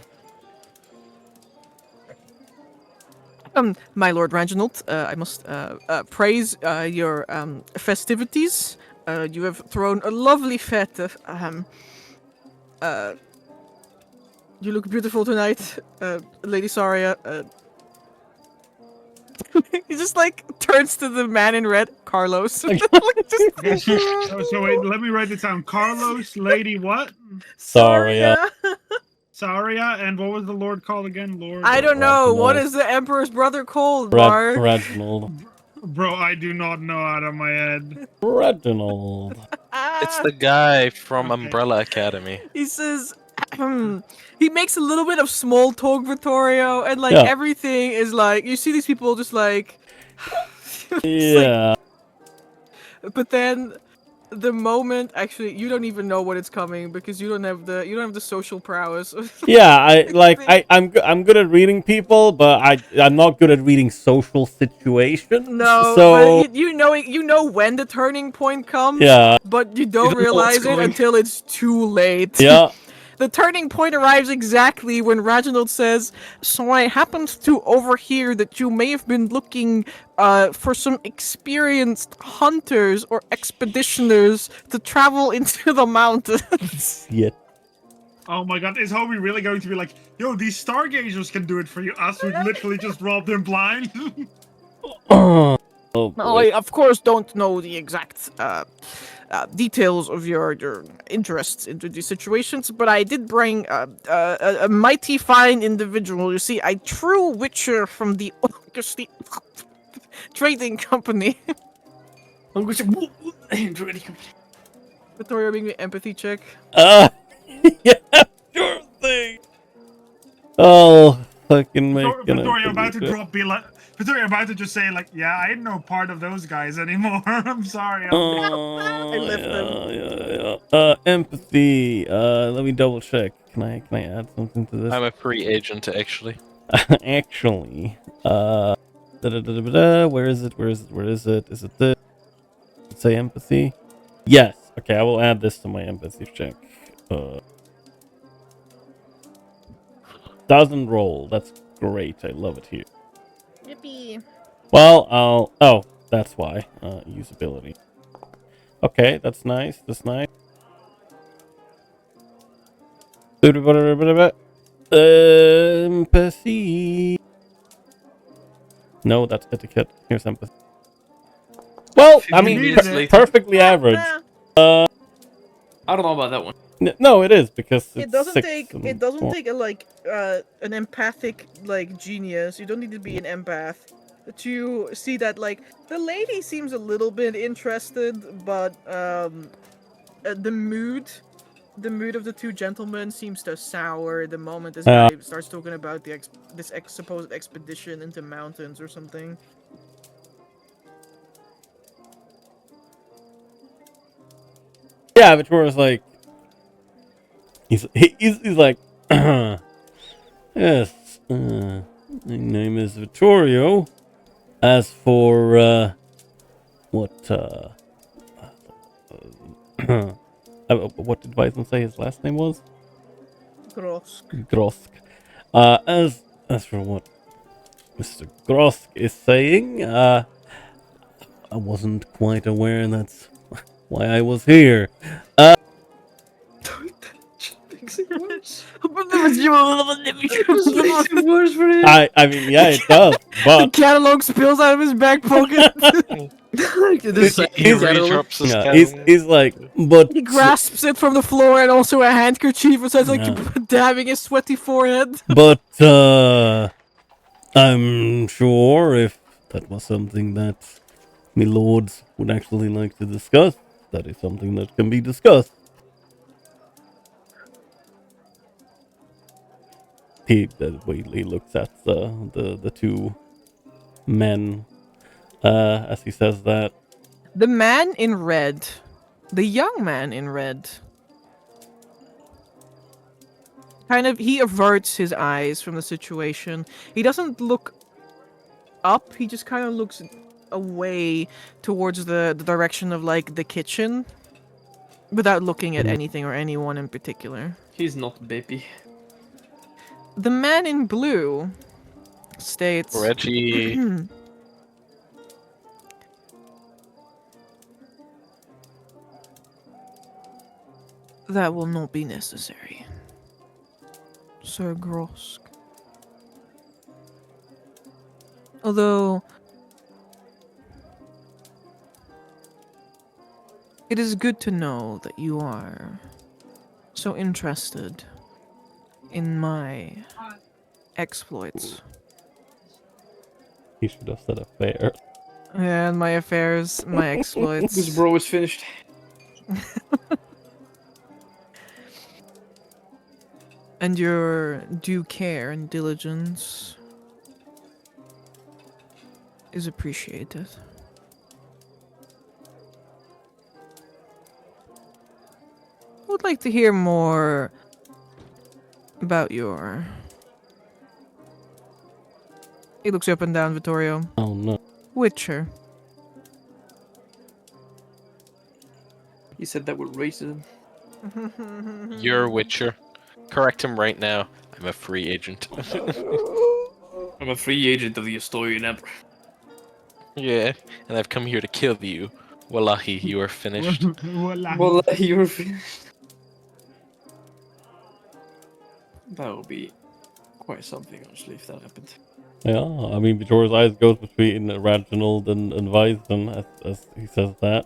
My Lord Reginald, I must praise your festivities. You have thrown a lovely fete. You look beautiful tonight, Lady Saria. He just like turns to the man in red, Carlos. So wait, let me write it down. Carlos, Lady what? Saria. Saria, and what was the Lord called again? Lord. I don't know. Reginald. What is the Emperor's brother called, Mark? Reginald. Bro, I do not know out of my head. Reginald. It's the guy from Okay. Umbrella Academy. He says, he makes a little bit of small talk, Vittorio, and like Yeah. everything is like, you see these people just like, Yeah. but then the moment, actually, you don't even know when it's coming because you don't have the social prowess. Yeah, I'm good at reading people, but I'm not good at reading social situations. No, so but you know when the turning point comes. yeah, But you don't don't know what's realize it coming. until it's too late. yeah. The turning point arrives exactly when Reginald says, "So I happened to overhear that you may have been looking for some experienced hunters or expeditioners to travel into the mountains." Yeah. Oh my god, is Hobie really going to be like, yo, these Stargazers can do it for you? Us who literally just robbed him blind? Oh, No, boy. I of course don't know the exact details of your interests into these situations, but I did bring a mighty fine individual. You see, a true witcher from the Augusty trading company. Victoria, make me an empathy check. Yeah, sure thing. Oh, fucking making Victoria about to it. drop Victoria about to just say like, yeah, I ain't no part of those guys anymore. I'm sorry. Oh, I left them. yeah. Empathy. Let me double check. Can I add something to this? I'm a free agent, actually. Actually, where is it? Is it this? Does it say empathy? Yes. Okay, I will add this to my empathy check. Doesn't roll. That's great. I love it here. Yippee. Well, oh, that's why. Usability. Okay, that's nice. Empathy. No, that's etiquette. Here's empathy. Well, I mean, minutes later. perfectly average. I don't know about that one. No, it is because it's It doesn't six take and it doesn't four. take an empathic like genius. You don't need to be an empath to see that like the lady seems a little bit interested, but the mood of the two gentlemen seems to sour the moment this guy starts talking about this supposed expedition into mountains or something. Yeah, Victoria's like, he's like, yes, my name is Vittorio. As for what did Bison say his last name was? Grosk. As for what Mr. Grosk is saying, I wasn't quite aware that why I was here. Makes it worse. I mean, yeah, it does, The but catalog spills out of his back pocket. He redrops his yeah, cannon. he's like, but He grasps it from the floor and also a handkerchief and starts like Yeah. dabbing his sweaty forehead. but I'm sure if that was something that me lords would actually like to discuss, that is something that can be discussed. He looks at the two men as he says that. The man in red, the young man in red, he averts his eyes from the situation. He doesn't look up, he just kind of looks away towards the direction of like the kitchen without looking at anything or anyone in particular. He's not baby. The man in blue states, Reggie. that will not be necessary, Sir Grosk. Although it is good to know that you are so interested in my exploits. He should have said affair. And my affairs, my exploits. This bro is finished. And your due care and diligence is appreciated. I would like to hear more about your... He looks up and down, Vittorio. Oh no. Witcher. He said that with racism. You're a Witcher. Correct him right now. I'm a free agent. I'm a free agent of the Asturian Emperor. Yeah, and I've come here to kill you. Wallahi, you are finished. Well, you were finished. That would be quite something, honestly, if that happened. Yeah, I mean, Vitor's eyes goes between Reginald and Vyson as he says that.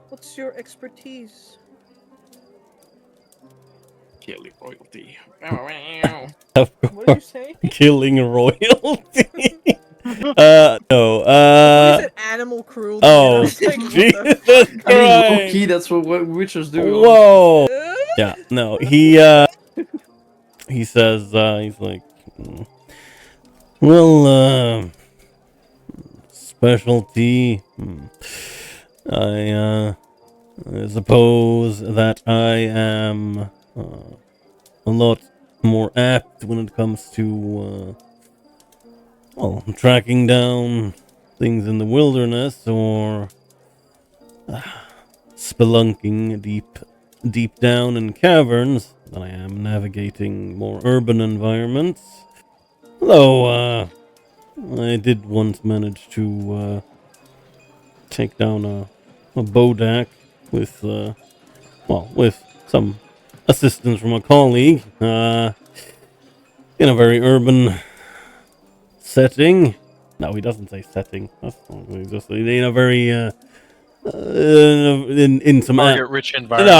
What's your expertise? Killing royalty. What did you say? Killing royalty. No. You said animal cruelty. Oh, I was like, what the Jesus I mean, Christ! low-key, that's what Witchers do. Whoa. fuck? Yeah, no, he says, he's like, well, specialty, I suppose that I am, a lot more apt when it comes to, well, tracking down things in the wilderness or spelunking deep down in caverns than I am navigating more urban environments. Though, I did once manage to, take down a Bodak with, well, with some assistance from a colleague, in a very urban setting. No, he doesn't say setting. That's just in a very, in some Target-rich environment.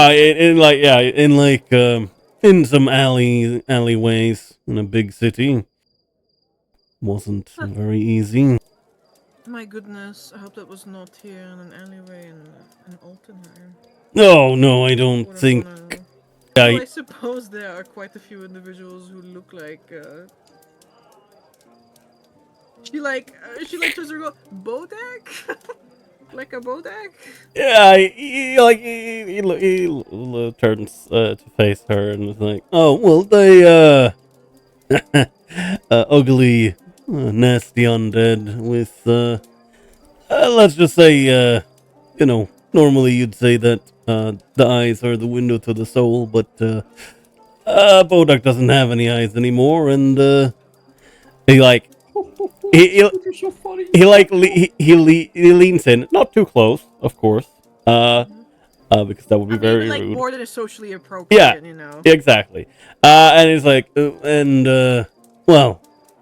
no, in some alleyways in a big city. Wasn't very easy. My goodness, I hope that was not here in an alleyway in Altenheim. No, I don't think. Well, I suppose there are quite a few individuals who look like, She turns her go, Bodak? Like a Bodak? Yeah, he turns to face her and is like, oh, well, they, ugly, nasty undead with, let's just say, normally you'd say that, the eyes are the window to the soul, but, Bodak doesn't have any eyes anymore, and, he, You're so funny. he like he leans in, not too close, of course. Because that would be very like rude. more than is socially appropriate, you know. Exactly. And he's like, well,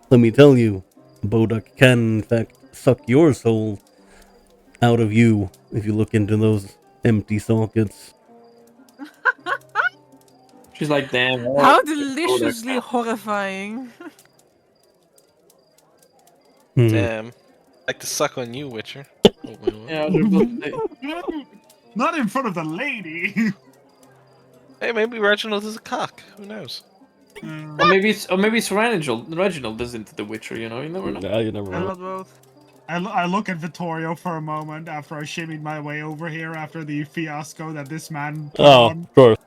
let me tell you, Boduk can in fact suck your soul out of you if you look into those empty sockets. She's like, damn. How deliciously horrifying. Damn. Like to suck on you, Witcher. Oh, wait, what? Yeah, they're both- Not in front of the lady. Hey, maybe Reginald is a cock. Who knows? or maybe it's Reginald. Reginald is into The Witcher. You know, you never know. Yeah, you never I know. love both. I look at Vittorio for a moment after I shimmied my way over here after the fiasco that this man put on. Of course.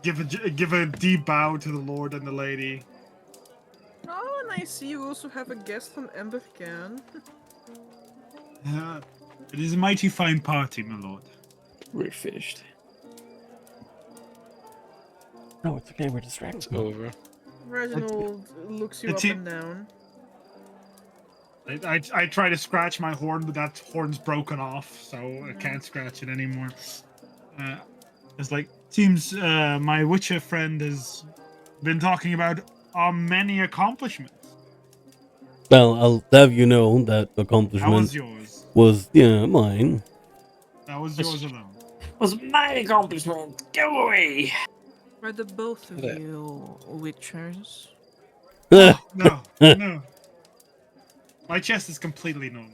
Give a deep bow to the lord and the lady. Oh, and I see you also have a guest from Embercan. It is a mighty fine party, my lord. We're finished. No, it's okay. We're distracted. It's over. Reginald looks you up and down. I try to scratch my horn, but that horn's broken off, so I can't scratch it anymore. It's like, seems my Witcher friend has been talking about our many accomplishments. Well, I'll have you know that That accomplishment was yours. was mine. That was yours alone. Was my accomplishment. Go away. Are the both of you Witchers? No, no. My chest is completely normal.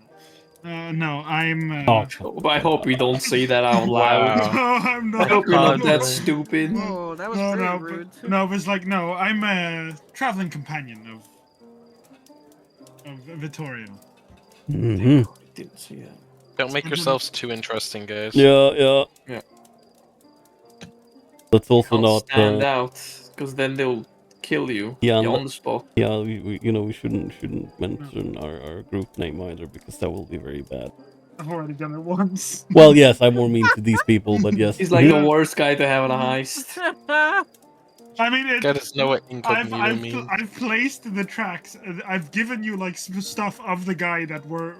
No, I'm. I hope we don't say that out loud. No, I'm not. I hope you're not that stupid. Oh, that was very rude. No, it's like, no, I'm a traveling companion of Vittorio. Mm-hmm. Didn't see that. Don't make yourselves too interesting, guys. Yeah. Let's also Can't not stand out, because then they'll kill you. Yeah, on the spot. Yeah, we shouldn't mention our group name either because that will be very bad. I've already done it once. Well, yes, I'm more mean to these people, but yes. He's like the worst guy to have on a heist. I mean, Guy doesn't know what incognito means. I've placed the tracks. I've given you like stuff of the guy that we're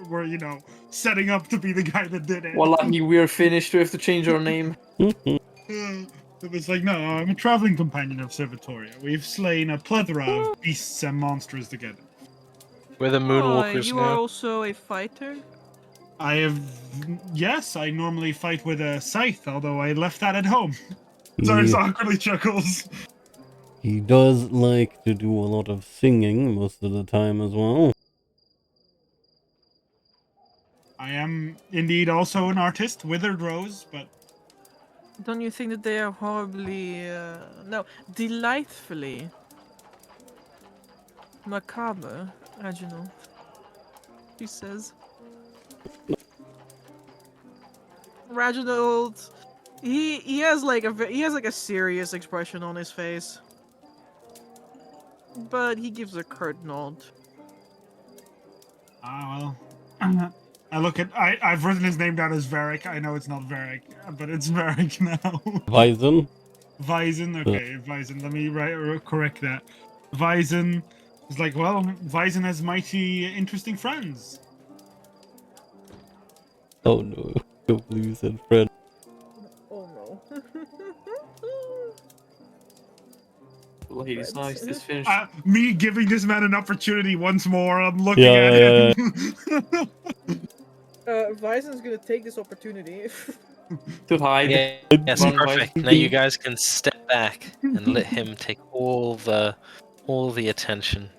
setting up to be the guy that did it. Well, lucky we're finished. We have to change our name. It was like, no, I'm a traveling companion of Sir Vittorio. We've slain a plethora of beasts and monsters together. We're the Moonwalkers you now. are also a fighter? Yes, I normally fight with a scythe, although I left that at home. Zarz awkwardly chuckles. He does like to do a lot of singing most of the time as well. I am indeed also an artist, Withered Rose, but... Don't you think that they are horribly, delightfully macabre, Reginald? He says. Reginald, he has like a serious expression on his face, but he gives a curt nod. Ah, well. I've written his name down as Varric. I know it's not Varric, but it's Varric now. Vyzen? Vyzen, okay, Vyzen. Let me correct that. Vyzen is like, well, Vyzen has mighty interesting friends. Oh no, don't believe you said friend. Oh no. Ladies, nice. This finished. Me giving this man an opportunity once more. I'm looking at him. Vyzen's gonna take this opportunity. To hide. Yeah, yes, perfect. Now you guys can step back and let him take all the attention.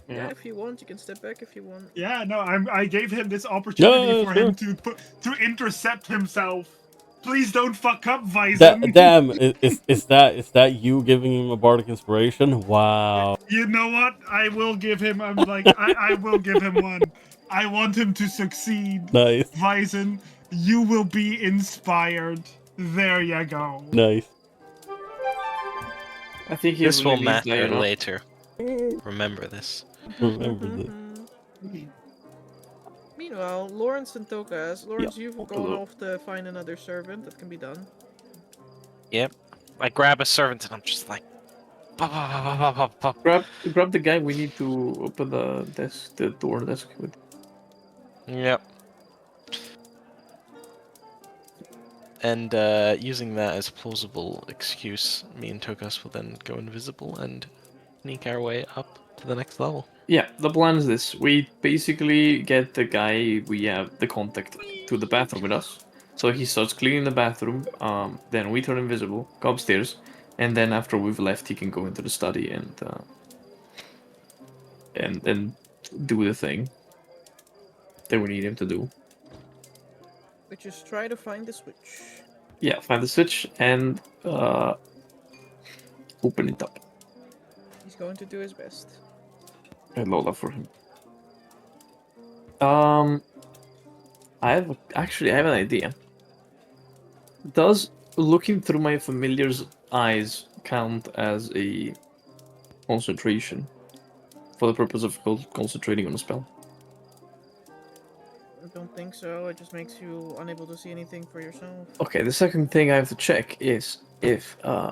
Yeah, if you want, you can step back if you want. Yeah, no, I gave him this opportunity for him to intercept himself. Please don't fuck up, Vyzen. Damn, is that you giving him a bardic inspiration? Wow. You know what? I will give him. I will give him one. I want him to succeed. Nice. Vyzen, you will be inspired. There you go. Nice. I think This will matter later. Remember this. Remember this. Meanwhile, Lawrence and Tokas. Lawrence, you've gone off to find another servant. That can be done. Yep. I grab a servant and I'm just like, Grab the guy. We need to open the door desk with. Yep. And using that as plausible excuse, me and Tokas will then go invisible and sneak our way up to the next level. Yeah, the plan is this: we basically get the guy we have the contact to the bathroom with us, so he starts cleaning the bathroom. Then we turn invisible, go upstairs, and then after we've left, he can go into the study and do the thing that we need him to do. Which is try to find the switch. Yeah, find the switch and open it up. He's going to do his best. And load up for him. Actually I have an idea. Does looking through my familiar's eyes count as a concentration for the purpose of concentrating on a spell? I don't think so. It just makes you unable to see anything for yourself. Okay, the second thing I have to check is if I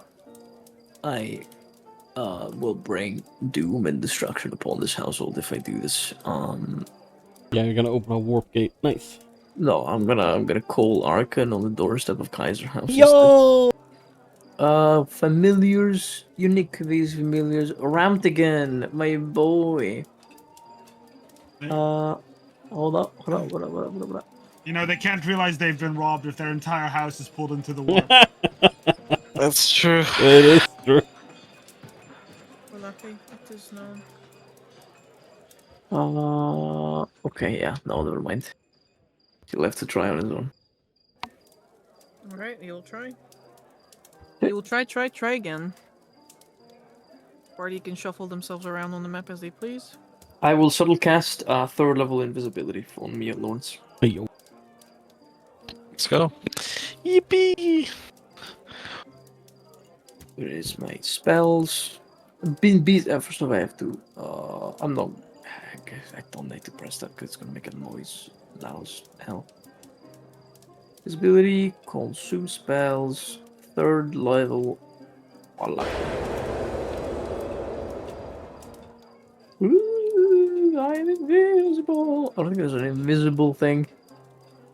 will bring doom and destruction upon this household if I do this. Yeah, you're gonna open a warp gate. Nice. No, I'm gonna call Arkhona on the doorstep of Kaiser House. Yo! Instead. Familiars, unique these familiars. Ramped again, my boy. Hold up. You know, they can't realize they've been robbed if their entire house is pulled into the warp. That's true. It is true. We're lucky. It is known. Okay, yeah, no, never mind. He left to try on his own. Alright, you'll try. You will try again. Party can shuffle themselves around on the map as they please. I will subtle cast third level invisibility on me and Lawrence. Hey, yo. Let's go. Yippee! Here is my spells. First of all, I have to. I'm not. I don't need to press that because it's gonna make a noise. Loud as hell. Visibility, consume spells, third level. Voila. Ooh, I'm invisible. I don't think there's an invisible thing.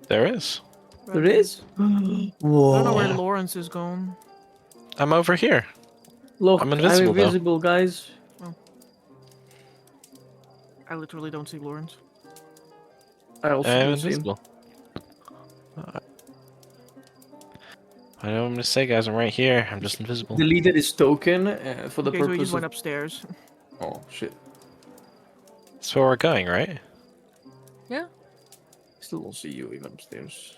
There is. There is? I don't know where Whoa. Lawrence is going. I'm over here. Look, I'm invisible, though. guys. I literally don't see Lawrence. I also I'm don't see him. invisible. I know what I'm gonna say, guys. I'm right here. I'm just invisible. Deleted his token for the Okay, so he purpose just of... went upstairs. Oh, shit. That's where we're going, right? Yeah. Still don't see you even upstairs.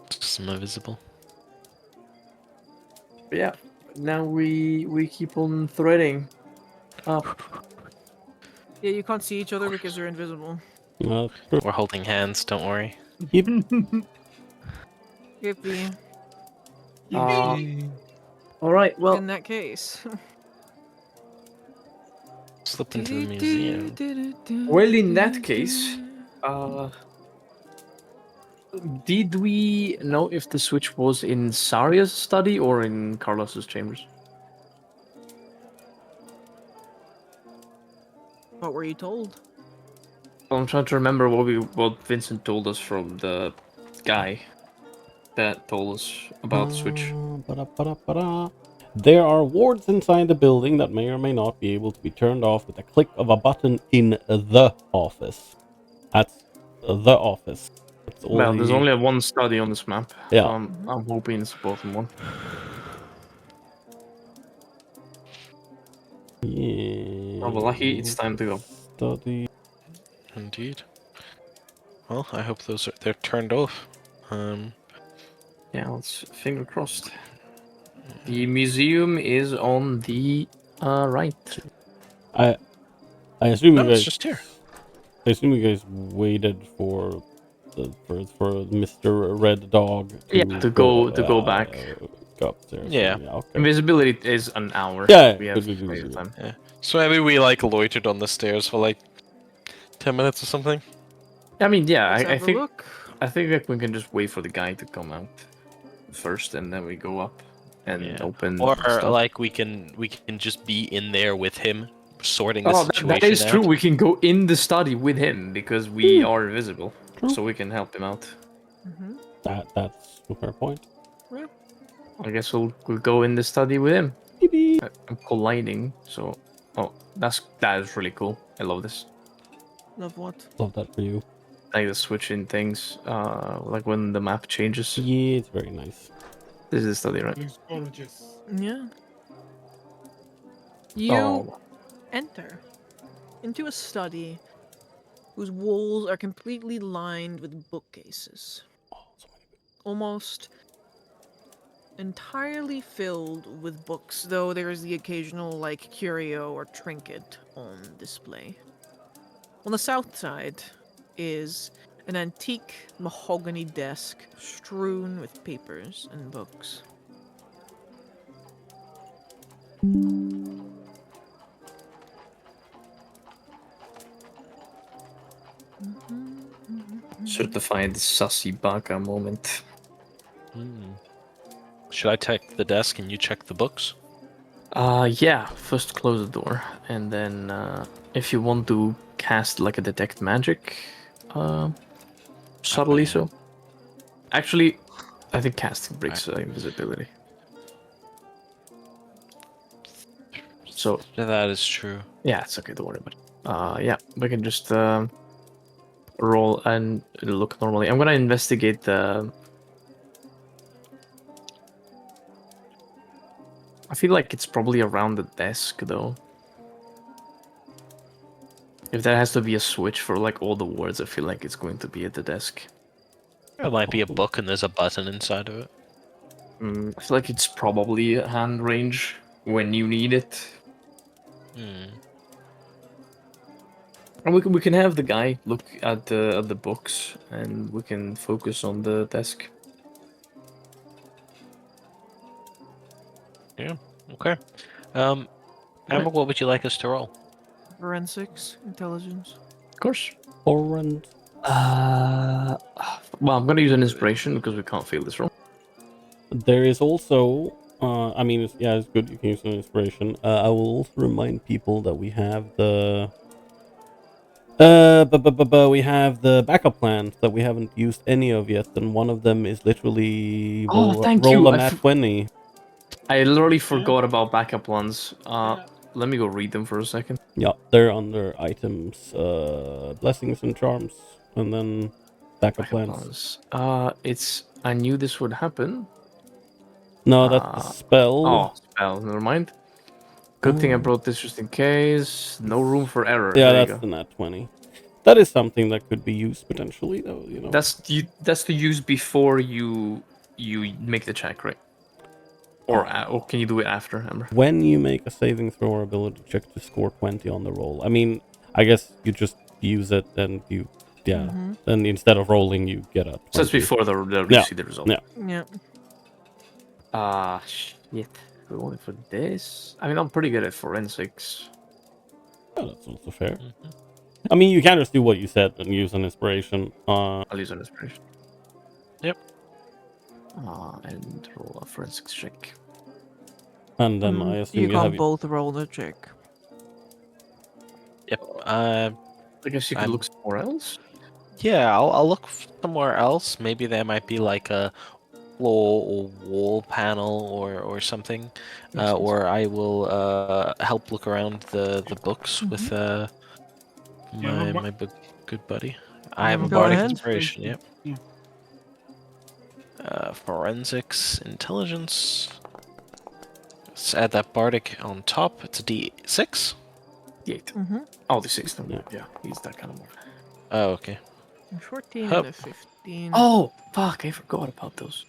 Just I'm invisible. But yeah, now we keep on threading up. Yeah, you can't see each other because they're invisible. Well, We're holding hands. Don't worry. Yippee. Alright, well, In that case. Slip into the museum. well, in that case, did we know if the switch was in Saria's study or in Carlos's chambers? What were you told? Well, I'm trying to remember what Vincent told us from the guy that told us about the switch. There are wards inside the building that may or may not be able to be turned off with a click of a button in the office. That's the office. Well, there's only one study on this map. Yeah. So I'm hoping it's the bottom one. Yeah. Oh, well, lucky, it's time to go. Study. Indeed. Well, I hope they're turned off. Yeah, let's finger crossed. The museum is on the right. I assume No, you it's guys. just here. I assume you guys waited for Mr. Red Dog To go back. Go upstairs. Yeah. Okay. Invisibility is an hour. Yeah, we have good. plenty of time. Yeah. So maybe we like loitered on the stairs for like 10 minutes or something. I mean, yeah, Let's I have a think look. that we can just wait for the guy to come out first, and then we go up. and Yeah. open Or stuff. like we can just be in there with him, sorting the Oh, situation that is true. out. We can go in the study with him because we are invisible, True. so we can help him out. Mm-hmm. That's a fair point. I guess we'll go in the study with him. Yippee. I'm colliding, so that is really cool. I love this. Love what? Love that for you. Like the switching things, like when the map changes. Yeah, it's very nice. This is the study, right? Looks gorgeous. Yeah. You Oh, enter into a study whose walls are completely lined with bookcases. Almost entirely filled with books, though there is the occasional, like, curio or trinket on display. On the south side is an antique mahogany desk strewn with papers and books. certified sussy baka moment. Hmm. Should I check the desk and you check the books? Yeah. First close the door, and then if you want to cast like a detect magic, subtly so. Actually, I think casting breaks invisibility. So That is true. yeah, it's okay. Don't worry about it. Yeah, we can just roll and look normally. I'm gonna investigate the. I feel like it's probably around the desk though. If there has to be a switch for like all the words, I feel like it's going to be at the desk. There might be a book and there's a button inside of it. I feel like it's probably at hand range when you need it. Hmm. And we can have the guy look at the books, and we can focus on the desk. Yeah. Okay. Emma, what would you like us to roll? Forensics, intelligence. Of course. Orange. Well, I'm gonna use an inspiration because we can't fail this roll. There is also, I mean, it's good. You can use an inspiration. I will also remind people that we have the, we have the backup plans that we haven't used any of yet, and one of them is literally Thank roll you. a nat 20. I literally forgot about backup ones. Let me go read them for a second. Yeah, they're under items, blessings and charms, and then backup plans. It's. I knew this would happen. No, that's the spell. Oh, spell. Never mind. Good thing I brought this just in case. No room for error. Yeah, There you that's go. the nat 20. That is something that could be used potentially, though. You know. That's to use before you make the check, right? Or can you do it after, Amber? When you make a saving throw or ability check to score 20 on the roll. I mean, I guess you just use it and you, then instead of rolling, you get a 20. So that's before you Yeah. see the result. Yeah. Yeah. Shit. We're going for this. I mean, I'm pretty good at forensics. Oh, that's also fair. I mean, you can just do what you said and use an inspiration. I'll use an inspiration. Yep. And roll a forensics check. And then I assume you you can have both roll the check. Yep. I guess you could I'm- look somewhere else. Yeah, I'll look somewhere else. Maybe there might be like a floor or wall panel or something. Or I will help look around the books with my good buddy. I have a Go bardic ahead. inspiration. Yep. Yeah. Forensics, intelligence. Let's add that bardic on top. It's a D6. D8. Mm-hmm. Oh, D6. No, Yeah. yeah, he's that kind of one. Oh, okay. 14 Hup. and a 15. Oh, fuck! I forgot about those.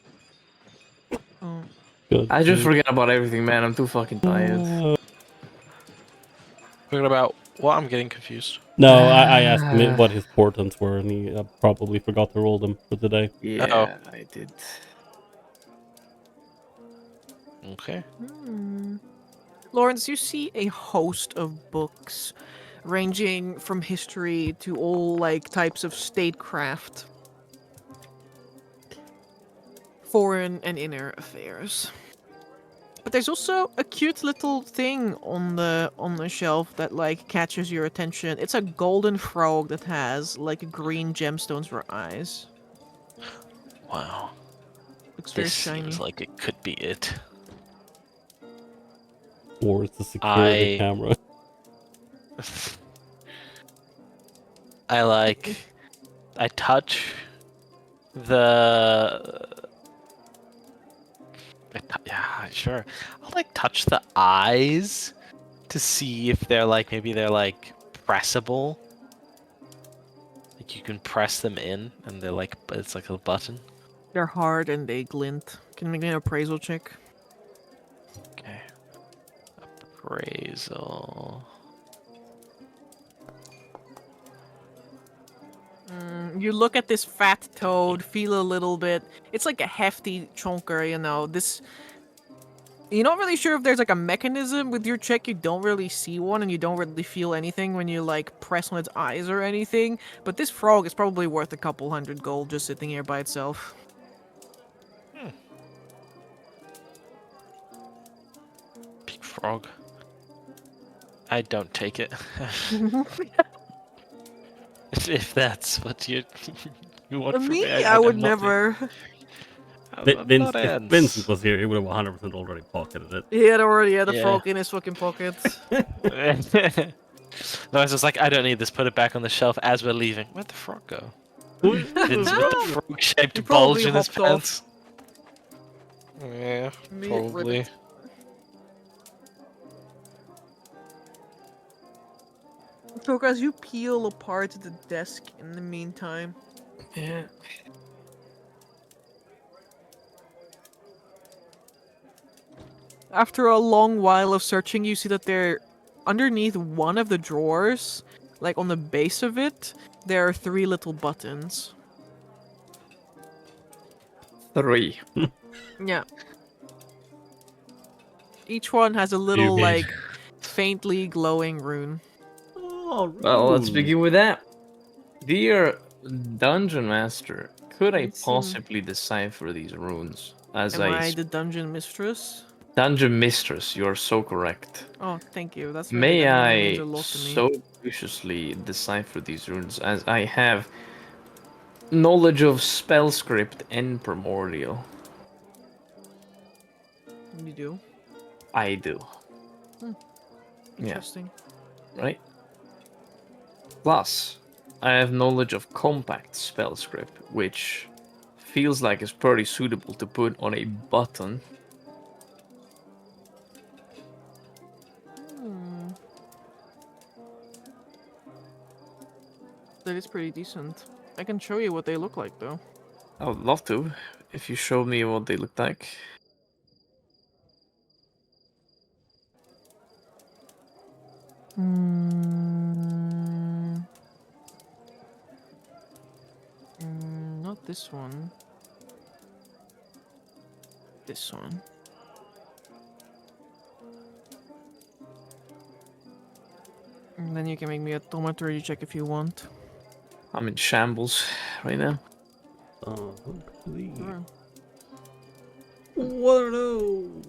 Oh. good. I just forget about everything, man. I'm too fucking tired. Talking about what? I'm getting confused. No, I asked him what his portents were, and he probably forgot to roll them for today. Yeah, I did. Okay. Lawrence, you see a host of books ranging from history to all like types of statecraft, foreign and inner affairs. But there's also a cute little thing on the shelf that like catches your attention. It's a golden frog that has like green gemstones for eyes. Wow. Looks very This shiny. seems like it could be it. Or it's a security I- camera. I touch the. Yeah, sure. I'll like touch the eyes to see if they're like maybe they're like pressable. Like you can press them in and they're like it's like a button. They're hard and they glint. Can you make an appraisal check? Okay. Appraisal. You look at this fat toad, feel a little bit. It's like a hefty chonker, you know. This. You're not really sure if there's like a mechanism with your check. You don't really see one, and you don't really feel anything when you like press on its eyes or anything. But this frog is probably worth a couple hundred gold just sitting here by itself. Big frog. I don't take it. if that's what you want from Me, me, I would I'm not- never. I'm not If ends. Vincent was here, he would have 100% already pocketed it. He had already had a Yeah. frog in his fucking pocket. No, I was just like, I don't need this. Put it back on the shelf as we're leaving. Where'd the frog go? Vince with the He frog-shaped probably bulge in his hopped off. pants. Yeah, Me with probably. it. So, as you peel apart the desk in the meantime, Yeah. after a long while of searching, you see that there, underneath one of the drawers, like on the base of it, there are 3 little buttons. 3. Yeah. Each one has a little, Okay. like, faintly glowing rune. Oh, Well, let's rude. begin with that. Dear Dungeon Master, could I It seems- possibly decipher these runes? As Am a I the dungeon mistress? Dungeon Mistress, you are so correct. Oh, thank you. That's very May kind. That I means a lot to me. so graciously decipher these runes, as I have knowledge of spell script and primordial? You do. I do, Interesting. right? Plus, I have knowledge of compact spell script, which feels like it's pretty suitable to put on a button. Hmm. That is pretty decent. I can show you what they look like, though. I would love to, if you show me what they look like. Not this one. This one. And then you can make me a thaumaturgy check if you want. I'm in shambles right now. Oh, please. Sure. What are those?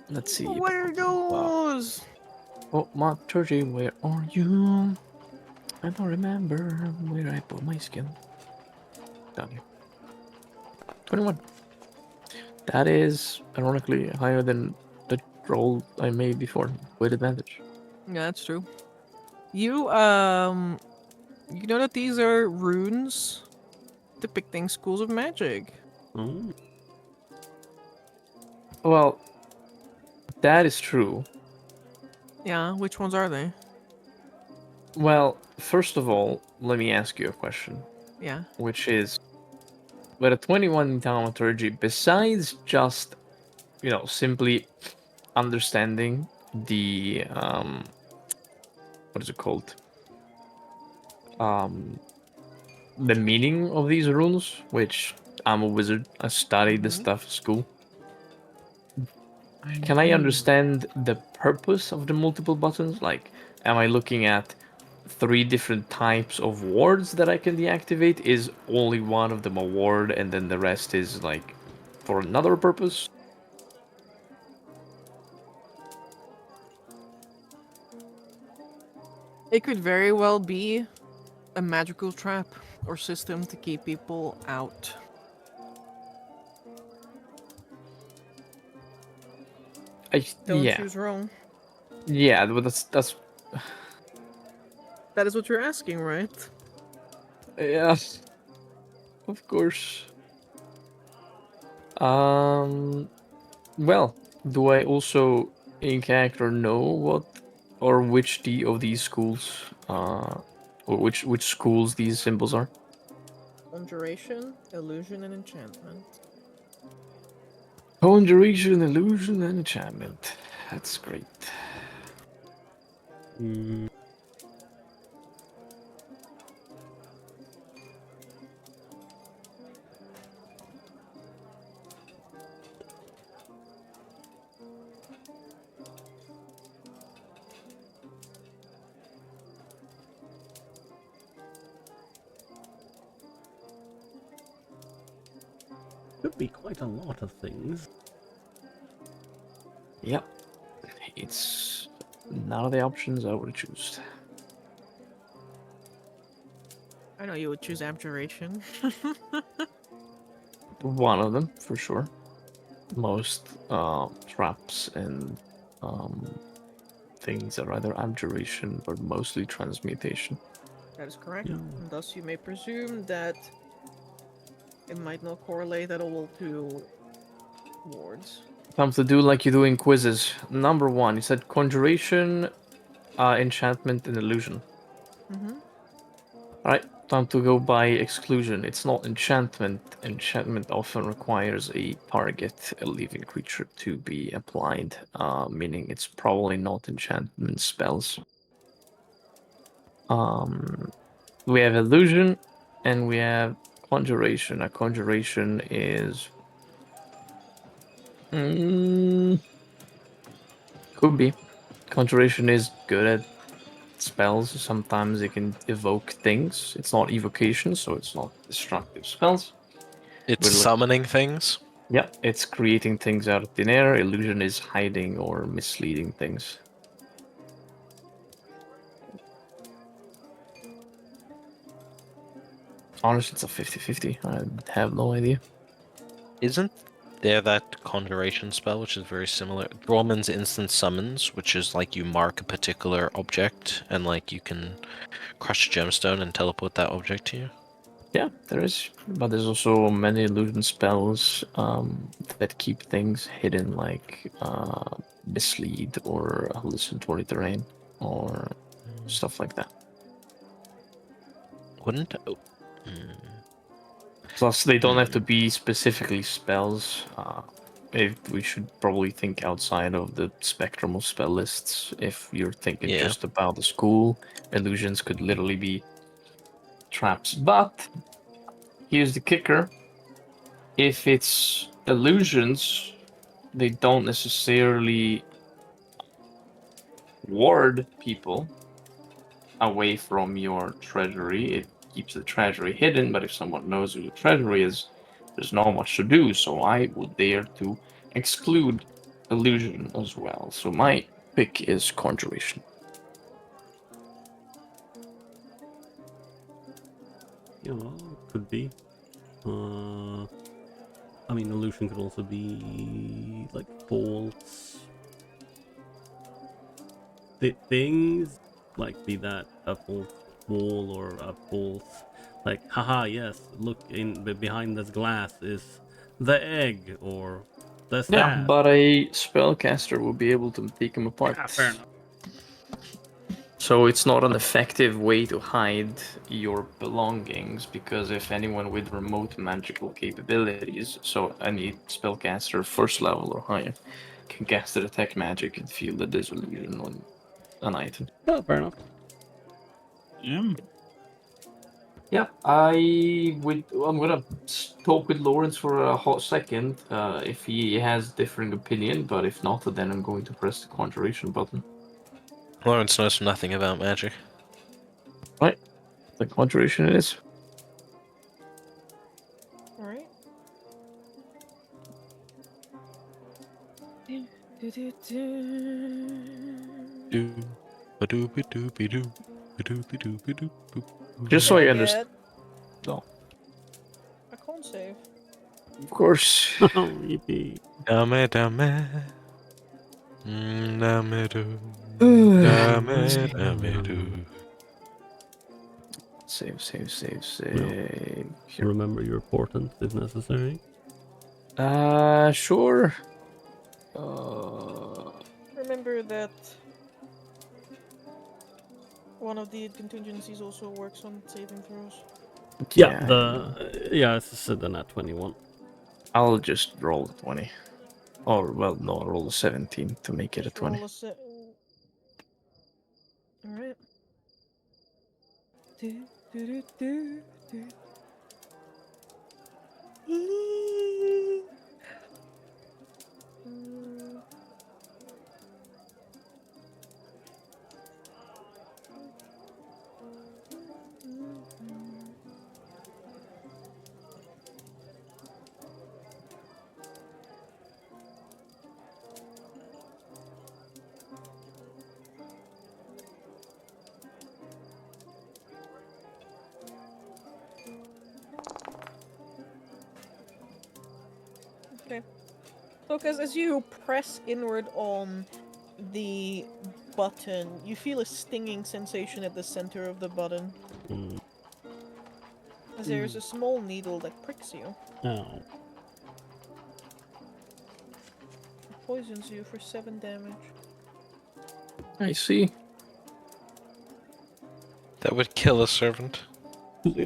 Let's see. What are those? Oh, Thaumaturgy, where are you? I don't remember where I put my skill. Down here. 21. That is, ironically, higher than the roll I made before, with advantage. Yeah, that's true. You you know that these are runes depicting schools of magic. Oh. Well, that is true. Yeah, which ones are they? Well, first of all, let me ask you a question, Yeah. which is, with a 21 in Thaumaturgy, besides just, simply understanding the, what is it called? The meaning of these runes, which I'm a wizard, I studied this stuff at school. Can I understand the purpose of the multiple buttons? Like, am I looking at 3 different types of wards that I can deactivate? Is only one of them a ward and then the rest is like for another purpose? It could very well be a magical trap or system to keep people out. Don't Yeah, choose wrong. yeah, but that's That is what you're asking, right? yes, of course. Well, do I also in character know what or which of these schools, or which schools these symbols are? Conjuration, illusion, and enchantment. Conjuration, illusion, and enchantment. That's great. Mm, could be quite a lot of things. Yep. It's none of the options I would choose. I know you would choose abjuration. One of them, for sure. Most traps and things are either abjuration or mostly transmutation. That is correct. Yeah. And thus you may presume that it might not correlate at all to wards. Time to do like you do in quizzes. Number 1, you said conjuration, enchantment, and illusion. Mm-hmm. Alright, time to go by exclusion. It's not enchantment. Enchantment often requires a target, a living creature, to be applied, meaning it's probably not enchantment spells. We have illusion, and we have conjuration. A conjuration is... could be. Conjuration is good at spells. Sometimes it can evoke things. It's not evocation, so it's not destructive spells. It's We're look- summoning things. Yeah, it's creating things out of thin air. Illusion is hiding or misleading things. Honestly, it's a 50-50. I have no idea. Isn't there that conjuration spell, which is very similar? Drawman's instant summons, which is like you mark a particular object and like you can crush a gemstone and teleport that object to you. Yeah, there is. But there's also many illusion spells that keep things hidden, like mislead or hallucinatory terrain or stuff like that. Wouldn't? Plus, they don't have to be specifically spells. We should probably think outside of the spectrum of spell lists. If you're thinking Yeah. just about the school, illusions could literally be traps. But here's the kicker: if it's illusions, they don't necessarily ward people away from your treasury. It keeps the treasury hidden, but if someone knows who the treasury is, there's not much to do. So I would dare to exclude illusion as well. So my pick is conjuration. Yeah, could be. I mean, illusion could also be like false things, like be that a false wall or a false, like, haha, yes, look behind this glass is the egg or the staff. Yeah, but a spellcaster will be able to take them apart. Yeah, fair enough. So it's not an effective way to hide your belongings, because if anyone with remote magical capabilities, so any spellcaster first level or higher, can cast a detect magic and feel that there's illusion on an item. Oh, fair enough. Yeah, I'm gonna talk with Lawrence for a hot second, if he has differing opinion, but if not, then I'm going to press the conjuration button. Lawrence knows nothing about magic. Right, the conjuration it is. Alright. Do, ba-doo, ba-doo, ba-doo. Just so I Yet. understand. No. I can't save. Of course. Yippee. Dame, dame. Dame do. Dame, dame do. Save. Remember your portent if necessary. Sure. Remember that one of the contingencies also works on saving throws. It's said then at 21. I'll just roll the 20. Or, well, no, I'll roll a 17 to make it a 20. Alright. Okay. Because as you press inward on the button, you feel a stinging sensation at the center of the button. Mm. As there is a small needle that pricks you. Oh. It poisons you for 7 damage. I see. That would kill a servant. Yeah,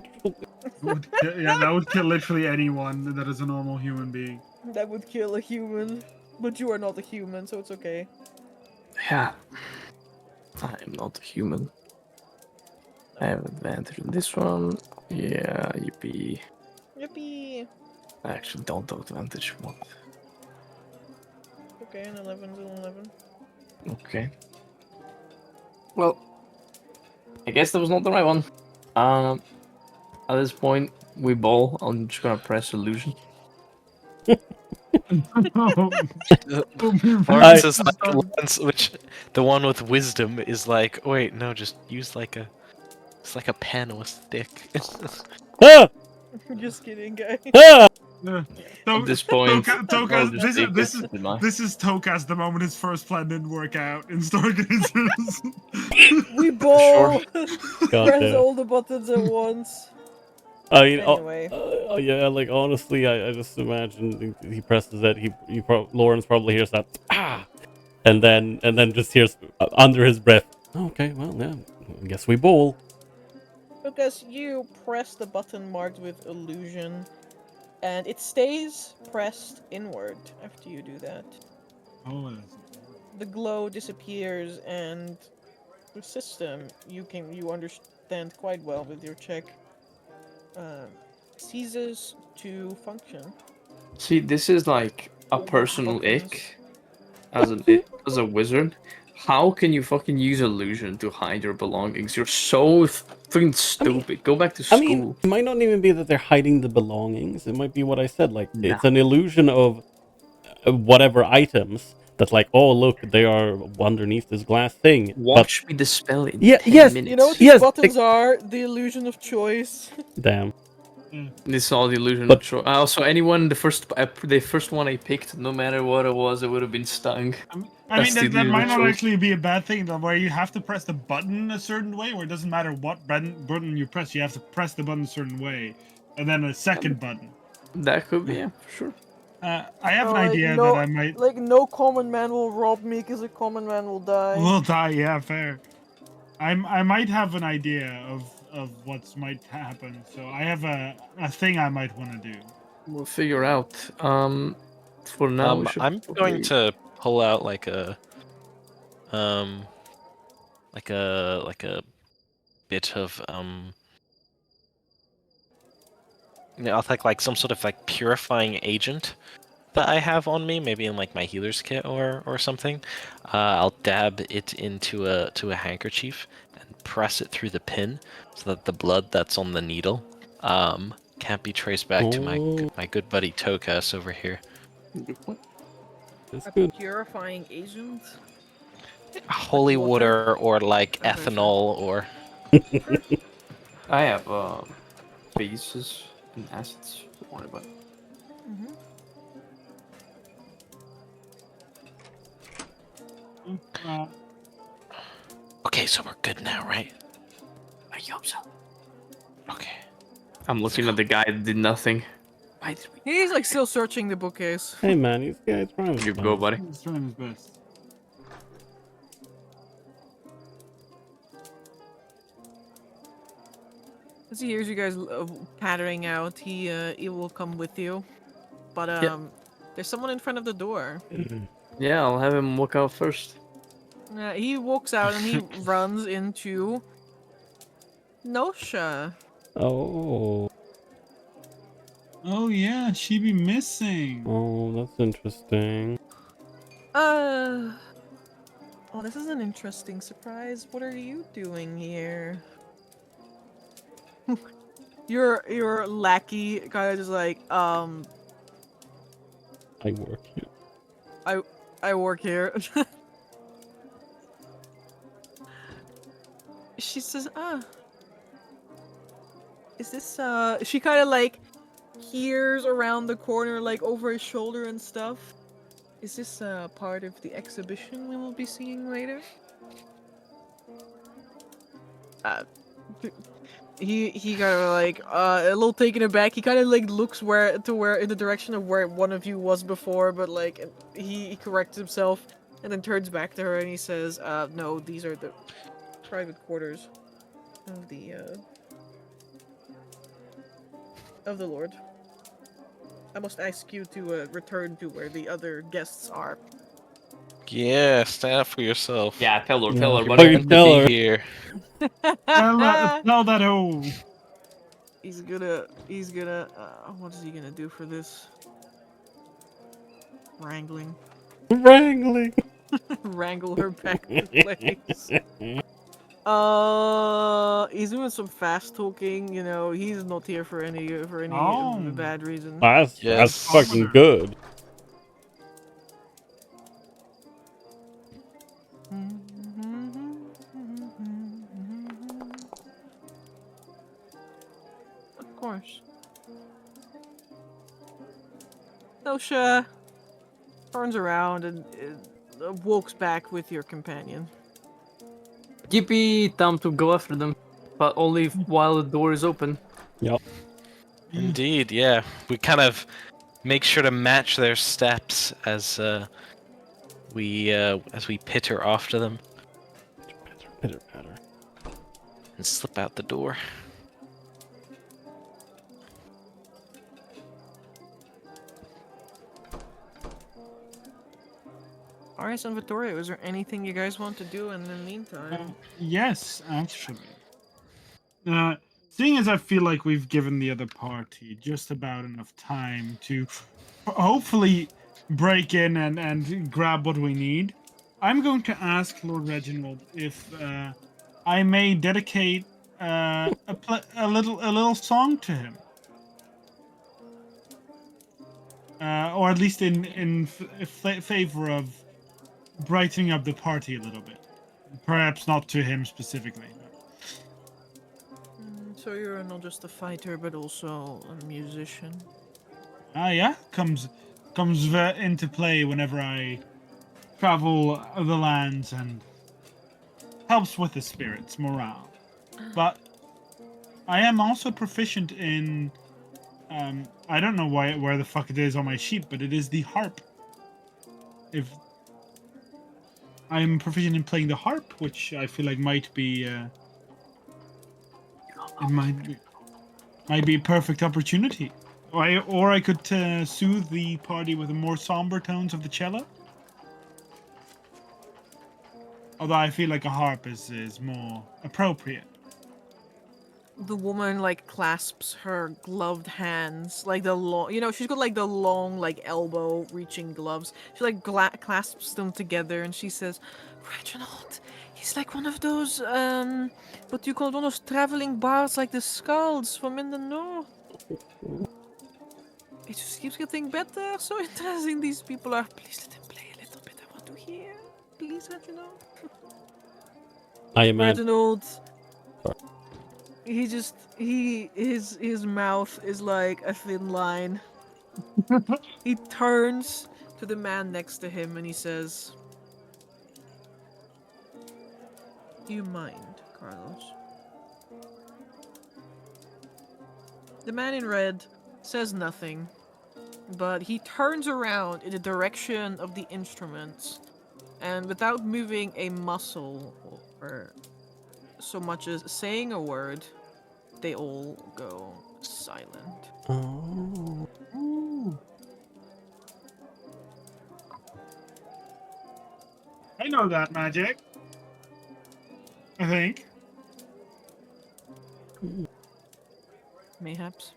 that would kill literally anyone that is a normal human being. That would kill a human. But you are not a human, so it's okay. Yeah. I am not a human. I have advantage in this one. Yeah, yippee. Yippee! I actually don't have advantage. What? Okay, an 11's an 11. Okay. Well, I guess that was not the right one. At this point, we bowl. I'm just gonna press illusion. Lawrence is like Lawrence, which the one with wisdom is like, wait, no, just use like a, it's like a pen or a stick. Ah! Just kidding, guys. Ah! At this point, Tokas, Tokas, this is Tokas the moment his first plan didn't work out in Stargazers. We bowl! God Press damn. all the buttons at once. I mean, Anyway. yeah, like honestly, I just imagine he presses it. Lawrence probably hears that, and then just hears under his breath. Oh, okay, well, yeah, I guess we bowl. Because you press the button marked with illusion, and it stays pressed inward after you do that. Oh, The glow disappears, and the system you understand quite well with your check ceases to function. See, this is like a personal ick. As a wizard, how can you fucking use illusion to hide your belongings? You're so freaking stupid. Go back to school. I mean, it might not even be that they're hiding the belongings. It might be what I said. Like, it's an illusion of whatever items. That's like, oh look, they are underneath this glass thing. Watch me dispel it in 10 yes, minutes. You know what these buttons are? The illusion of choice. Damn. This is all the illusion of choice. Also, anyone, the first one I picked, no matter what it was, it would have been stung. I mean, that might not actually be a bad thing, though, where you have to press the button a certain way, where it doesn't matter what button you press, you have to press the button a certain way, and then a second button. That could be, yeah, for sure. I have an idea that I might... Like, no common man will rob me, because a common man will die. Will die, yeah, fair. I might have an idea of what might happen, so I have a thing I might want to do. We'll figure out. For now, I'm going to pull out like a bit of I'll take like some sort of like purifying agent that I have on me, maybe in like my healer's kit or something. I'll dab it into a handkerchief and press it through the pin so that the blood that's on the needle can't be traced back to my good buddy Tokas over here. That's A good. purifying agent? Holy water or like ethanol or I have bases and assets. Don't worry about it. Okay, so we're good now, right? I hope so. Okay. I'm looking at the guy that did nothing. Why did we? He's like still searching the bookcase. Hey man, he's trying his You best. go, buddy. He's trying his best. As he hears you guys pattering out, he will come with you. But there's someone in front of the door. Yeah, I'll have him walk out first. He walks out and he runs into Nosha. Oh, Oh yeah, she be missing. oh, that's interesting. Oh, this is an interesting surprise. What are you doing here? your lackey kind of just like, I work here. I work here. She says, is this, she kind of like hears around the corner, like over his shoulder and stuff. Is this, part of the exhibition we will be seeing later? He kind of like, a little taken aback. He kind of like looks in the direction of where one of you was before, but like, he corrects himself and then turns back to her and he says, no, these are the private quarters of the Lord. I must ask you to return to where the other guests are. Yeah, stand up for yourself. Yeah, tell her, Yeah. buddy. Fucking tell Be her. here. Tell that hoe. He's gonna, what is he gonna do for this? Wrangling. Wrangling. Wrangle her back to place. He's doing some fast talking, you know, he's not here for any bad reason. That's Yes. fucking good. Of course. Nosha turns around and walks back with your companion. Yippee! Time to go after them, but only while the door is open. Indeed, yeah. We kind of make sure to match their steps as we pitter after them Pitter patter. and slip out the door. Alright, and Vittoria, is there anything you guys want to do in the meantime? Yes, actually. Seeing as I feel like we've given the other party just about enough time to hopefully break in and grab what we need, I'm going to ask Lord Reginald if I may dedicate a little song to him, or at least in favor of brightening up the party a little bit. Perhaps not to him specifically. So you're not just a fighter, but also a musician. Yeah, comes into play whenever I travel the lands and helps with the spirits morale. But I am also proficient in I don't know where the fuck it is on my sheet, but it is the harp. If I'm proficient in playing the harp, which I feel like might be might be a perfect opportunity. Or I could soothe the party with the more somber tones of the cello. Although I feel like a harp is more appropriate. The woman like clasps her gloved hands, like the long, she's got like the long, like elbow reaching gloves. She like clasps them together and she says, Reginald, he's like one of those, what do you call it, one of those traveling bards like the Skalds from in the north. It just keeps getting better, so interesting these people are. Please let him play a little bit, I want to hear. Please, Reginald. I imagine. Reginald His mouth is like a thin line. He turns to the man next to him and he says, "Do you mind, Carlos?" The man in red says nothing, but he turns around in the direction of the instruments, and without moving a muscle or so much as saying a word, they all go silent. Oh. I know that magic. I think. Mayhaps.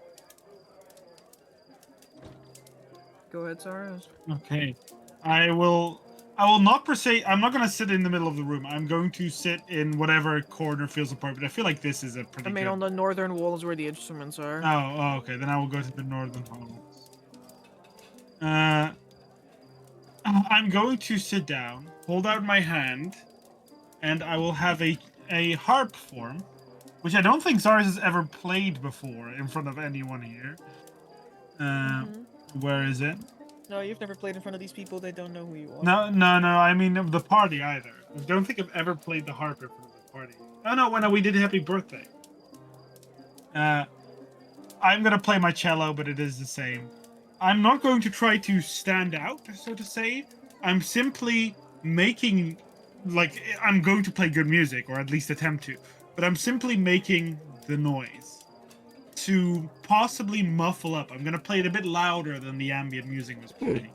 Go ahead, Saras. Okay. I will not per se. I'm not going to sit in the middle of the room. I'm going to sit in whatever corner feels appropriate. I feel like this is a pretty I mean, good... on the northern wall is where the instruments are. Oh, okay. Then I will go to the northern halls. I'm going to sit down, hold out my hand, and I will have a harp form, which I don't think Zaris has ever played before in front of anyone here. Where is it? No, you've never played in front of these people. They don't know who you are. No. I mean, of the party either. I don't think I've ever played the harp in front of the party. Oh, no, when we did Happy Birthday. I'm going to play my cello, but it is the same. I'm not going to try to stand out, so to say. I'm simply making... Like, I'm going to play good music, or at least attempt to. But I'm simply making the noise to possibly muffle up. I'm going to play it a bit louder than the ambient music was playing.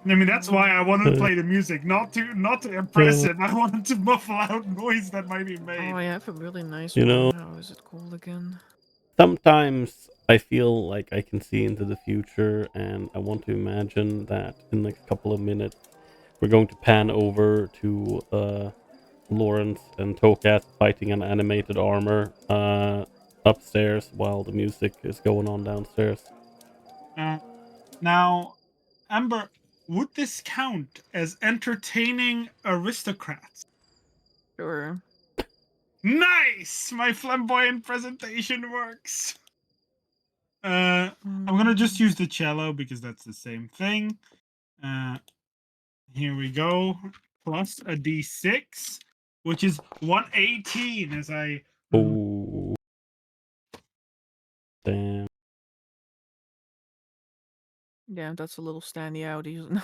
I mean, that's why I wanted to play the music, not to impress him. I wanted to muffle out noise that might be made. Oh, I have a really nice You one. know- How is it called again? Sometimes I feel like I can see into the future, and I want to imagine that in the next couple of minutes we're going to pan over to Lawrence and Tokat fighting an animated armor upstairs while the music is going on downstairs. Now, Amber, would this count as entertaining aristocrats? Sure. Nice! My flamboyant presentation works. I'm gonna just use the cello because that's the same thing. Here we go. Plus a d6, which is 118 as I... Oh. Damn. Yeah, that's a little standy out. No.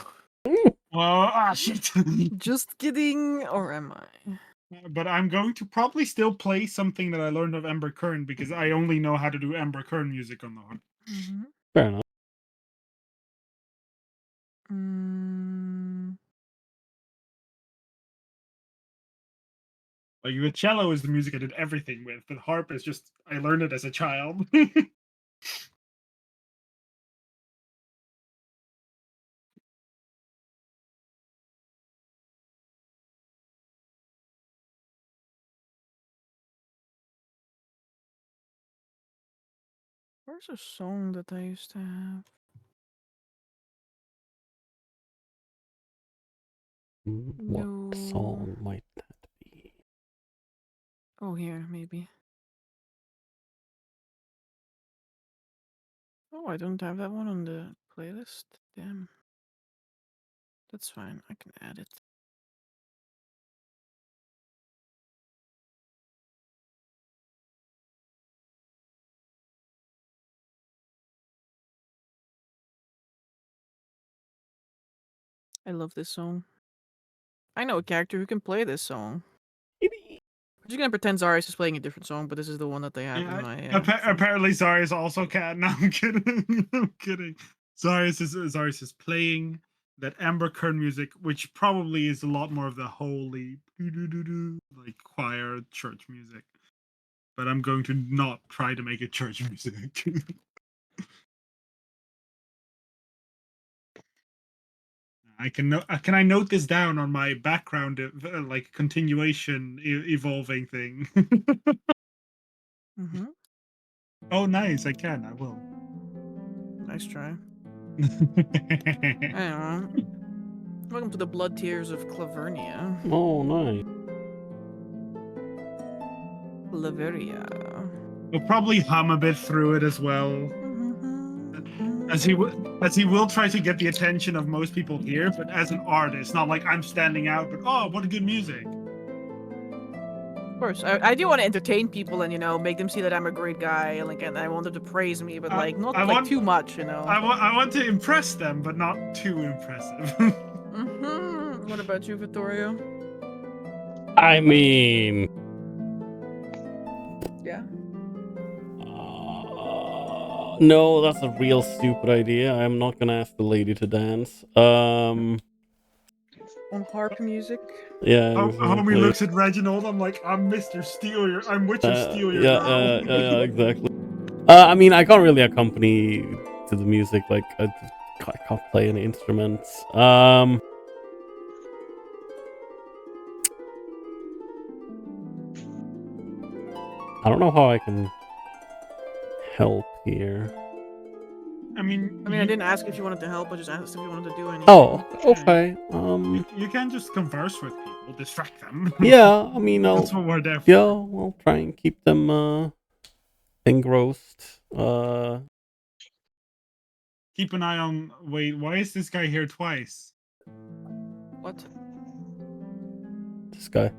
Well, shit. Just kidding. Or am I? But I'm going to probably still play something that I learned of Ember Kern because I only know how to do Ember Kern music on the harp. Fair enough. Like the cello is the music I did everything with, but harp is just I learned it as a child. Where's a song that I used to have? What song might that be? Oh, here, maybe. Oh, I don't have that one on the playlist. Damn. That's fine. I can add it. I love this song. I know a character who can play this song. I'm just gonna pretend Zaris is playing a different song, but this is the one that they have in my. Apparently, Zaris also can. No, I'm kidding. I'm kidding. Zaris is playing that Amber Kern music, which probably is a lot more of the holy like choir church music. But I'm going to not try to make it church music. Can I note this down on my background, like continuation evolving thing? Oh, nice! I can. I will. Nice try. Anyway, welcome to the Blood Tears of Clavernia. Oh, nice. Laveria. He'll probably hum a bit through it as well, as he will try to get the attention of most people here. But as an artist, not like I'm standing out, but oh, what a good music. Of course, I do want to entertain people and make them see that I'm a great guy, and I want them to praise me, but not too much, I want to impress them, but not too impressive. What about you, Vittorio? I mean, Yeah. no, that's a real stupid idea. I'm not gonna ask the lady to dance. On harp music. Yeah. Homie Exactly. looks at Reginald. I'm like, I'm Mr. I'm Witcher Steal Your Girl. Yeah, exactly. I mean, I can't really accompany to the music. Like, I can't play any instruments. I don't know how I can help here. I mean, I didn't ask if you wanted to help. I just asked if you wanted to do anything. Oh, okay. You can just converse with people, distract them. Yeah, I mean, That's what we're there for. Yeah, we'll try and keep them engrossed. Keep an eye on. Wait, why is this guy here twice? What? This guy,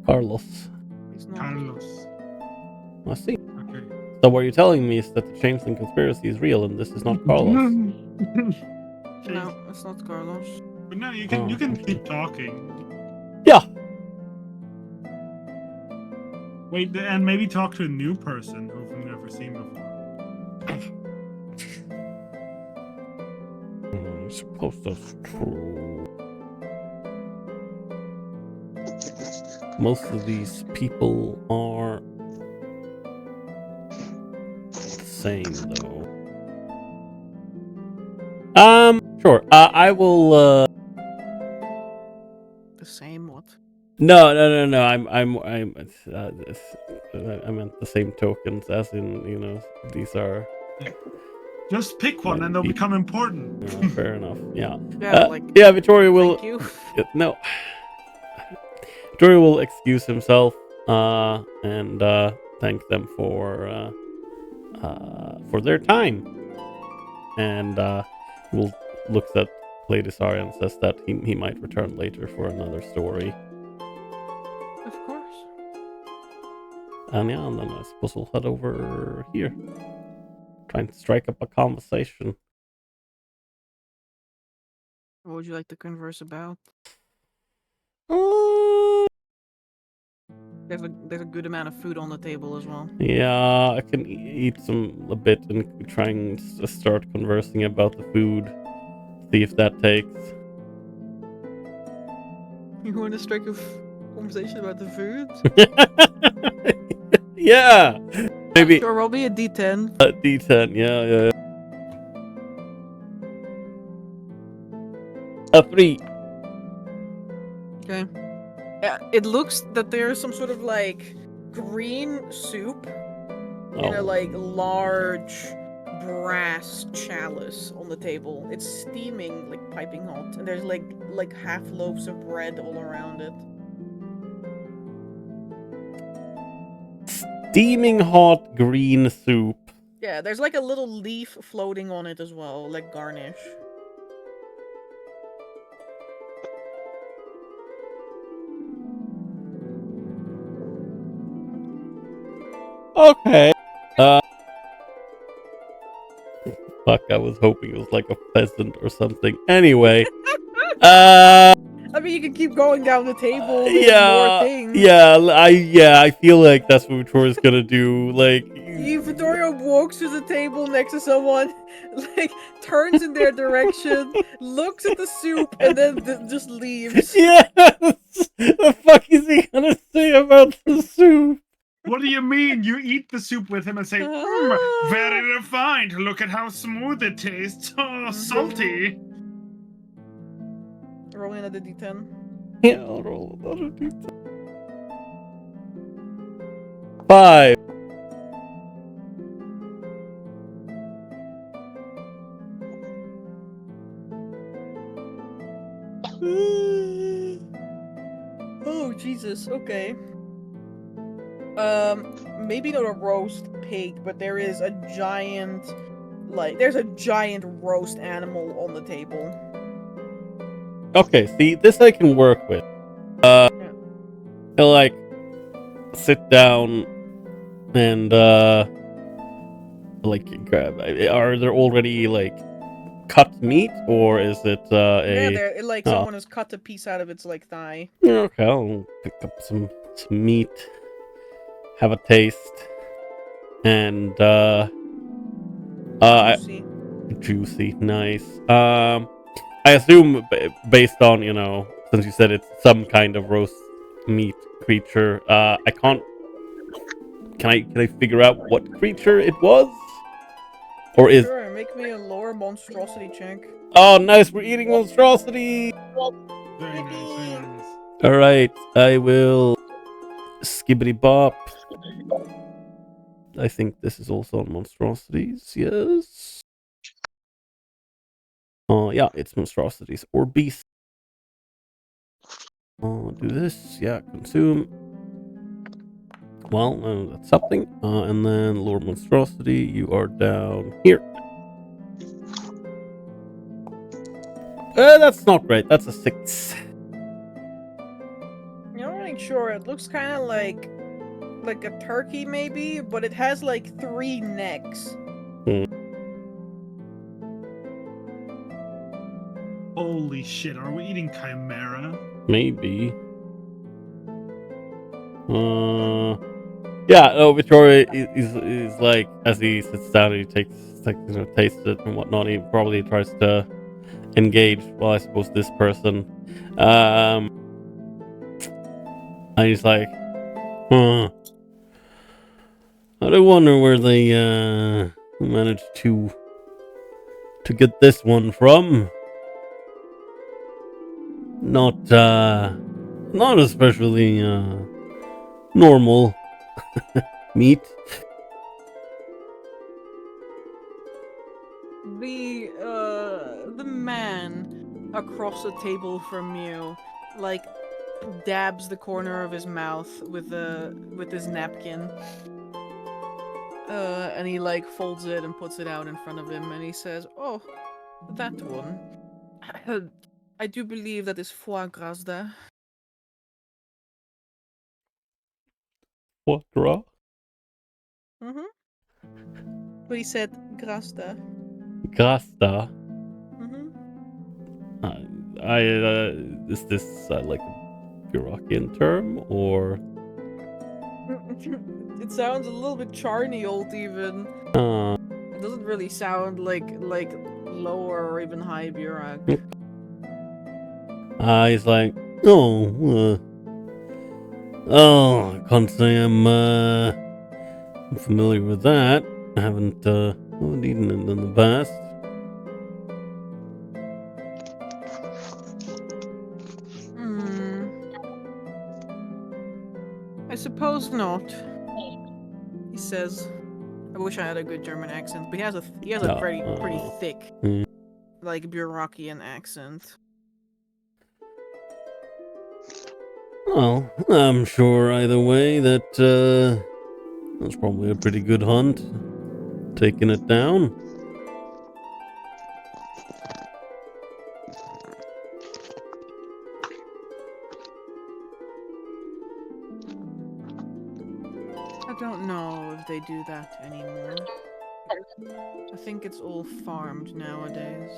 Carlos. He's not. Carlos. I see. Okay. So what you're telling me is that the Changeling conspiracy is real, and this is not Carlos. No, it's not Carlos. But no, you can keep talking. Yeah. Wait, and maybe talk to a new person who we've never seen before. I suppose that's true. Most of these people are the same, though. Sure. I will. The same what? No. I meant the same tokens, as in, these are. Just pick one, and they'll become important. Fair enough. Yeah. Yeah, Victoria will. Thank you. No. Victoria will excuse himself, and thank them for their time, and he will looks at Lady Saria and says that he might return later for another story. Of course. And yeah, and then I suppose we'll head over here. Try and strike up a conversation. What would you like to converse about? There's a good amount of food on the table as well. Yeah, I can eat a bit and try and start conversing about the food. See if that takes. You want to strike a conversation about the food? Yeah! Maybe. Sure, roll me a D10. A D10, yeah. A 3. Okay. Yeah, it looks that there's some sort of green soup in a large brass chalice on the table. It's steaming, piping hot, and there's half loaves of bread all around it. Steaming hot green soup. Yeah, there's a little leaf floating on it as well, like garnish. Okay. Fuck, I was hoping it was like a pheasant or something. Anyway. I mean, you can keep going down the table with more things. I feel like that's what Victoria's gonna do. Vittorio walks to the table next to someone, turns in their direction, looks at the soup, and then just leaves. Yeah, the fuck is he gonna say about the soup? What do you mean? You eat the soup with him and say, very refined. Look at how smooth it tastes. Oh, salty. Roll another D10. Yeah, I'll roll another D10. 5. Oh, Jesus. Okay. Maybe not a roast pig, but there is a giant, there's a giant roast animal on the table. Okay, see, this I can work with. He'll like sit down and like grab. Are there already like cut meat, or is it Yeah, a? someone has cut a piece out of its thigh. Okay, I'll pick up some meat, have a taste, and juicy, nice. I assume based on since you said it's some kind of roast meat creature, I can't. Can I figure out what creature it was? Or is... Sure, make me a lower monstrosity check. Oh, nice, we're eating monstrosity! Very nice, very nice. Alright, I will... Skibbity bop. I think this is also on monstrosities, yes? Yeah, it's monstrosities or beasts. Do this, yeah, consume. Well, that's something. And then lower monstrosity, you are down here. That's not great. That's a 6. You're not really sure. It looks kind of like a turkey, maybe, but it has 3 necks. Holy shit! Are we eating chimera? Maybe. Yeah, no, Victoria is like, as he sits down and he tastes it and whatnot, he probably tries to engage, well, I suppose this person. And he's like, I do wonder where they managed to get this one from. Not especially normal meat. The man across the table from you, dabs the corner of his mouth with his napkin. And he folds it and puts it out in front of him, and he says, "Oh, that one. I do believe that is foie gras there." Foie gras? Mm-hmm. But he said grasta. Grasta. Mm-hmm. Is this like a Iraqian term, or? It sounds a little bit Charney-old even. It doesn't really sound like lower or even high Burak. He's like, I can't say I'm familiar with that. I haven't eaten it in the past. I suppose not. He says, I wish I had a good German accent, but he has a pretty thick, Burakian accent. Well, I'm sure either way that that's probably a pretty good hunt. Taking it down. I don't know if they do that anymore. I think it's all farmed nowadays.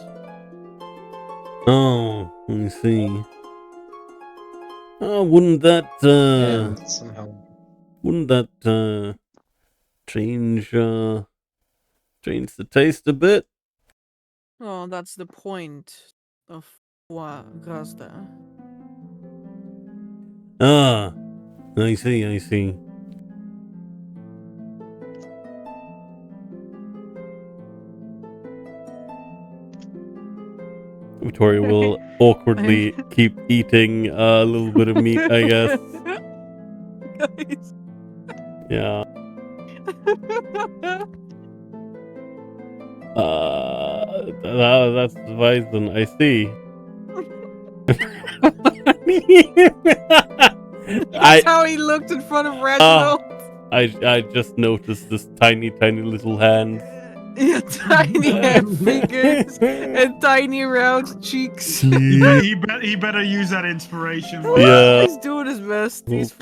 Oh, let me see. Wouldn't that change the taste a bit? Oh, that's the point of foie gras there. Ah, I see. Victoria will awkwardly keep eating a little bit of meat, I guess. Guys. Yeah. That's the bison, I see. That's how he looked in front of Reginald. I just noticed this tiny little hand. Yeah, tiny head figures and tiny round cheeks. He better use that inspiration. Yeah. He's doing his best. He's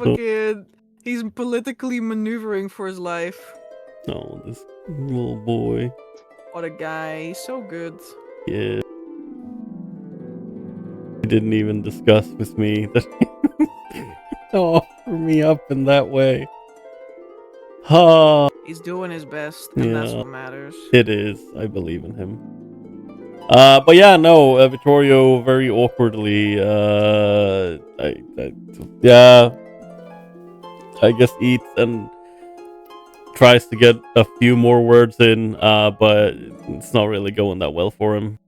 he's politically maneuvering for his life. Oh, this little boy. What a guy. He's so good. Yeah. He didn't even discuss with me that he offer me up in that way. He's doing his best, and that's what matters. It is. I believe in him. But yeah, no, Vittorio very awkwardly, I guess eats and tries to get a few more words in, but it's not really going that well for him.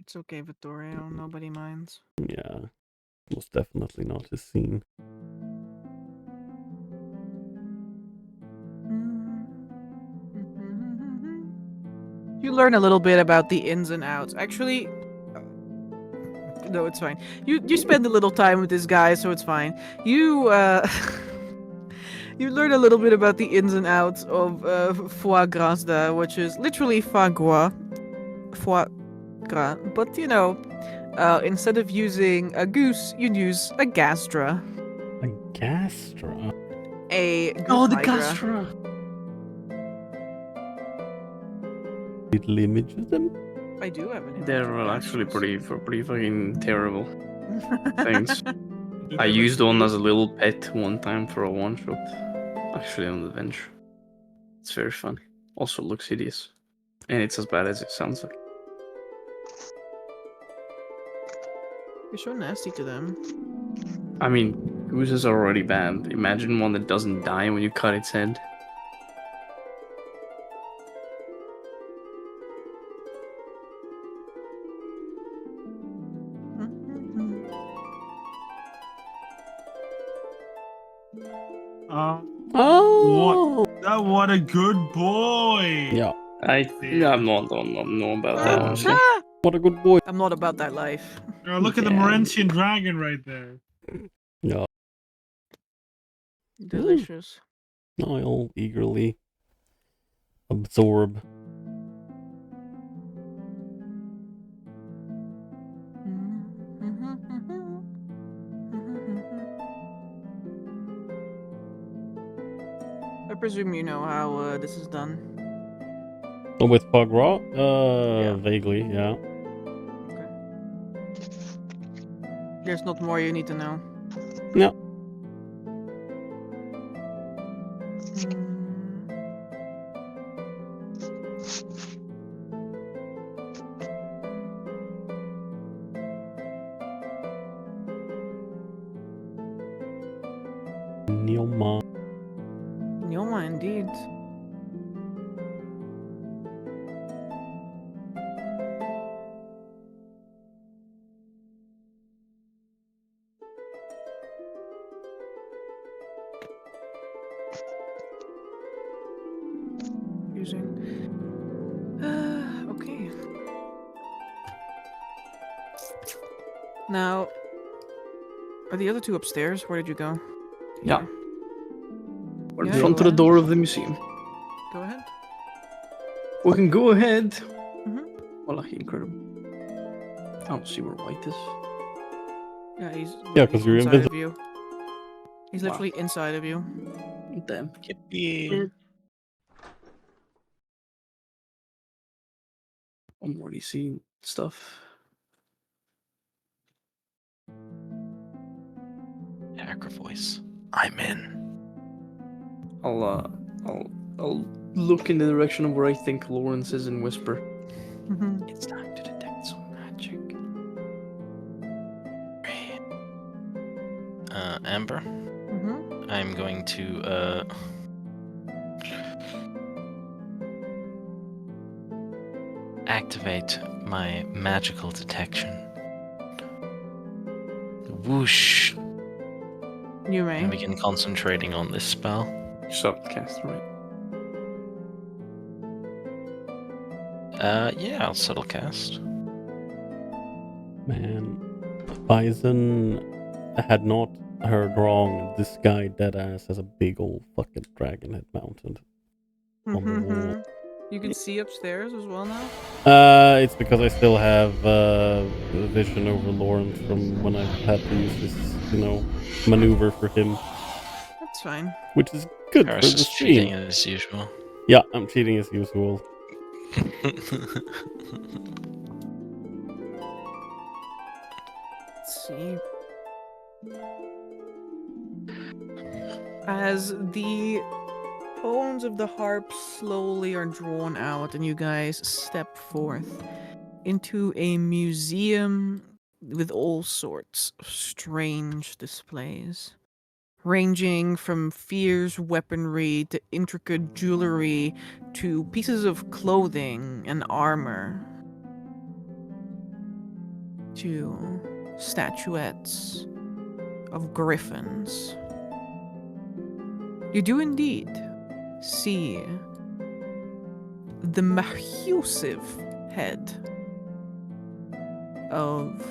It's okay, Vittorio. Nobody minds. Yeah, most definitely not his scene. You learn a little bit about the ins and outs. Actually, no, it's fine. You spend a little time with this guy, so it's fine. You you learn a little bit about the ins and outs of foie gras, which is literally foie gras. But you know, instead of using a goose, you'd use a gastra. A gastra? A Oh, the hydra. gastra. Little image of them? I do have an image. They're of actually gastras. pretty fucking terrible things. I used one as a little pet one time for a one shot. Actually on the bench. It's very fun. Also looks hideous. And it's as bad as it sounds like. You're so nasty to them. I mean, gooses are already bad. Imagine one that doesn't die when you cut its head. Oh! What a good boy. Yeah. I'm not don't know about that honestly. What a good boy. I'm not about that life. Look at the Morensian dragon right there. Yeah. Delicious. I'll eagerly absorb. I presume you know how this is done. With foie gras? Yeah. Vaguely, yeah. Okay. There's not more you need to know. No. Neoma. Neoma, indeed. Okay. Now, are the other two upstairs? Where did you go? Yeah. We're in Yeah, front go of the ahead. door of the museum. Go ahead. We can go ahead. Mhm. Incredible. I don't see where White is. Yeah, he's Yeah, 'cause you're inside invisible. of you. He's Wow. literally inside of you. Damn. Yippee. I'm already seeing stuff. Hacker voice. I'm in. I'll look in the direction of where I think Lawrence is and whisper. It's time to detect some magic. Amber, I'm going to activate my magical detection. Whoosh. You may. And begin concentrating on this spell. Subcast, right? Yeah, I'll subtle cast. Man, Bison had not heard wrong. This guy, deadass, has a big old fucking dragon head mounted on the wall. You can see upstairs as well now? It's because I still have vision over Lawrence from when I had to use this, maneuver for him, That's fine. which is good for Paris the is cheating stream. as usual. Yeah, I'm cheating as usual. Let's see. As the tones of the harp slowly are drawn out and you guys step forth into a museum with all sorts of strange displays, ranging from fierce weaponry to intricate jewelry to pieces of clothing and armor to statuettes of griffins. You do indeed see the massive head of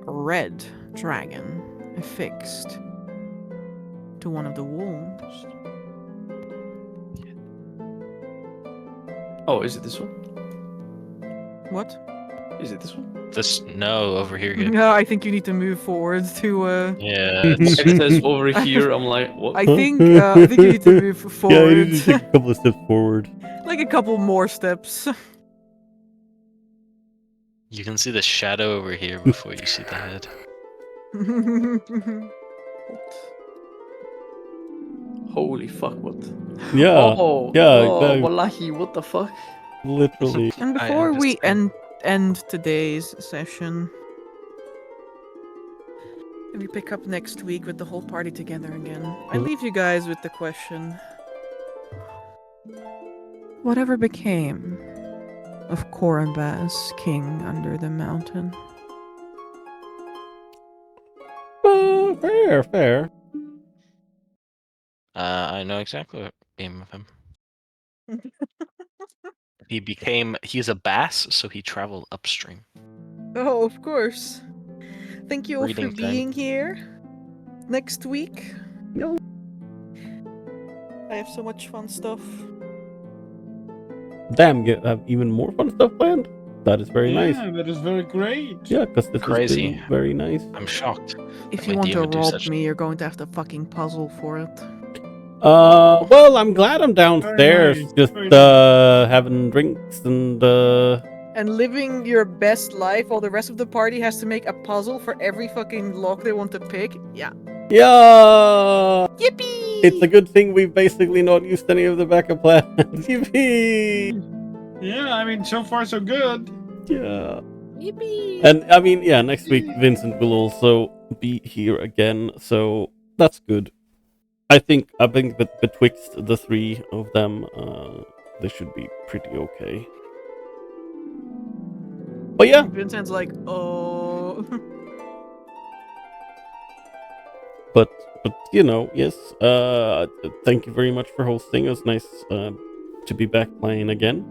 a red dragon affixed to one of the walls. Oh, is it this one? What? Is it this one? No, over here. Good. No, I think you need to move forward to. Yeah. If it says over here, I'm like, what? I think you need to move Yeah, forward. you need to take a couple of steps forward. Like a couple more steps. You can see the shadow over here before you see the head. Holy fuck, what? Yeah, Oh, yeah, oh, exactly. wallahi, what the fuck? Literally. And I before we understand. end today's session, and we pick up next week with the whole party together again, I leave you guys with the question: whatever became of Korabas, king under the mountain? Fair. I know exactly what became of him. He's a bass, so he traveled upstream. Oh, of course. Thank you all for Breeding time. being here. Next week. No. I have so much fun stuff. Damn, you have even more fun stuff planned? That is very nice. Yeah, that is very great. Yeah, because this Crazy. has been very nice. I'm shocked. If My you want to demon do rob such- me, you're going to have to fucking puzzle for it. Well, I'm glad I'm downstairs, nice, just very nice. having drinks and And living your best life while the rest of the party has to make a puzzle for every fucking lock they want to pick. Yeah. yeah. Yippee! It's a good thing we've basically not used any of the backup plans. Yippee! Yeah, I mean, so far so good. Yeah. Yippee! And I mean, yeah, next week Vincent will also be here again, so that's good. I think that betwixt the three of them, they should be pretty okay. But yeah, Vincent's like, oh. but yes. Thank you very much for hosting. It was nice to be back playing again.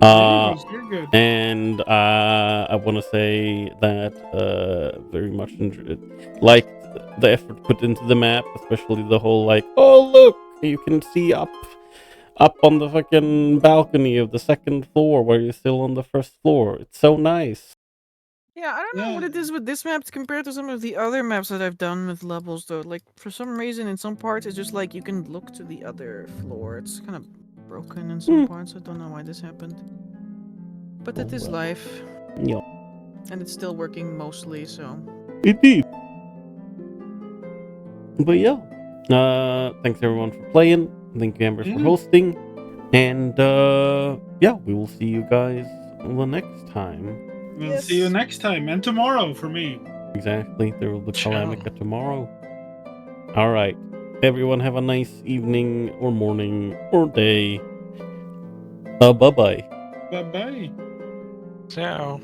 You're good. And I want to say that very much liked the effort put into the map, especially the whole oh look, you can see up on the fucking balcony of the second floor where you're still on the first floor. It's so nice. Yeah, I don't know what it is with this map compared to some of the other maps that I've done with levels, though. Like, for some reason, in some parts, it's just like you can look to the other floor. It's kind of broken in some parts. I don't know why this happened. But it is life. Yeah. And it's still working mostly, so. Indeed. But yeah, thanks everyone for playing. Thank you, Amber, for hosting. And yeah, we will see you guys the next time. We'll see you next time, and tomorrow for me. Exactly. There will be Ciao. Calamica tomorrow. Alright. Everyone have a nice evening or morning or day. Bye-bye. Bye-bye. Ciao.